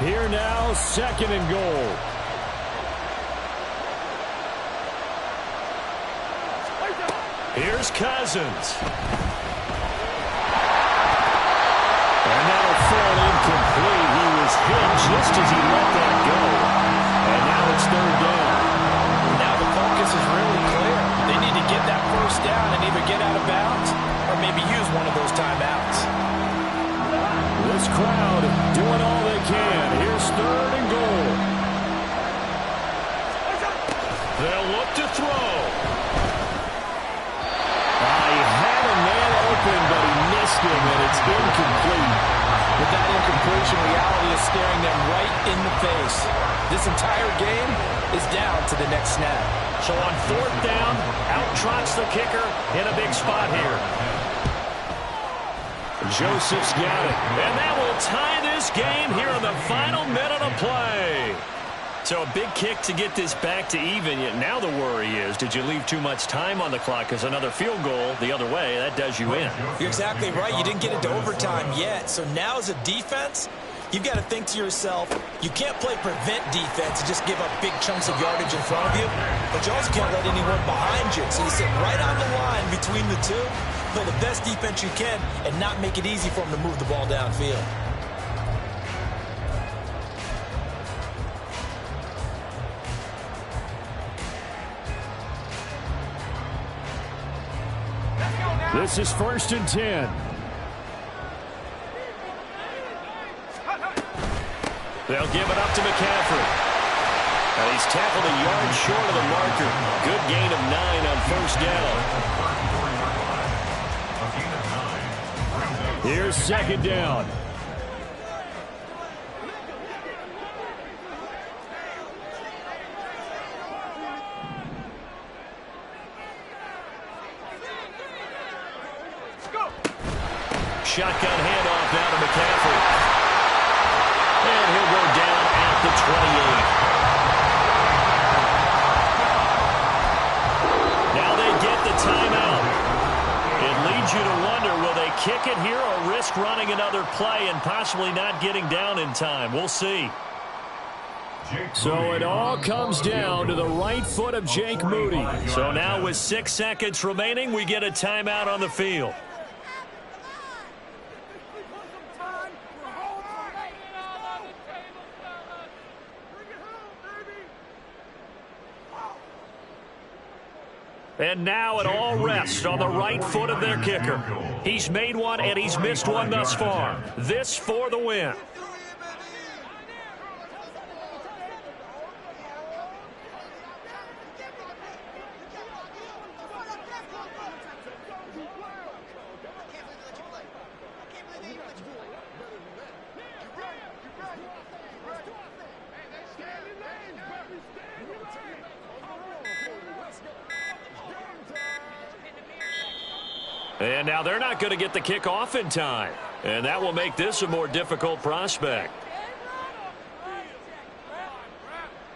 Here now, 2nd and goal. Here's Cousins. And that'll fall incomplete. He was hit just as he let that go. And now it's 3rd down. Now the focus is really clear. They need to get that first down and either get out of bounds or maybe use one of those timeouts. This crowd doing all they can. Here's 3rd and goal. They'll look to throw. He had a man open, but he missed him, and it's incomplete. With that incompletion, reality is staring them right in the face. This entire game is down to the next snap. So on 4th down, out trots the kicker in a big spot here. Joseph's got it. And that will tie this game here in the final minute of play. So a big kick to get this back to even. Yet now the worry is, did you leave too much time on the clock? Because another field goal the other way, that does you in. You're exactly right. You didn't get into overtime yet. So now as a defense, you've got to think to yourself, you can't play prevent defense and just give up big chunks of yardage in front of you. But you also can't let anyone behind you. So you sit right on the line between the two, play the best defense you can, and not make it easy for them to move the ball downfield. This is 1st and 10. They'll give it up to McCaffrey. And he's tackled a yard short of the marker. Good gain of 9 on 1st down. Here's 2nd down. Shotgun handoff now to McCaffrey. And he'll go down at the 28. Now they get the timeout. It leads you to wonder, will they kick it here or risk running another play and possibly not getting down in time? We'll see. So it all comes down to the right foot of Jake Moody. So now with 6 seconds remaining, we get a timeout on the field. And now it all rests on the right foot of their kicker. He's made one and he's missed one thus far. This for the win. And now they're not going to get the kickoff in time. And that will make this a more difficult prospect.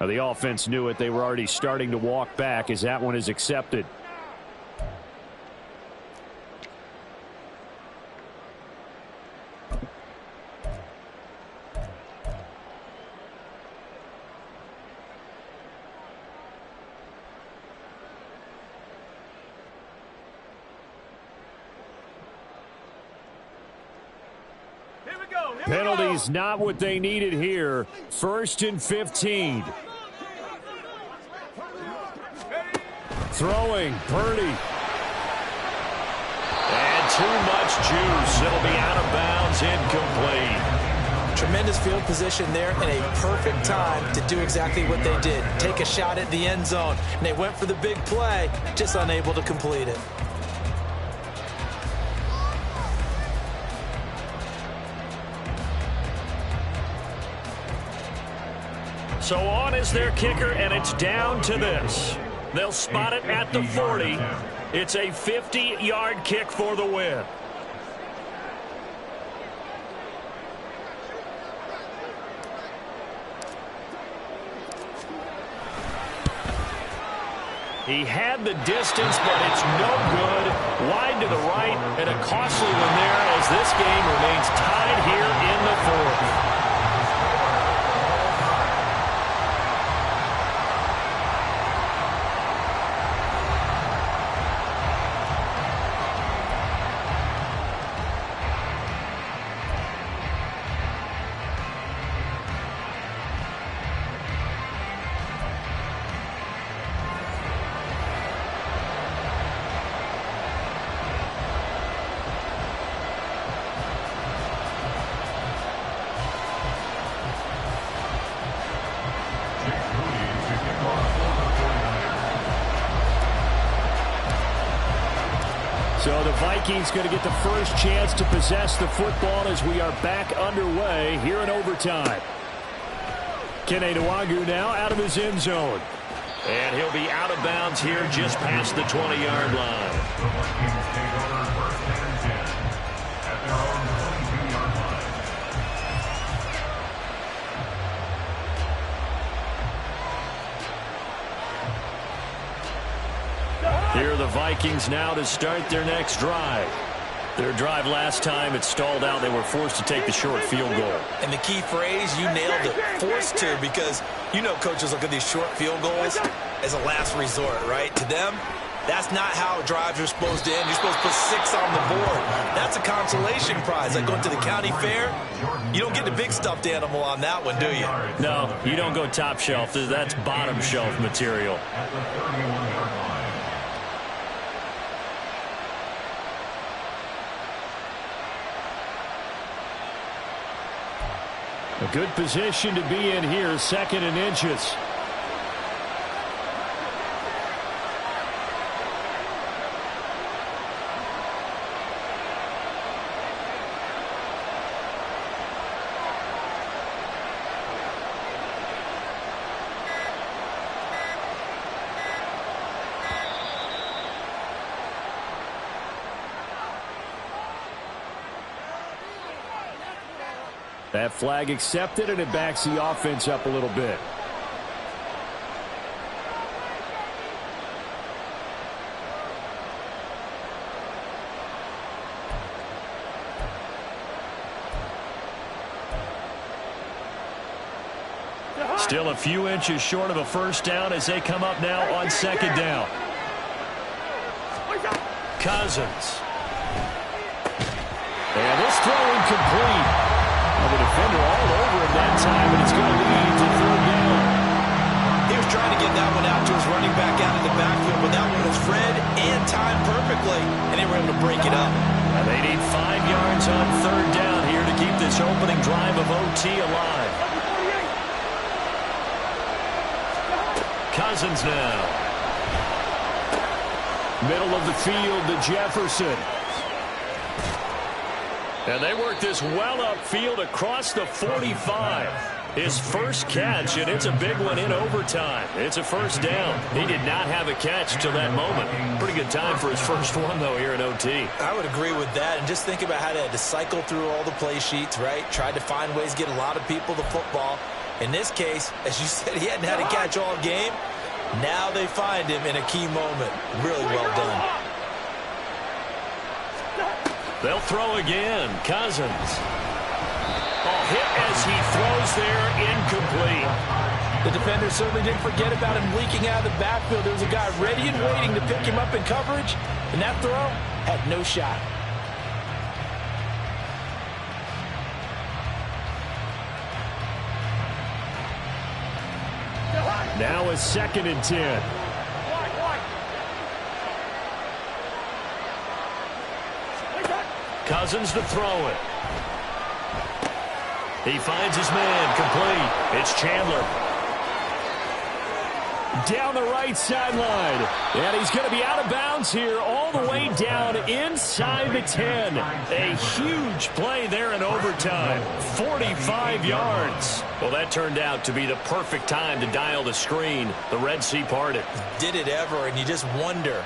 The offense knew it. They were already starting to walk back as that one is accepted. Penalties not what they needed here. 1st and 15. Throwing, Purdy. And too much juice. It'll be out of bounds, incomplete. Tremendous field position there and a perfect time to do exactly what they did. Take a shot at the end zone. And they went for the big play, just unable to complete it. So on is their kicker, and it's down to this. They'll spot it at the 40. It's a 50-yard kick for the win. He had the distance, but it's no good. Wide to the right, and a costly one there as this game remains tied here in the 4th. So the Vikings going to get the first chance to possess the football as we are back underway here in overtime. Kene Nwagu now out of his end zone. And he'll be out of bounds here just past the 20-yard line. The Vikings take over first and 10 at their own 22-yard line. Here are the Vikings now to start their next drive. Their drive last time, it stalled out. They were forced to take the short field goal. And the key phrase, you nailed it, forced to, because you know coaches look at these short field goals as a last resort, right? To them, that's not how drives are supposed to end. You're supposed to put 6 on the board. That's a consolation prize. Like going to the county fair, you don't get the big stuffed animal on that one, do you? No, you don't go top shelf. That's bottom shelf material. At the 31-yard line. A good position to be in here, 2nd and inches. That flag accepted, and it backs the offense up a little bit. Still a few inches short of a first down as they come up now on 2nd down. Cousins. And this throw incomplete. The defender all over him that time, and it's going to lead to 3rd down. He was trying to get that one out to his running back out of the backfield, but that one was read and timed perfectly, and they were able to break it up. And they need 5 yards on 3rd down here to keep this opening drive of OT alive. Cousins now. Middle of the field to Jefferson. And they work this well upfield across the 45. His first catch, and it's a big one in overtime. It's a first down. He did not have a catch till that moment. Pretty good time for his first one, though, here in OT. I would agree with that. And just think about how they had to cycle through all the play sheets, right? Tried to find ways to get a lot of people the football. In this case, as you said, he hadn't had a catch all game. Now they find him in a key moment. Really well done. They'll throw again. Cousins. Oh, hit as he throws there, incomplete. The defender certainly didn't forget about him leaking out of the backfield. There was a guy ready and waiting to pick him up in coverage, and that throw had no shot. Now a 2nd and 10. Cousins to throw it. He finds his man, complete. It's Chandler. Down the right sideline. And he's going to be out of bounds here all the way down inside the 10. A huge play there in overtime. 45 yards. Well, that turned out to be the perfect time to dial the screen. The Red Sea parted. Did it ever, and you just wonder,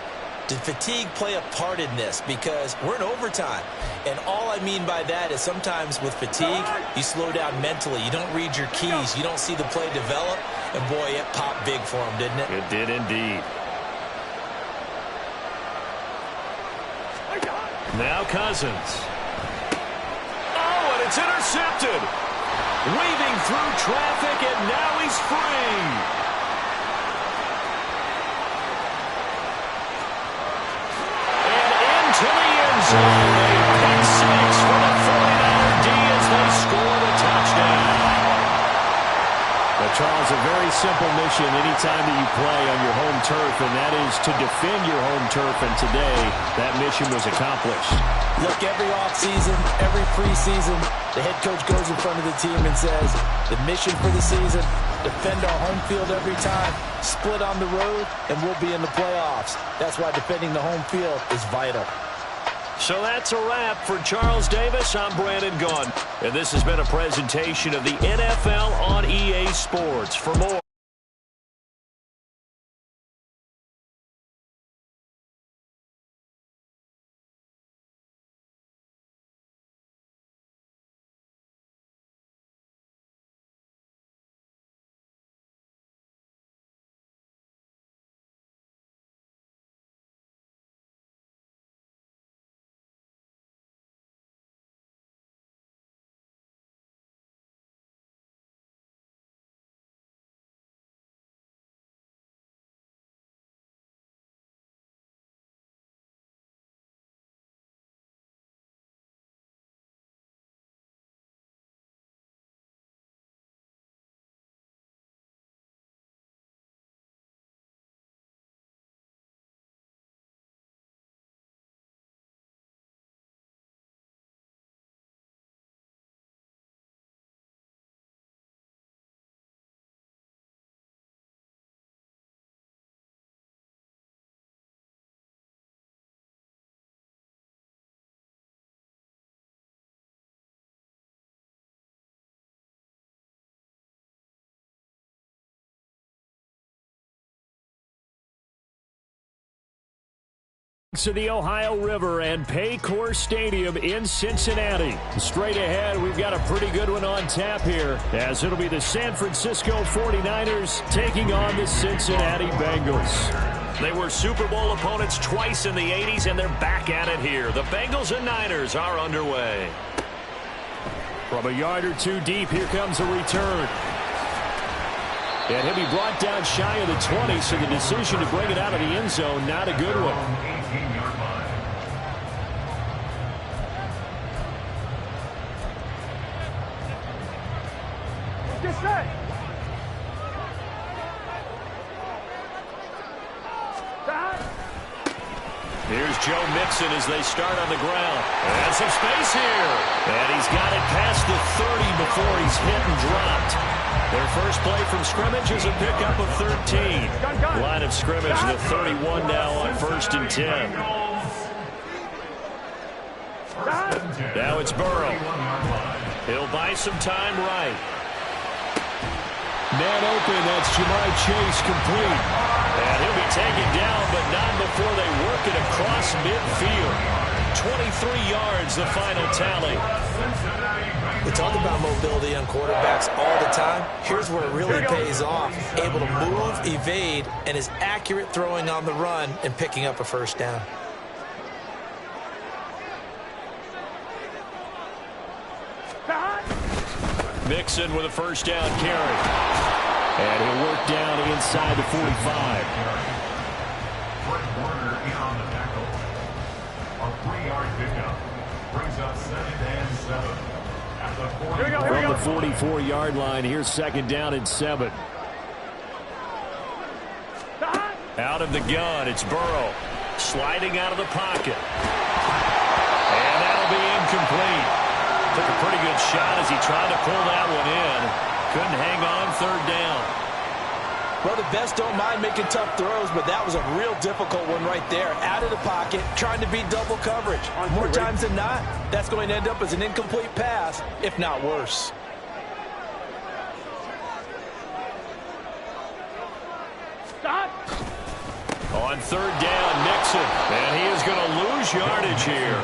did fatigue play a part in this? Because we're in overtime. And all I mean by that is sometimes with fatigue, you slow down mentally. You don't read your keys. You don't see the play develop. And, boy, it popped big for him, didn't it? It did indeed. Now Cousins. Oh, and it's intercepted. Weaving through traffic, and now he's free. To the end zone. A pick six for the 49er D as they score the touchdown. But Charles, a very simple mission anytime that you play on your home turf, and that is to defend your home turf. And today, that mission was accomplished. Look, every offseason, every preseason, the head coach goes in front of the team and says, the mission for the season, defend our home field every time, split on the road, and we'll be in the playoffs. That's why defending the home field is vital. So that's a wrap. For Charles Davis, I'm Brandon Gaudin. And this has been a presentation of the NFL on EA Sports. For more. To the Ohio River and Paycor Stadium in Cincinnati. Straight ahead, we've got a pretty good one on tap here, as it'll be the San Francisco 49ers taking on the Cincinnati Bengals. They were Super Bowl opponents twice in the 80s, and they're back at it here. The Bengals and Niners are underway. From a yard or two deep, here comes a return. And he'll be brought down shy of the 20, so the decision to bring it out of the end zone, not a good one. 18-yard line. Get set. Here's Joe Mixon as they start on the ground. And some space here. And he's got it past the 30 before he's hit and dropped. Their first play from scrimmage is a pickup of 13. Line of scrimmage, the 31 now on 1st and 10. Now it's Burrow. He'll buy some time right. Man open, that's Jamar Chase complete. And he'll be taken down, but not before they work it across midfield. 23 yards, the final tally. We talk about mobility on quarterbacks all the time. Here's where it really pays off. Able to move, evade, and is accurate throwing on the run and picking up a first down. Mixon with a first down carry. And he'll work down inside the 45. Warner in on the tackle. A 3-yard pickup brings up 2nd and 7. At the 40. From the 44-yard line, here's 2nd down and 7. Out of the gun, it's Burrow. Sliding out of the pocket. And that'll be incomplete. Took a pretty good shot as he tried to pull that one in. Couldn't hang on 3rd down. Well, the best don't mind making tough throws, but that was a real difficult one right there. Out of the pocket, trying to beat double coverage. More times than not, that's going to end up as an incomplete pass, if not worse. Stop. On 3rd down, Mixon. And he is going to lose yardage here.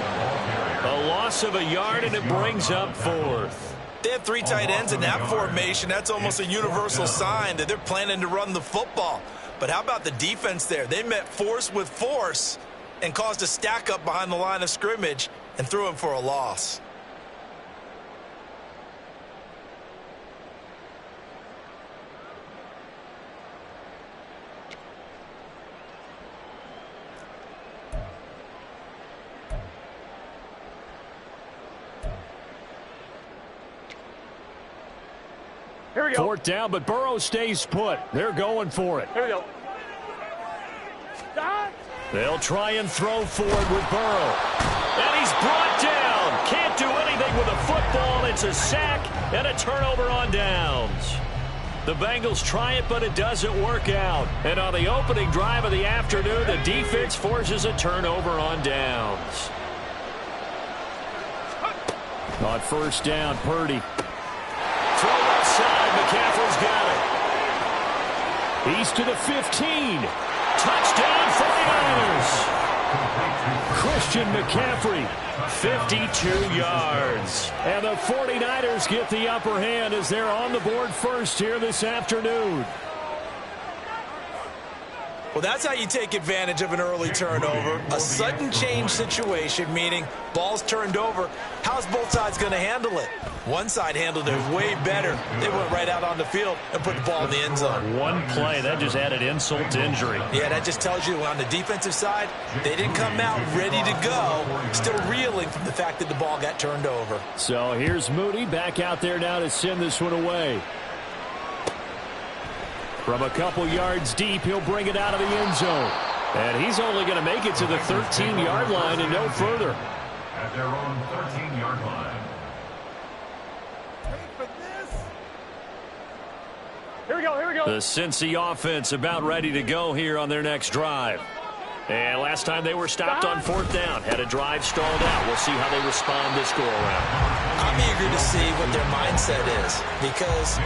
A loss of a yard, and it brings up 4th. They have 3 tight ends in that formation. That's almost a universal sign that they're planning to run the football. But how about the defense there? They met force with force and caused a stack up behind the line of scrimmage and threw him for a loss. Here we go. 4th down, but Burrow stays put. They're going for it. Here we go. Stop. They'll try and throw forward with Burrow. And he's brought down. Can't do anything with a football. It's a sack and a turnover on downs. The Bengals try it, but it doesn't work out. And on the opening drive of the afternoon, the defense forces a turnover on downs. On first down, Purdy. Throw left side. McCaffrey's got it. He's to the 15. Touchdown 49ers. Christian McCaffrey. 52 yards. And the 49ers get the upper hand as they're on the board first here this afternoon. Well, that's how you take advantage of an early turnover. A sudden change situation, meaning ball's turned over. How's both sides going to handle it? One side handled it way better. They went right out on the field and put the ball in the end zone. One play, that just added insult to injury. Yeah, that just tells you on the defensive side, they didn't come out ready to go, still reeling from the fact that the ball got turned over. So here's Moody back out there now to send this one away. From a couple yards deep, he'll bring it out of the end zone. And he's only going to make it to the 13-yard line and no further. At their own 13-yard line. Wait for this. Here we go, here we go. The Cincy offense about ready to go here on their next drive. And last time they were stopped on fourth down, had a drive stalled out. We'll see how they respond this go-around. I'm eager to see what their mindset is, because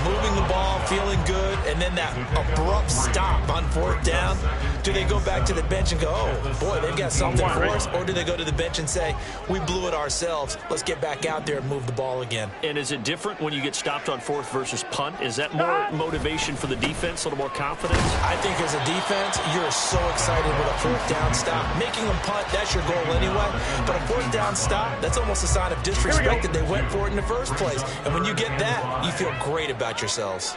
moving the ball, feeling good, and then that abrupt stop on fourth down, do they go back to the bench and go, oh, boy, they've got something for us, or do they go to the bench and say, we blew it ourselves, let's get back out there and move the ball again? And is it different when you get stopped on fourth versus punt? Is that more motivation for the defense, a little more confidence? I think as a defense, you're so excited with a fourth down stop. Making them punt, that's your goal anyway. But a fourth down stop, that's almost a sign of disrespect that they went for it in the first place. And when you get that, you feel great about yourselves.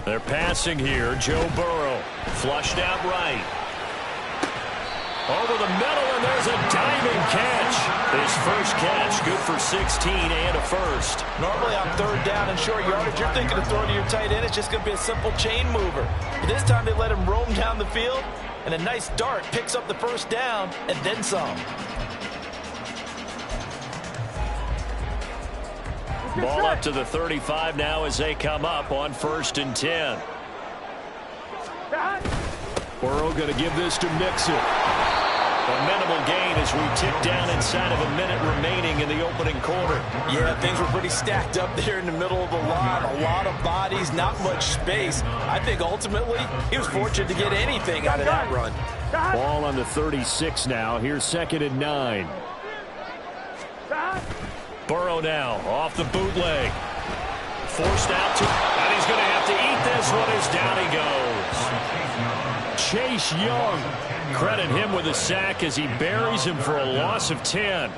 They're passing here. Joe Burrow flushed out right. Over the middle, and there's a diving catch. His first catch, good for 16 and a first. Normally on third down and short yardage, you're thinking of throwing to your tight end. It's just going to be a simple chain mover. But this time they let him roam down the field, and a nice dart picks up the first down and then some. Ball up to the 35 now as they come up on 1st and 10. Burrow going to give this to Mixon. A minimal gain as we tick down inside of a minute remaining in the opening quarter. Yeah, things were pretty stacked up there in the middle of the line. A lot of bodies, not much space. I think ultimately he was fortunate to get anything out of that run. Ball on the 36 now. Here's 2nd and 9. Burrow now off the bootleg. Forced out to, and he's going to have to eat this one as down he goes. Chase Young, credit him with a sack as he buries him for a loss of 10.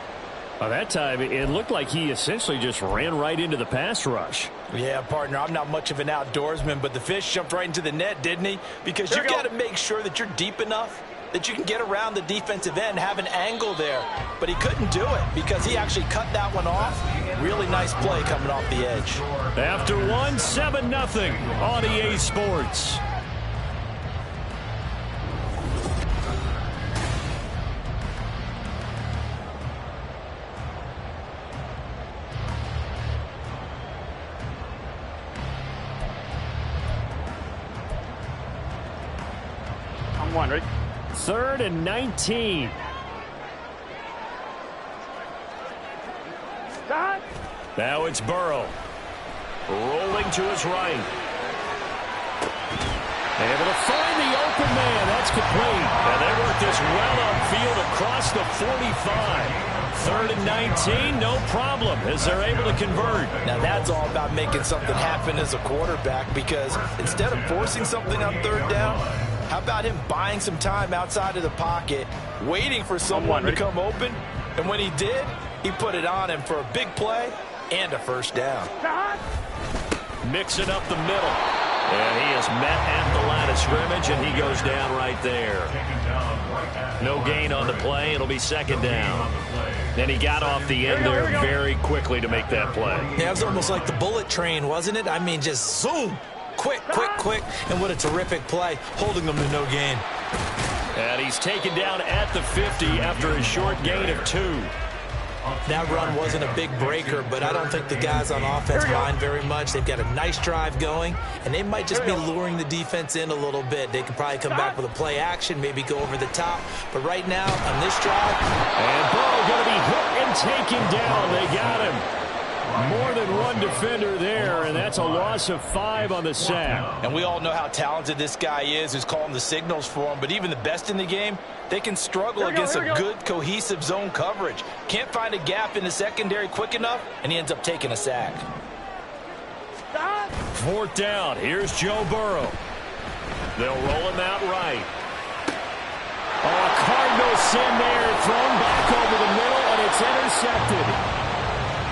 By that time, it looked like he essentially just ran right into the pass rush. Yeah, partner, I'm not much of an outdoorsman, but the fish jumped right into the net, didn't he? Because you've got to make sure that you're deep enough that you can get around the defensive end, have an angle there. But he couldn't do it because he actually cut that one off. Really nice play coming off the edge. After one, 7-0 on EA Sports. I'm one, right? 3rd and 19. Now it's Burrow. Rolling to his right. Able to find the open man. That's complete. And they work this well upfield across the 45. 3rd and 19, no problem, as they're able to convert. Now that's all about making something happen as a quarterback, because instead of forcing something on third down, how about him buying some time outside of the pocket, waiting for someone to come open, and when he did, he put it on him for a big play and a first down. Mixing up the middle. And he is met at the line of scrimmage, and he goes down right there. No gain on the play. It'll be 2nd down. And he got off the end there very quickly to make that play. Yeah, it was almost like the bullet train, wasn't it? I mean, just zoom. Quick, quick, quick. And what a terrific play, holding them to no gain. And he's taken down at the 50 after a short gain of 2. That run wasn't a big breaker, but I don't think the guys on offense mind very much. They've got a nice drive going, and they might just be luring the defense in a little bit. They could probably come back with a play action, maybe go over the top. But right now, on this drive... And Burrow going to be hit and taken down. They got him. More than one defender there, and that's a loss of 5 on the sack. And we all know how talented this guy is who's calling the signals for him, but even the best in the game, they can struggle against a good, cohesive zone coverage. Can't find a gap in the secondary quick enough, and he ends up taking a sack. 4th down. Here's Joe Burrow. They'll roll him out right. Oh, a Cardinal sin there, thrown back over the middle, and it's intercepted.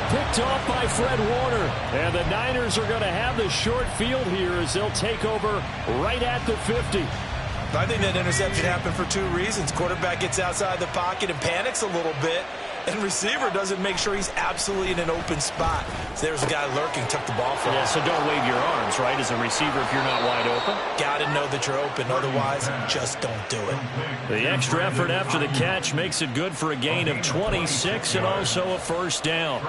Picked off by Fred Warner. And the Niners are going to have the short field here as they'll take over right at the 50. I think that interception happened for 2 reasons. Quarterback gets outside the pocket and panics a little bit, and receiver doesn't make sure he's absolutely in an open spot. So there's a guy lurking, took the ball from him. Yeah, so don't wave your arms, right, as a receiver if you're not wide open. Got to know that you're open. Otherwise, just don't do it. The extra effort after the catch makes it good for a gain of 26 and also a 1st down.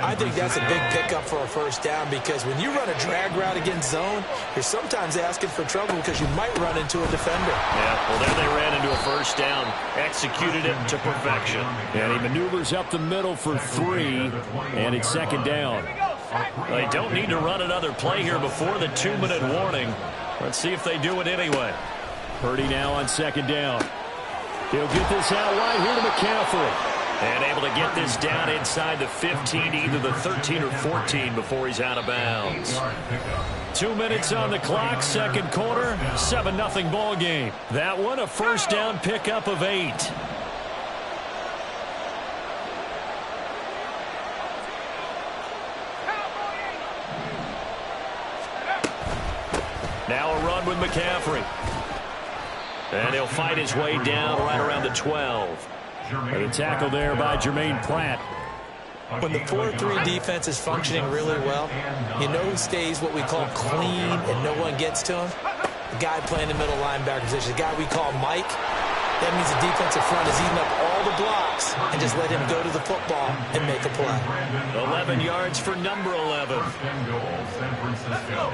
I think that's a big pickup for a 1st down because when you run a drag route against zone, you're sometimes asking for trouble because you might run into a defender. Yeah, well, there they ran into a 1st down, executed it to perfection. And he maneuvers up the middle for 3, and it's 2nd down. They don't need to run another play here before the 2-minute warning. Let's see if they do it anyway. Purdy now on 2nd down. He'll get this out wide here to McCaffrey. And able to get this down inside the 15, either the 13 or 14 before he's out of bounds. 2 minutes on the clock, 2nd quarter, 7-0 ball game. That one a 1st down pickup of 8. Now a run with McCaffrey. And he'll fight his way down right around the 12. And a tackle there by Jermaine Pratt. When the 4-3 defense is functioning really well, you know who stays what we call clean and no one gets to him? The guy playing the middle linebacker position, the guy we call Mike. That means the defensive front is eating up all the blocks and just let him go to the football and make a play. 11 yards for number 11. San Francisco.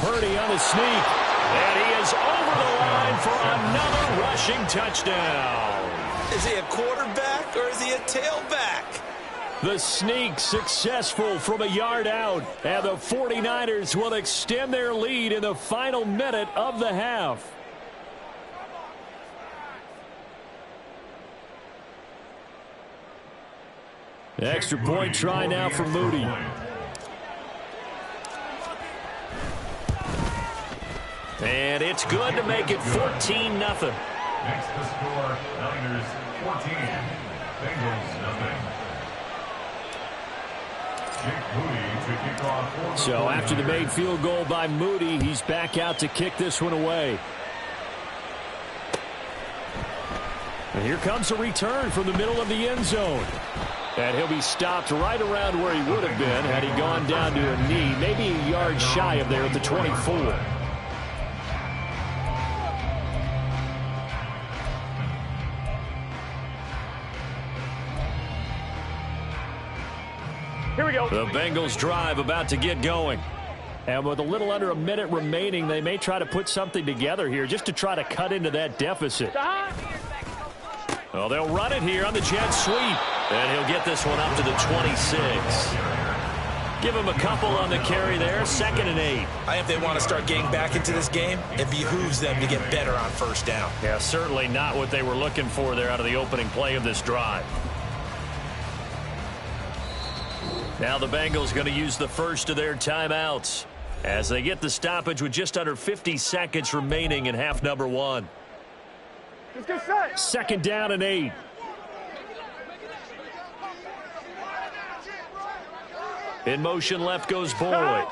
Purdy on the sneak. And he is over the line for another rushing touchdown. Is he a quarterback or is he a tailback? The sneak successful from a yard out. And the 49ers will extend their lead in the final minute of the half. Extra point try now for Moody. And it's good to make it 14-0. Next to score, Niners 14, Bengals nothing. Jake Moody to kick off. So after the made field goal by Moody, he's back out to kick this one away. And here comes a return from the middle of the end zone. And he'll be stopped right around where he would have been had he gone down to a knee, maybe a yard shy of there at the 24. Here we go. The Bengals drive about to get going. And with a little under a minute remaining, they may try to put something together here just to try to cut into that deficit. Well, they'll run it here on the jet sweep. And he'll get this one up to the 26. Give him a couple on the carry there. 2nd and 8. I think if they want to start getting back into this game, it behooves them to get better on 1st down. Yeah, certainly not what they were looking for there out of the opening play of this drive. Now the Bengals going to use the first of their timeouts as they get the stoppage with just under 50 seconds remaining in half number 1. Let's get set. 2nd down and 8. In motion left goes Boyd. Now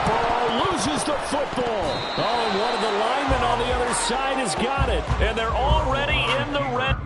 Burrow loses the football. Oh, and one of the linemen on the other side has got it. And they're already in the red.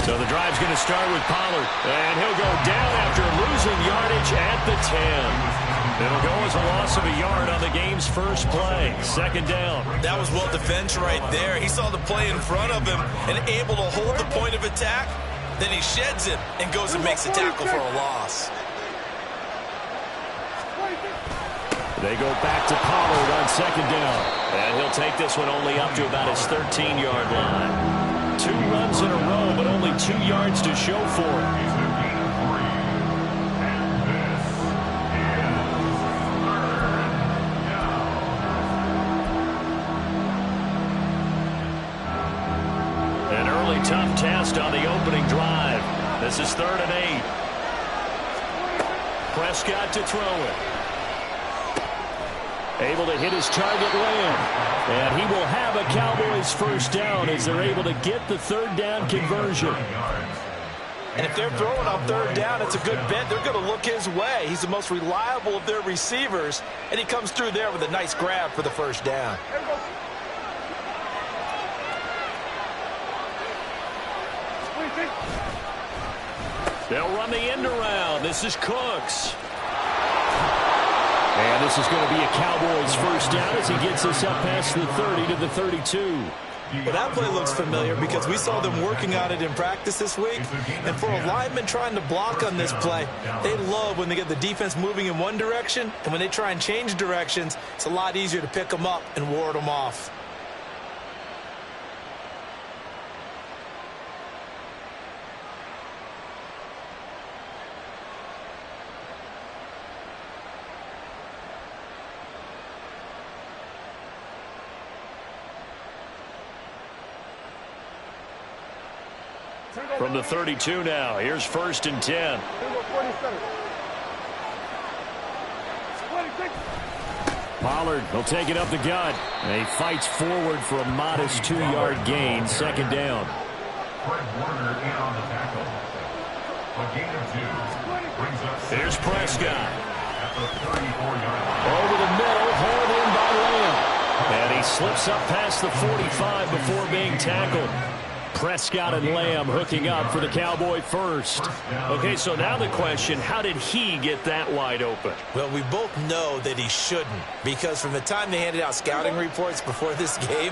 So the drive's going to start with Pollard. And he'll go down after losing yardage at the 10. It'll go as a loss of a yard on the game's first play. Second down. That was well defended right there. He saw the play in front of him and able to hold the point of attack. Then he sheds him and goes and makes a tackle for a loss. They go back to Pollard on second down. And he'll take this one only up to about his 13-yard line. 2 runs in a row, but only 2 yards to show for it. An early tough test on the opening drive. This is 3rd and 8. Prescott to throw it. Able to hit his target, Lamb. And he will have a Cowboys first down as they're able to get the 3rd down conversion. And if they're throwing on 3rd down, it's a good bet. They're going to look his way. He's the most reliable of their receivers, and he comes through there with a nice grab for the first down. They'll run the end around. This is Cooks. And this is going to be a Cowboys first down as he gets us up past the 30 to the 32. Well, that play looks familiar because we saw them working on it in practice this week. And for a lineman trying to block on this play, they love when they get the defense moving in one direction. And when they try and change directions, it's a lot easier to pick them up and ward them off. From the 32 now, here's 1st and 10. Pollard will take it up the gut. And he fights forward for a modest 2-yard gain. Second down. Here's Prescott. Over the middle, hauled in by Lamb. And he slips up past the 45 before being tackled. Prescott and Lamb hooking up for the Cowboy first. Okay, so now the question, how did he get that wide open? Well, we both know that he shouldn't, because from the time they handed out scouting reports before this game,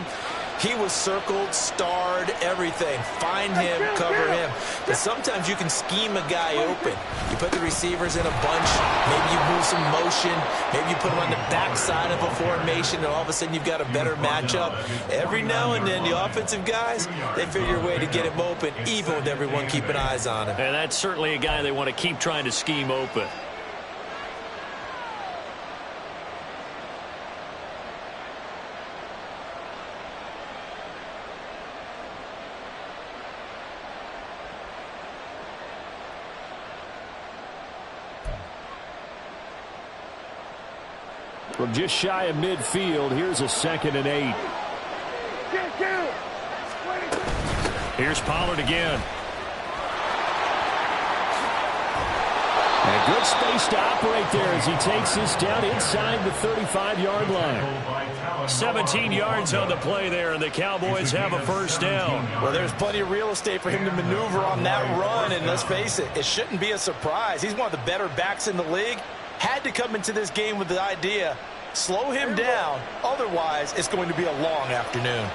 he was circled, starred, everything. Find him, cover him. But sometimes you can scheme a guy open. You put the receivers in a bunch. Maybe you move some motion. Maybe you put them on the backside of a formation, and all of a sudden you've got a better matchup. Every now and then, the offensive guys, they figure a way to get him open, even with everyone keeping eyes on him. And that's certainly a guy they want to keep trying to scheme open. From just shy of midfield, here's a 2nd and 8. Here's Pollard again. And good space to operate there as he takes this down inside the 35-yard line. 17 yards on the play there, and the Cowboys have a first down. Well, there's plenty of real estate for him to maneuver on that run, and let's face it, it shouldn't be a surprise. He's one of the better backs in the league. Had to come into this game with the idea, slow him down, otherwise it's going to be a long afternoon.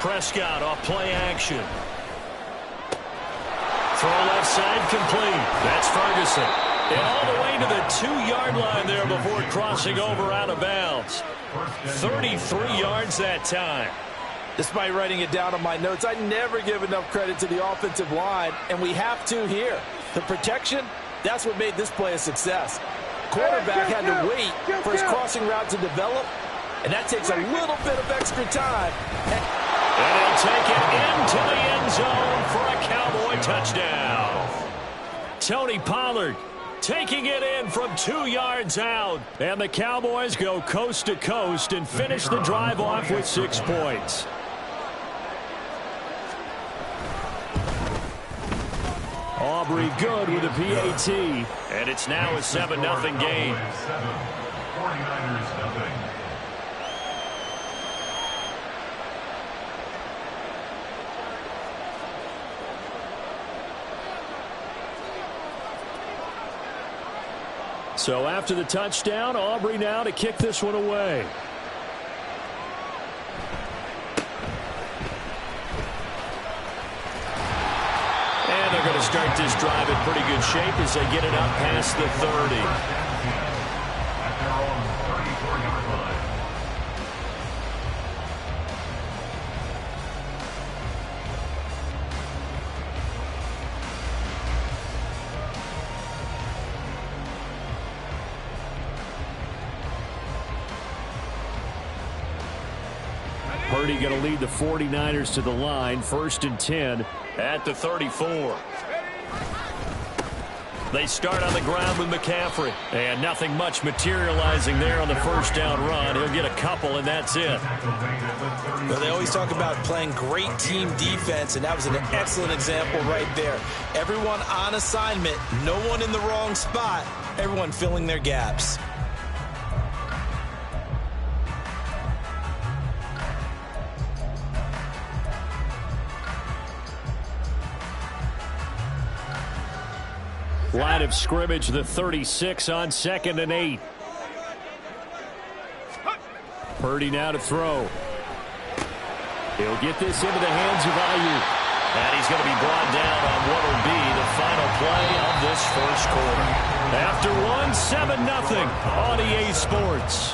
Prescott off play action. Throw left side complete. That's Ferguson. And all the way to the 2-yard line there before crossing over out of bounds. 33 yards that time. Despite writing it down on my notes, I never give enough credit to the offensive line, and we have to here. The protection, that's what made this play a success. Quarterback had to wait for his crossing route to develop, and that takes a little bit of extra time. And he'll take it into the end zone for a Cowboy touchdown. Tony Pollard taking it in from 2 yards out. And the Cowboys go coast to coast and finish the drive off with 6 points. Aubrey good with a PAT. And it's now a 7-0 game. 49ers nothing. So after the touchdown, Aubrey now to kick this one away. And they're going to start this drive in pretty good shape as they get it up past the 30. Purdy going to lead the 49ers to the line. 1st and 10 at the 34. They start on the ground with McCaffrey. And nothing much materializing there on the first down run. He'll get a couple, and that's it. Well, they always talk about playing great team defense, and that was an excellent example right there. Everyone on assignment, no one in the wrong spot, everyone filling their gaps. Line of scrimmage, the 36 on 2nd and 8. Purdy now to throw. He'll get this into the hands of Ayuk. And he's going to be brought down on what will be the final play of this first quarter. After one, 7-0 on EA Sports.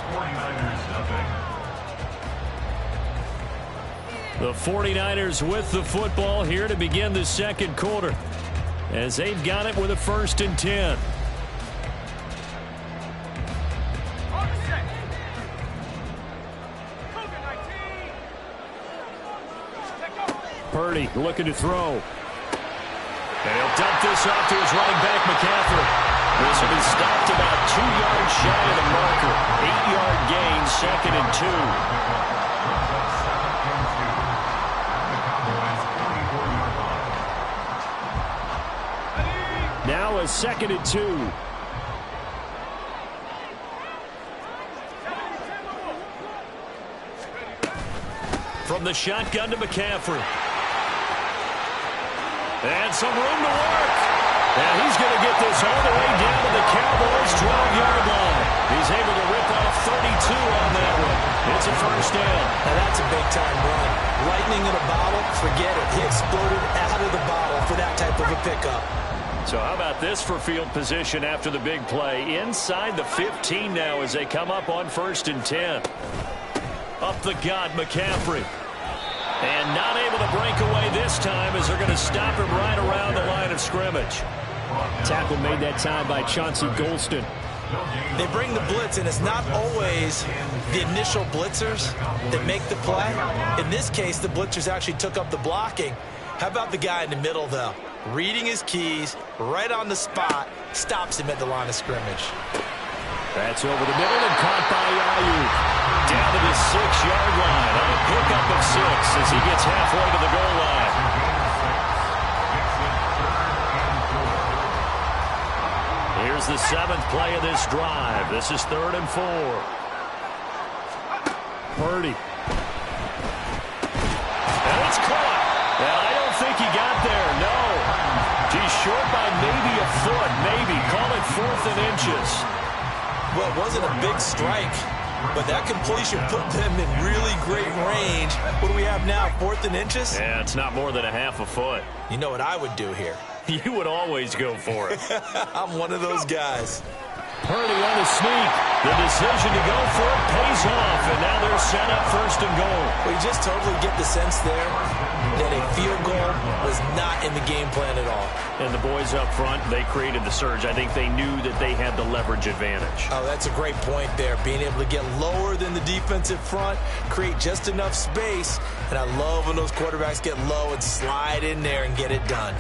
The 49ers with the football here to begin the second quarter, as they've got it with a 1st and 10. Purdy looking to throw. And he'll dump this off to his running back, McCaffrey. This will be stopped about 2 yards shy of the marker. 8-yard gain, 2nd and 2. Now a 2nd and 2. From the shotgun to McCaffrey. And some room to work. And he's going to get this all the way down to the Cowboys' 12-yard line. He's able to rip off 32 on that one. It's a first down. Now that's a big-time run. Lightning in a bottle, forget it. He exploded out of the bottle for that type of a pickup. So how about this for field position after the big play? Inside the 15 now as they come up on 1st and 10. Up the gut, McCaffrey. And not able to break away this time as they're going to stop him right around the line of scrimmage. Tackle made that time by Chauncey Golston. They bring the blitz, and it's not always the initial blitzers that make the play. In this case, the blitzers actually took up the blocking. How about the guy in the middle, though? Reading his keys, right on the spot, stops him at the line of scrimmage. That's over the middle and caught by Ayuk. Down to the 6-yard line on a pickup of 6 as he gets halfway to the goal line. Here's the 7th play of this drive. This is 3rd and 4. Purdy. And it's caught. Well, I don't think he got there, no. He's short by maybe a foot, maybe. Call it 4th and inches. Well, it wasn't a big strike, but that completion put them in really great range. What do we have now, 4th and inches? Yeah, it's not more than a half a foot. You know what I would do here? You would always go for it. I'm one of those guys. Purdy on the sneak. The decision to go for it pays off, and now they're set up 1st and goal. Well, you just totally get the sense there that a field goal was not in the game plan at all. And the boys up front, they created the surge. I think they knew that they had the leverage advantage. Oh, that's a great point there. Being able to get lower than the defensive front, create just enough space. And I love when those quarterbacks get low and slide in there and get it done.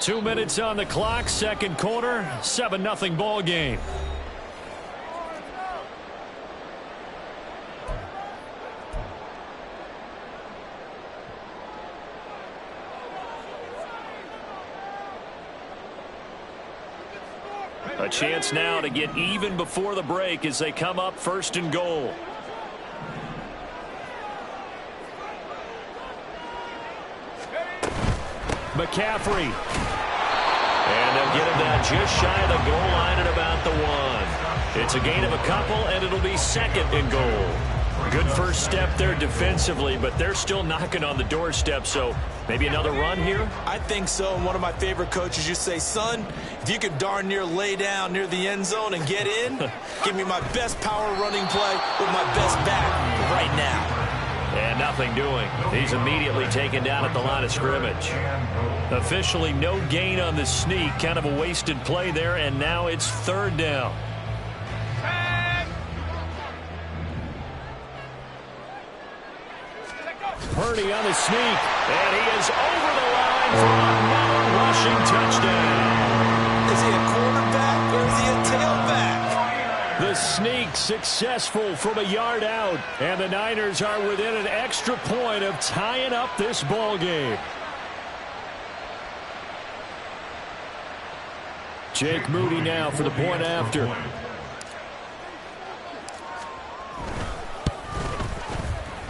Two minutes on the clock, second quarter, 7-0 ball game. A chance now to get even before the break as they come up 1st and goal. McCaffrey. And they'll get him down just shy of the goal line at about the 1. It's a gain of a couple, and it'll be 2nd and goal. Good first step there defensively, but they're still knocking on the doorstep, so maybe another run here? I think so. And one of my favorite coaches used to say, son, if you could darn near lay down near the end zone and get in, give me my best power running play with my best back right now. And nothing doing. He's immediately taken down at the line of scrimmage. Officially no gain on the sneak. Kind of a wasted play there, and now it's 3rd down. Purdy on the sneak, and he is over the line for another rushing touchdown. Is he a quarterback or is he a tailback? The sneak successful from a yard out, and the Niners are within an extra point of tying up this ball game. Jake Moody now for the point after.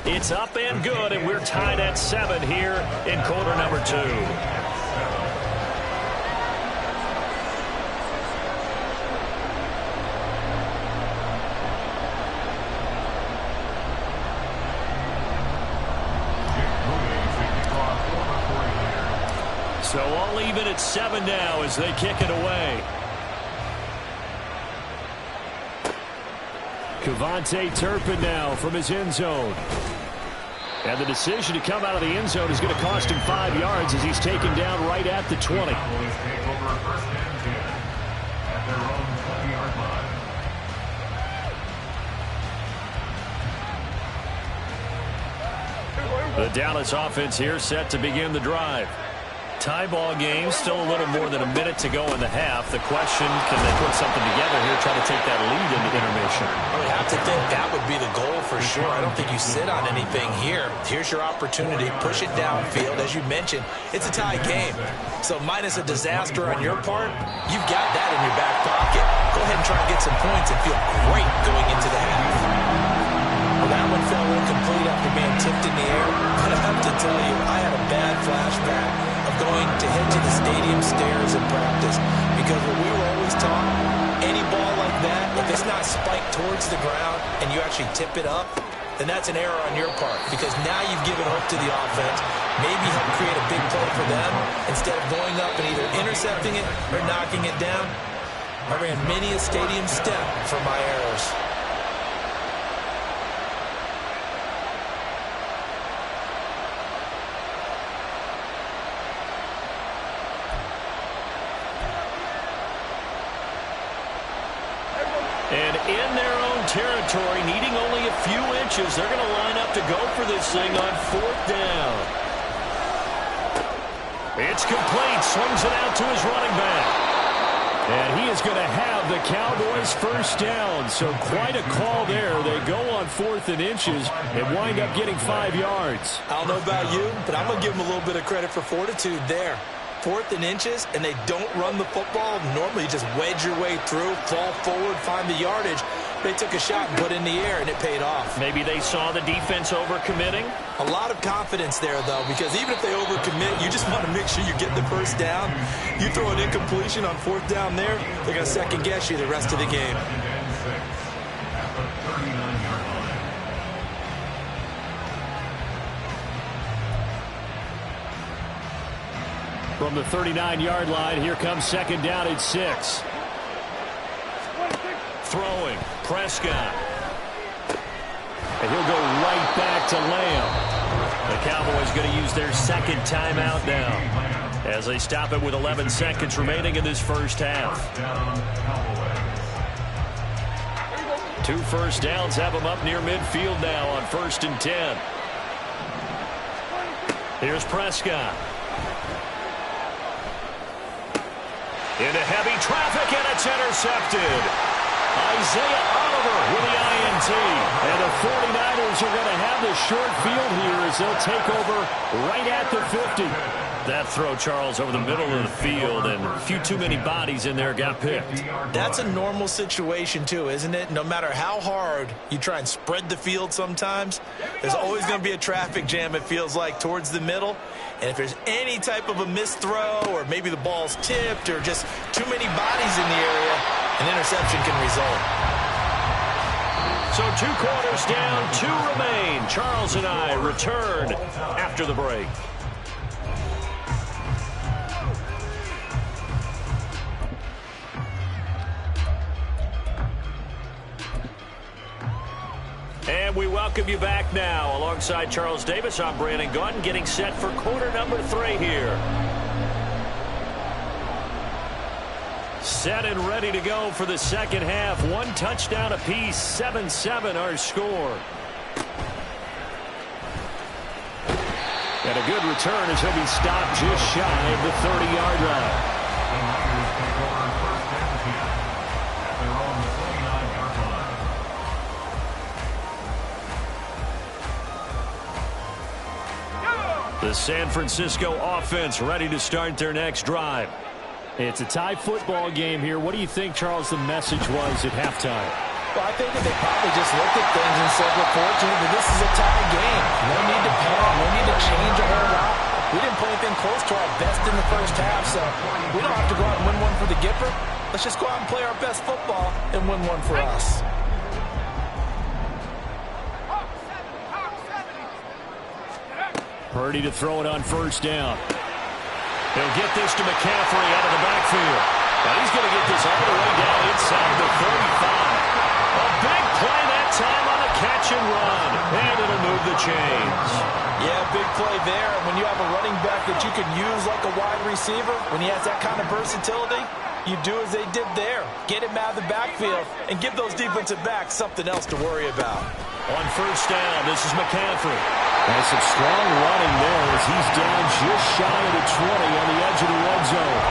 It's up and good, and we're tied at 7 here in quarter number 2. So all even at 7 now as they kick it away. Kevontae Turpin now from his end zone. And the decision to come out of the end zone is going to cost him 5 yards as he's taken down right at the 20. The Dallas offense here set to begin the drive. Tie ball game, still a little more than a minute to go in the half. The question, can they put something together here, try to take that lead into intermission? I would have to think that would be the goal for sure. I don't think you sit on anything here. Here's your opportunity. Push it downfield. As you mentioned, it's a tie game. So minus a disaster on your part, you've got that in your back pocket. Go ahead and try to get some points and feel great going into the half. Well, that one fell incomplete after being tipped in the air. But I have to tell you, I had a bad flashback of going to head to the stadium stairs in practice, because what we were always taught, any ball like that, if it's not spiked towards the ground and you actually tip it up, then that's an error on your part, because now you've given hope to the offense, maybe help create a big play for them instead of going up and either intercepting it or knocking it down. I ran many a stadium step for my errors. And in their own territory, needing only a few inches, they're going to line up to go for this thing on 4th down. It's complete. Swings it out to his running back. And he is going to have the Cowboys first down. So quite a call there. They go on 4th and inches and wind up getting 5 yards. I don't know about you, but I'm going to give them a little bit of credit for fortitude there. 4th and inches, and they don't run the football. Normally, you just wedge your way through, fall forward, find the yardage. They took a shot and put it in the air, and it paid off. Maybe they saw the defense overcommitting. A lot of confidence there, though, because even if they overcommit, you just want to make sure you get the first down. You throw an incompletion on 4th down there, they're going to second-guess you the rest of the game. From the 39-yard line, here comes 2nd down at 6. Throwing, Prescott. And he'll go right back to Lamb. The Cowboys going to use their 2nd timeout now as they stop it with 11 seconds remaining in this first half. 2 first downs have them up near midfield now on 1st and 10. Here's Prescott. Into heavy traffic, and it's intercepted. Isaiah Oliver with the INT. guarantee. And the 49ers are going to have the short field here as they'll take over right at the 50. That throw, Charles, over the middle of the field, and a few too many bodies in there got picked. That's a normal situation, too, isn't it? No matter how hard you try and spread the field sometimes, there's always going to be a traffic jam, it feels like, towards the middle. And if there's any type of a missed throw, or maybe the ball's tipped, or just too many bodies in the area, an interception can result. So 2 quarters down, 2 remain. Charles and I return after the break. And we welcome you back now. Alongside Charles Davis, I'm Brandon Gaudin, getting set for quarter number 3 here. Set and ready to go for the second half. 1 touchdown apiece, 7-7 our score. And a good return as he'll be stopped just shy of the 30-yard line. The San Francisco offense ready to start their next drive. It's a tie football game here. What do you think, Charles, the message was at halftime? Well, I think that they probably just looked at things and said, we're fortunate that this is a tie game. No need to panic. No need to change a whole lot. We didn't play anything close to our best in the first half, so we don't have to go out and win one for the Gipper. Let's just go out and play our best football and win one for us. Purdy to throw it on first down. He'll get this to McCaffrey out of the backfield. Now he's going to get this all the way down inside the 45. A big play that time on a catch and run. And it'll move the chains. Yeah, big play there. And when you have a running back that you can use like a wide receiver, when he has that kind of versatility, you do as they did there. Get him out of the backfield and give those defensive backs something else to worry about. On first down, this is McCaffrey. And some strong running there as he's down just shy of the 20 on the edge of the red zone.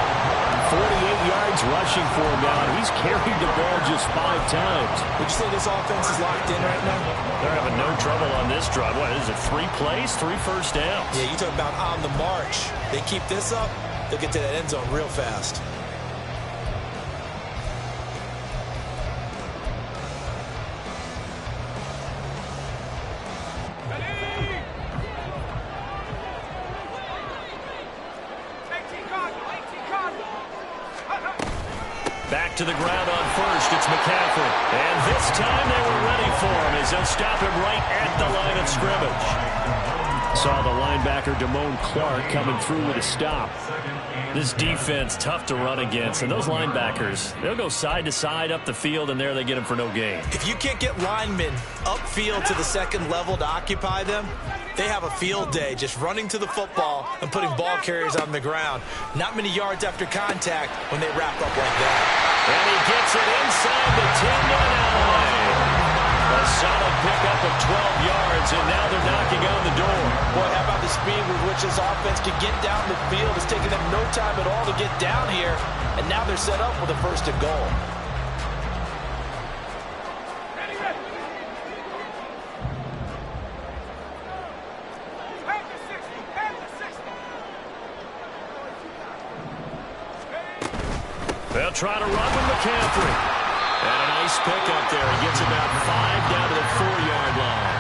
48 yards rushing for him now, and he's carried the ball just 5 times. Would you say this offense is locked in right now? They're having no trouble on this drive. What is it, 3 plays, 3 first downs? Yeah, you talk about on the march. They keep this up, they'll get to that end zone real fast. Back to the ground on first, it's McCaffrey. And this time they were ready for him as they'll stop him right at the line of scrimmage. Saw the linebacker Damone Clark coming through with a stop. This defense, tough to run against. And those linebackers, they'll go side to side up the field, and there they get them for no gain. If you can't get linemen upfield to the second level to occupy them, they have a field day just running to the football and putting ball carriers on the ground. Not many yards after contact when they wrap up like that. And he gets it inside the 10-9. A solid pickup of 12 yards, and now they're knocking on the door. Boy, how about the speed with which this offense can get down the field? It's taking them no time at all to get down here, and now they're set up with a first and goal. They'll try to run with McCaffrey. And a nice pickup there. He gets about 5 down to the 4-yard line.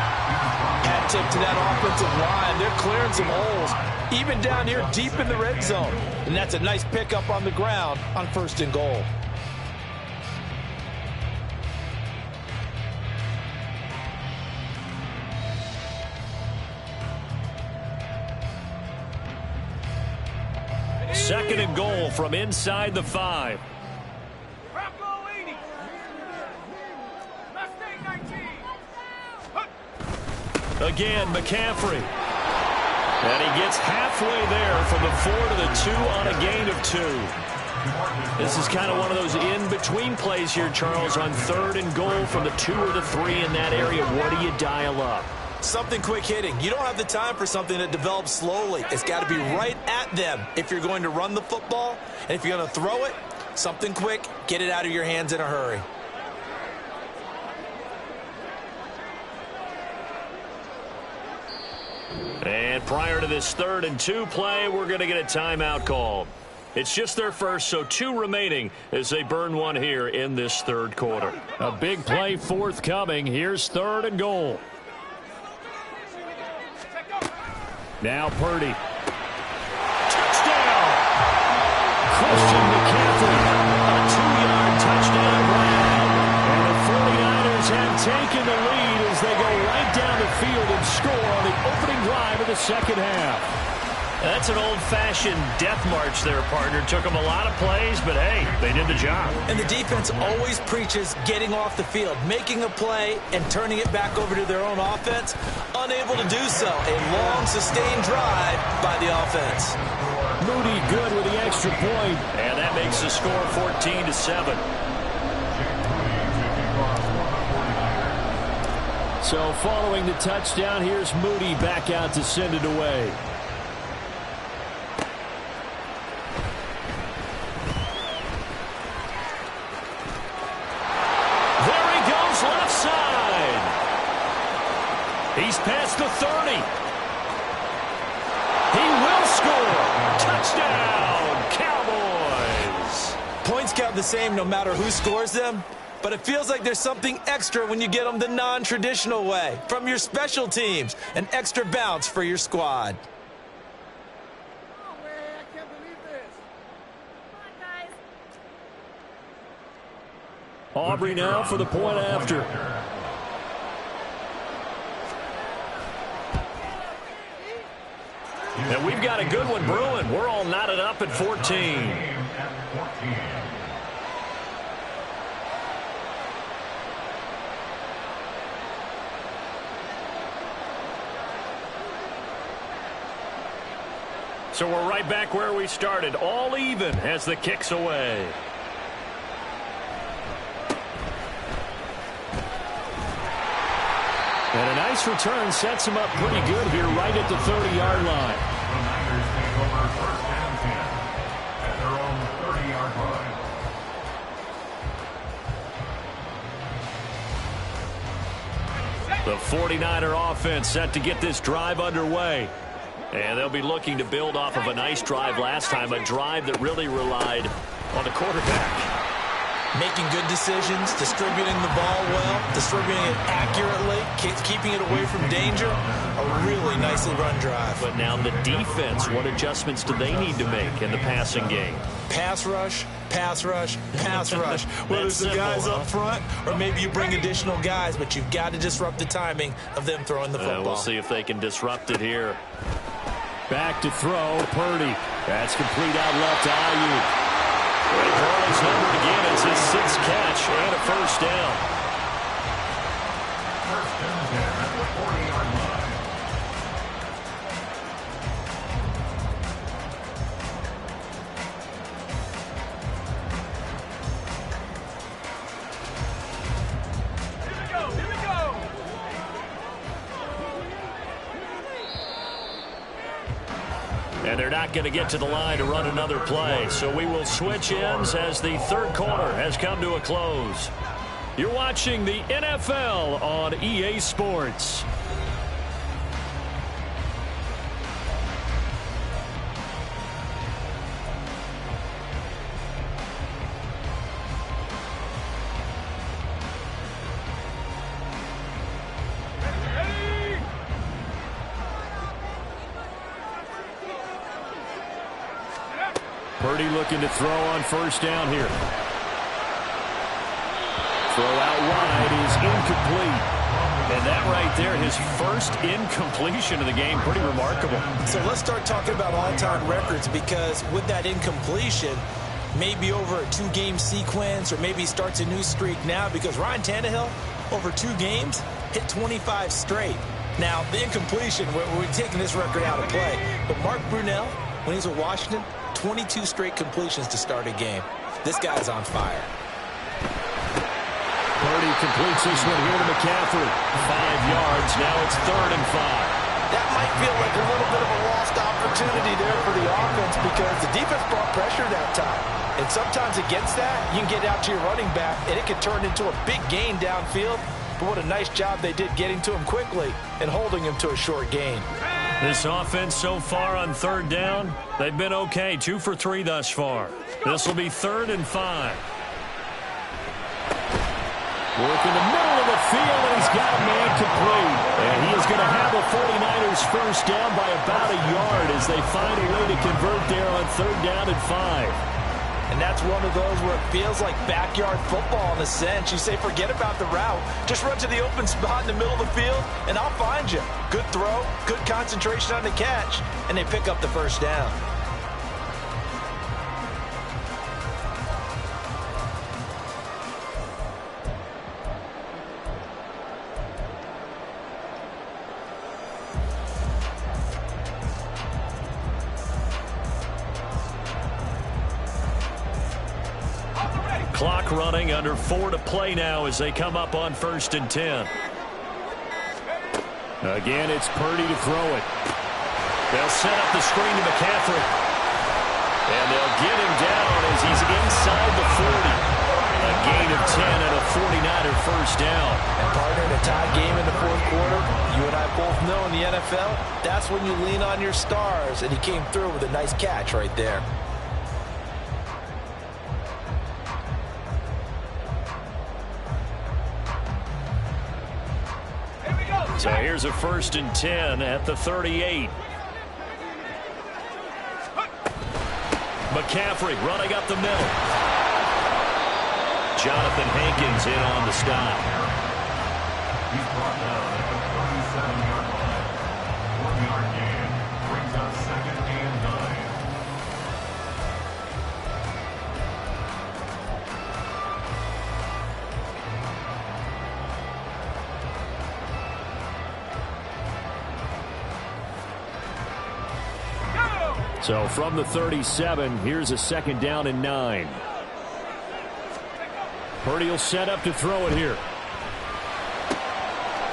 Hat tip to that offensive line. They're clearing some holes, even down here deep in the red zone. And that's a nice pickup on the ground on first and goal. Second and goal from inside the 5. Again, McCaffrey. And he gets halfway there from the 4 to the 2 on a gain of 2. This is kind of one of those in-between plays here, Charles, on third and goal from the 2 or the 3 in that area. What do you dial up? Something quick hitting. You don't have the time for something that develops slowly. It's got to be right at them if you're going to run the football. And if you're going to throw it, something quick, get it out of your hands in a hurry. And prior to this 3rd and 2 play, we're going to get a timeout called. It's just their first, so 2 remaining as they burn one here in this 3rd quarter. A big play forthcoming. Here's 3rd and goal. Now Purdy. Touchdown! Christian McCaffrey. A 2-yard touchdown grab. And the 49ers have taken the lead as they go right down the field and score on the opening drive of the second half. That's an old-fashioned death march there, partner. Took them a lot of plays, but hey, they did the job. And the defense always preaches getting off the field, making a play, and turning it back over to their own offense. Unable to do so. A long, sustained drive by the offense. Moody good with the extra point. And that makes the score 14-7. So following the touchdown, here's Moody back out to send it away. He's past the 30. He will score. Touchdown, Cowboys. Points count the same no matter who scores them, but it feels like there's something extra when you get them the non-traditional way. From your special teams, an extra bounce for your squad. Oh, man, I can't believe this. Come on, guys. Aubrey now for the point after. And we've got a good one brewing. We're all knotted up at 14. So we're right back where we started, all even as the kick's away. And a nice return sets him up pretty good here right at the 30-yard line. The Niners take over 1st and 10 at their own 30-yard line. The 49er offense set to get this drive underway. And they'll be looking to build off of a nice drive last time, a drive that really relied on the quarterback. Making good decisions, distributing the ball well, distributing it accurately, keeping it away from danger. A really nicely run drive. But now the defense, what adjustments do they need to make in the passing game? Pass rush, pass rush, pass rush. Whether it's the guys up front or maybe you bring additional guys, but you've got to disrupt the timing of them throwing the football. We'll see if they can disrupt it here. Back to throw, Purdy. That's complete out left to Ayuk. Gurley's numbered again. It's his 6th catch and a first down. 1st and 10 at the 40-yard line. Here we go. And they're not going to get to the line to run another play. So we will switch ends as the 3rd quarter has come to a close. You're watching the NFL on EA Sports. Purdy looking to throw on 1st down here. Throw out wide is incomplete. And that right there, his first incompletion of the game, pretty remarkable. So let's start talking about all-time records, because with that incompletion, maybe over a 2-game sequence, or maybe he starts a new streak now, because Ryan Tannehill, over 2 games, hit 25 straight. Now, the incompletion, we're taking this record out of play. But Mark Brunell, when he's with Washington, 22 straight completions to start a game. This guy's on fire. Purdy completes this one here to McCaffrey. 5 yards. Now it's 3rd and 5. That might feel like a little bit of a lost opportunity there for the offense, because the defense brought pressure that time. And sometimes against that, you can get out to your running back, and it can turn into a big gain downfield. but what a nice job they did getting to him quickly and holding him to a short gain. This offense so far on third down, they've been okay. 2 for 3 thus far. This will be 3rd and 5. Work in the middle of the field, and he's got a man complete. And he is going to have the 49ers first down by about a yard as they find a way to convert there on 3rd down and 5. And that's one of those where it feels like backyard football in a sense. You say, forget about the route. Just run to the open spot in the middle of the field, and I'll find you. Good throw, good concentration on the catch, and they pick up the first down. Clock running, under 4 to play now as they come up on 1st and 10. Again, it's Purdy to throw it. They'll set up the screen to McCaffrey. And they'll get him down as he's inside the 40. A gain of 10 and a 49er first down. And partner, in a tie game in the 4th quarter, you and I both know in the NFL, that's when you lean on your stars, and he came through with a nice catch right there. So here's a 1st and 10 at the 38. McCaffrey running up the middle. Jonathan Hankins in on the stop. He's brought down at the 37-yard line. 1-yard gain brings up 2nd and 9. So from the 37, here's a 2nd down and 9. Purdy will set up to throw it here.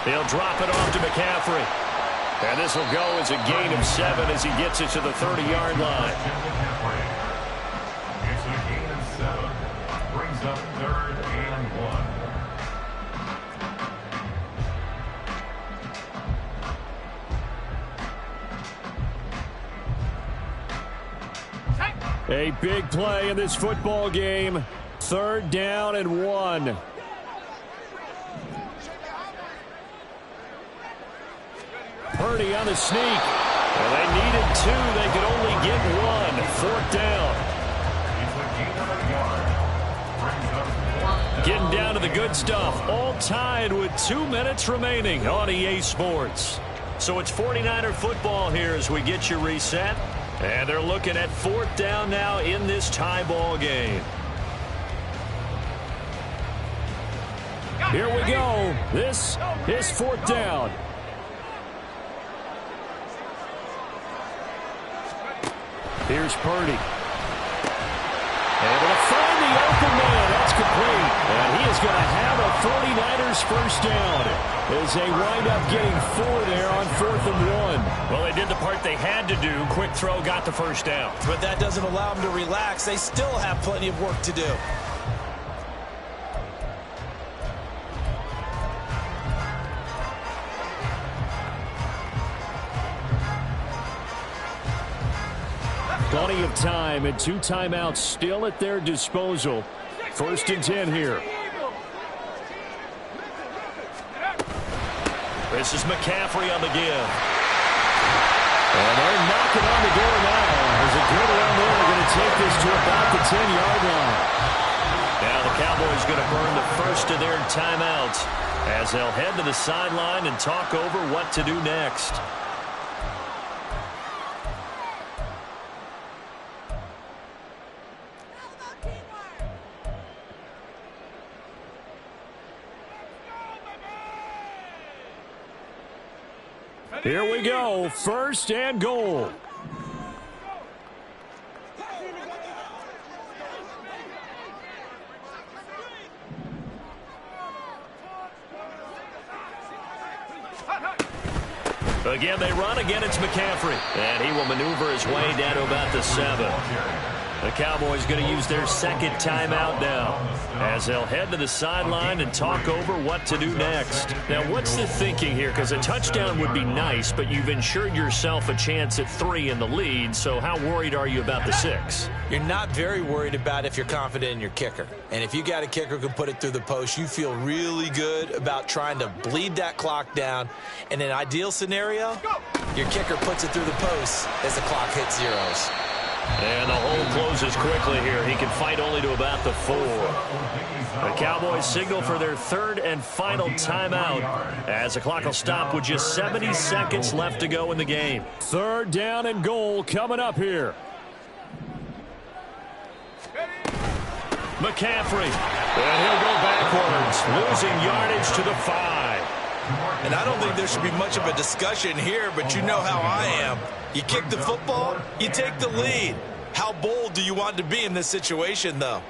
He'll drop it off to McCaffrey. And this will go as a gain of 7 as he gets it to the 30-yard line. It's a gain of 7. Brings up 3rd and 1. A big play in this football game. 3rd down and 1. Purdy on the sneak. Well, they needed 2. They could only get 1. 4th down. It's a gain of a yard. Brings up 4th. Getting down to the good stuff. All tied with 2 minutes remaining on EA Sports. So it's 49er football here as we get you reset. And they're looking at 4th down now in this tie ball game. Here we go. This is 4th down. Here's Purdy. Able to find the open man. That's complete. And he is going to have a 49ers first down as they wind up getting 4 there on 4th and 1. Well, they did the part they had to do. Quick throw, got the first down. But that doesn't allow them to relax. They still have plenty of work to do. Plenty of time and 2 timeouts still at their disposal. 1st and 10 here. This is McCaffrey on the give. And they're knocking on the door now. There's a good around there. They're going to take this to about the 10-yard line. Now the Cowboys going to burn the first of their timeouts as they'll head to the sideline and talk over what to do next. Here we go. 1st and goal. Again, they run. Again, it's McCaffrey. And he will maneuver his way down to about the 7. The Cowboys going to use their second timeout now as they'll head to the sideline and talk over what to do next. Now, what's the thinking here? Because a touchdown would be nice, but you've ensured yourself a chance at 3 in the lead, so how worried are you about the 6? You're not very worried about if you're confident in your kicker. And if you got a kicker who can put it through the post, you feel really good about trying to bleed that clock down. In an ideal scenario, your kicker puts it through the post as the clock hits zeros. And the hole closes quickly here. He can fight only to about the 4. The Cowboys signal for their third and final timeout as the clock will stop with just 70 seconds left to go in the game. Third down and goal coming up here. McCaffrey. And he'll go backwards, losing yardage to the 5. And I don't think there should be much of a discussion here, but you know how I am. You kick the football, you take the lead. How bold do you want to be in this situation, though?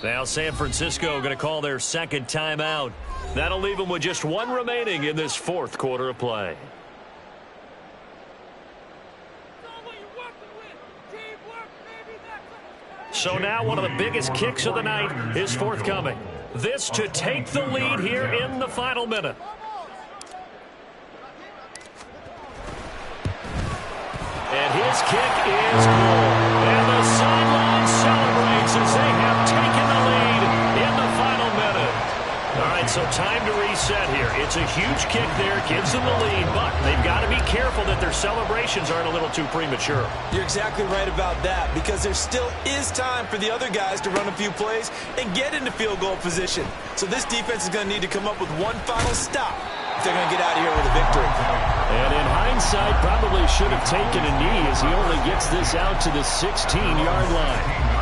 Now San Francisco going to call their second timeout. That'll leave them with just 1 remaining in this 4th quarter of play. So now one of the biggest kicks of the night is forthcoming. This to take the lead here in the final minute. And his kick is good. And the sideline celebrates as they have taken the lead in the final minute. All right, so time to reset here. It's a huge kick there, gives them the lead, but they've got to be careful that their celebrations aren't a little too premature. You're exactly right about that, because there still is time for the other guys to run a few plays and get into field goal position. So this defense is going to need to come up with one final stop if they're going to get out of here with a victory. And in hindsight, probably should have taken a knee as he only gets this out to the 16-yard line.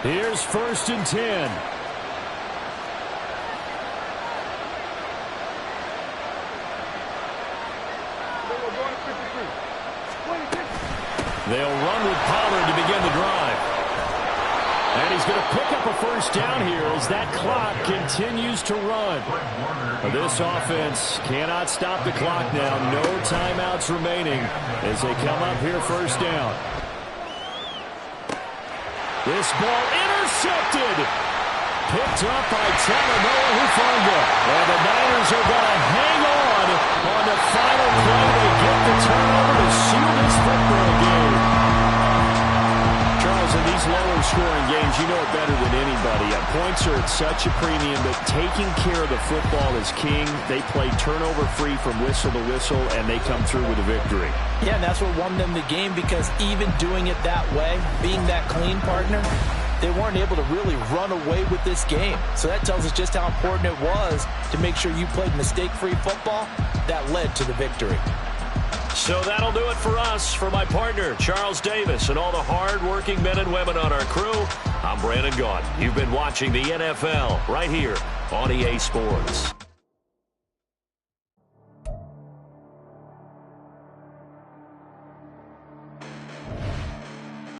Here's 1st and 10. They'll run with Pollard to begin the drive. And he's going to pick up a 1st down here as that clock continues to run. This offense cannot stop the clock now. No timeouts remaining as they come up here 1st down. This ball intercepted. Picked up by Talanoa Hufanga. And the Niners are going to hang on the final play. They get the turnover to seal this football game. Charles, in these lower scoring games, you know it better than anybody. Points are at such a premium, but taking care of the football is king. They play turnover free from whistle to whistle, and they come through with a victory. Yeah, and that's what won them the game, because even doing it that way, being that clean partner, they weren't able to really run away with this game. So that tells us just how important it was to make sure you played mistake-free football. That led to the victory. So that'll do it for us. For my partner, Charles Davis, and all the hard-working men and women on our crew, I'm Brandon Gaudin. You've been watching the NFL right here on EA Sports.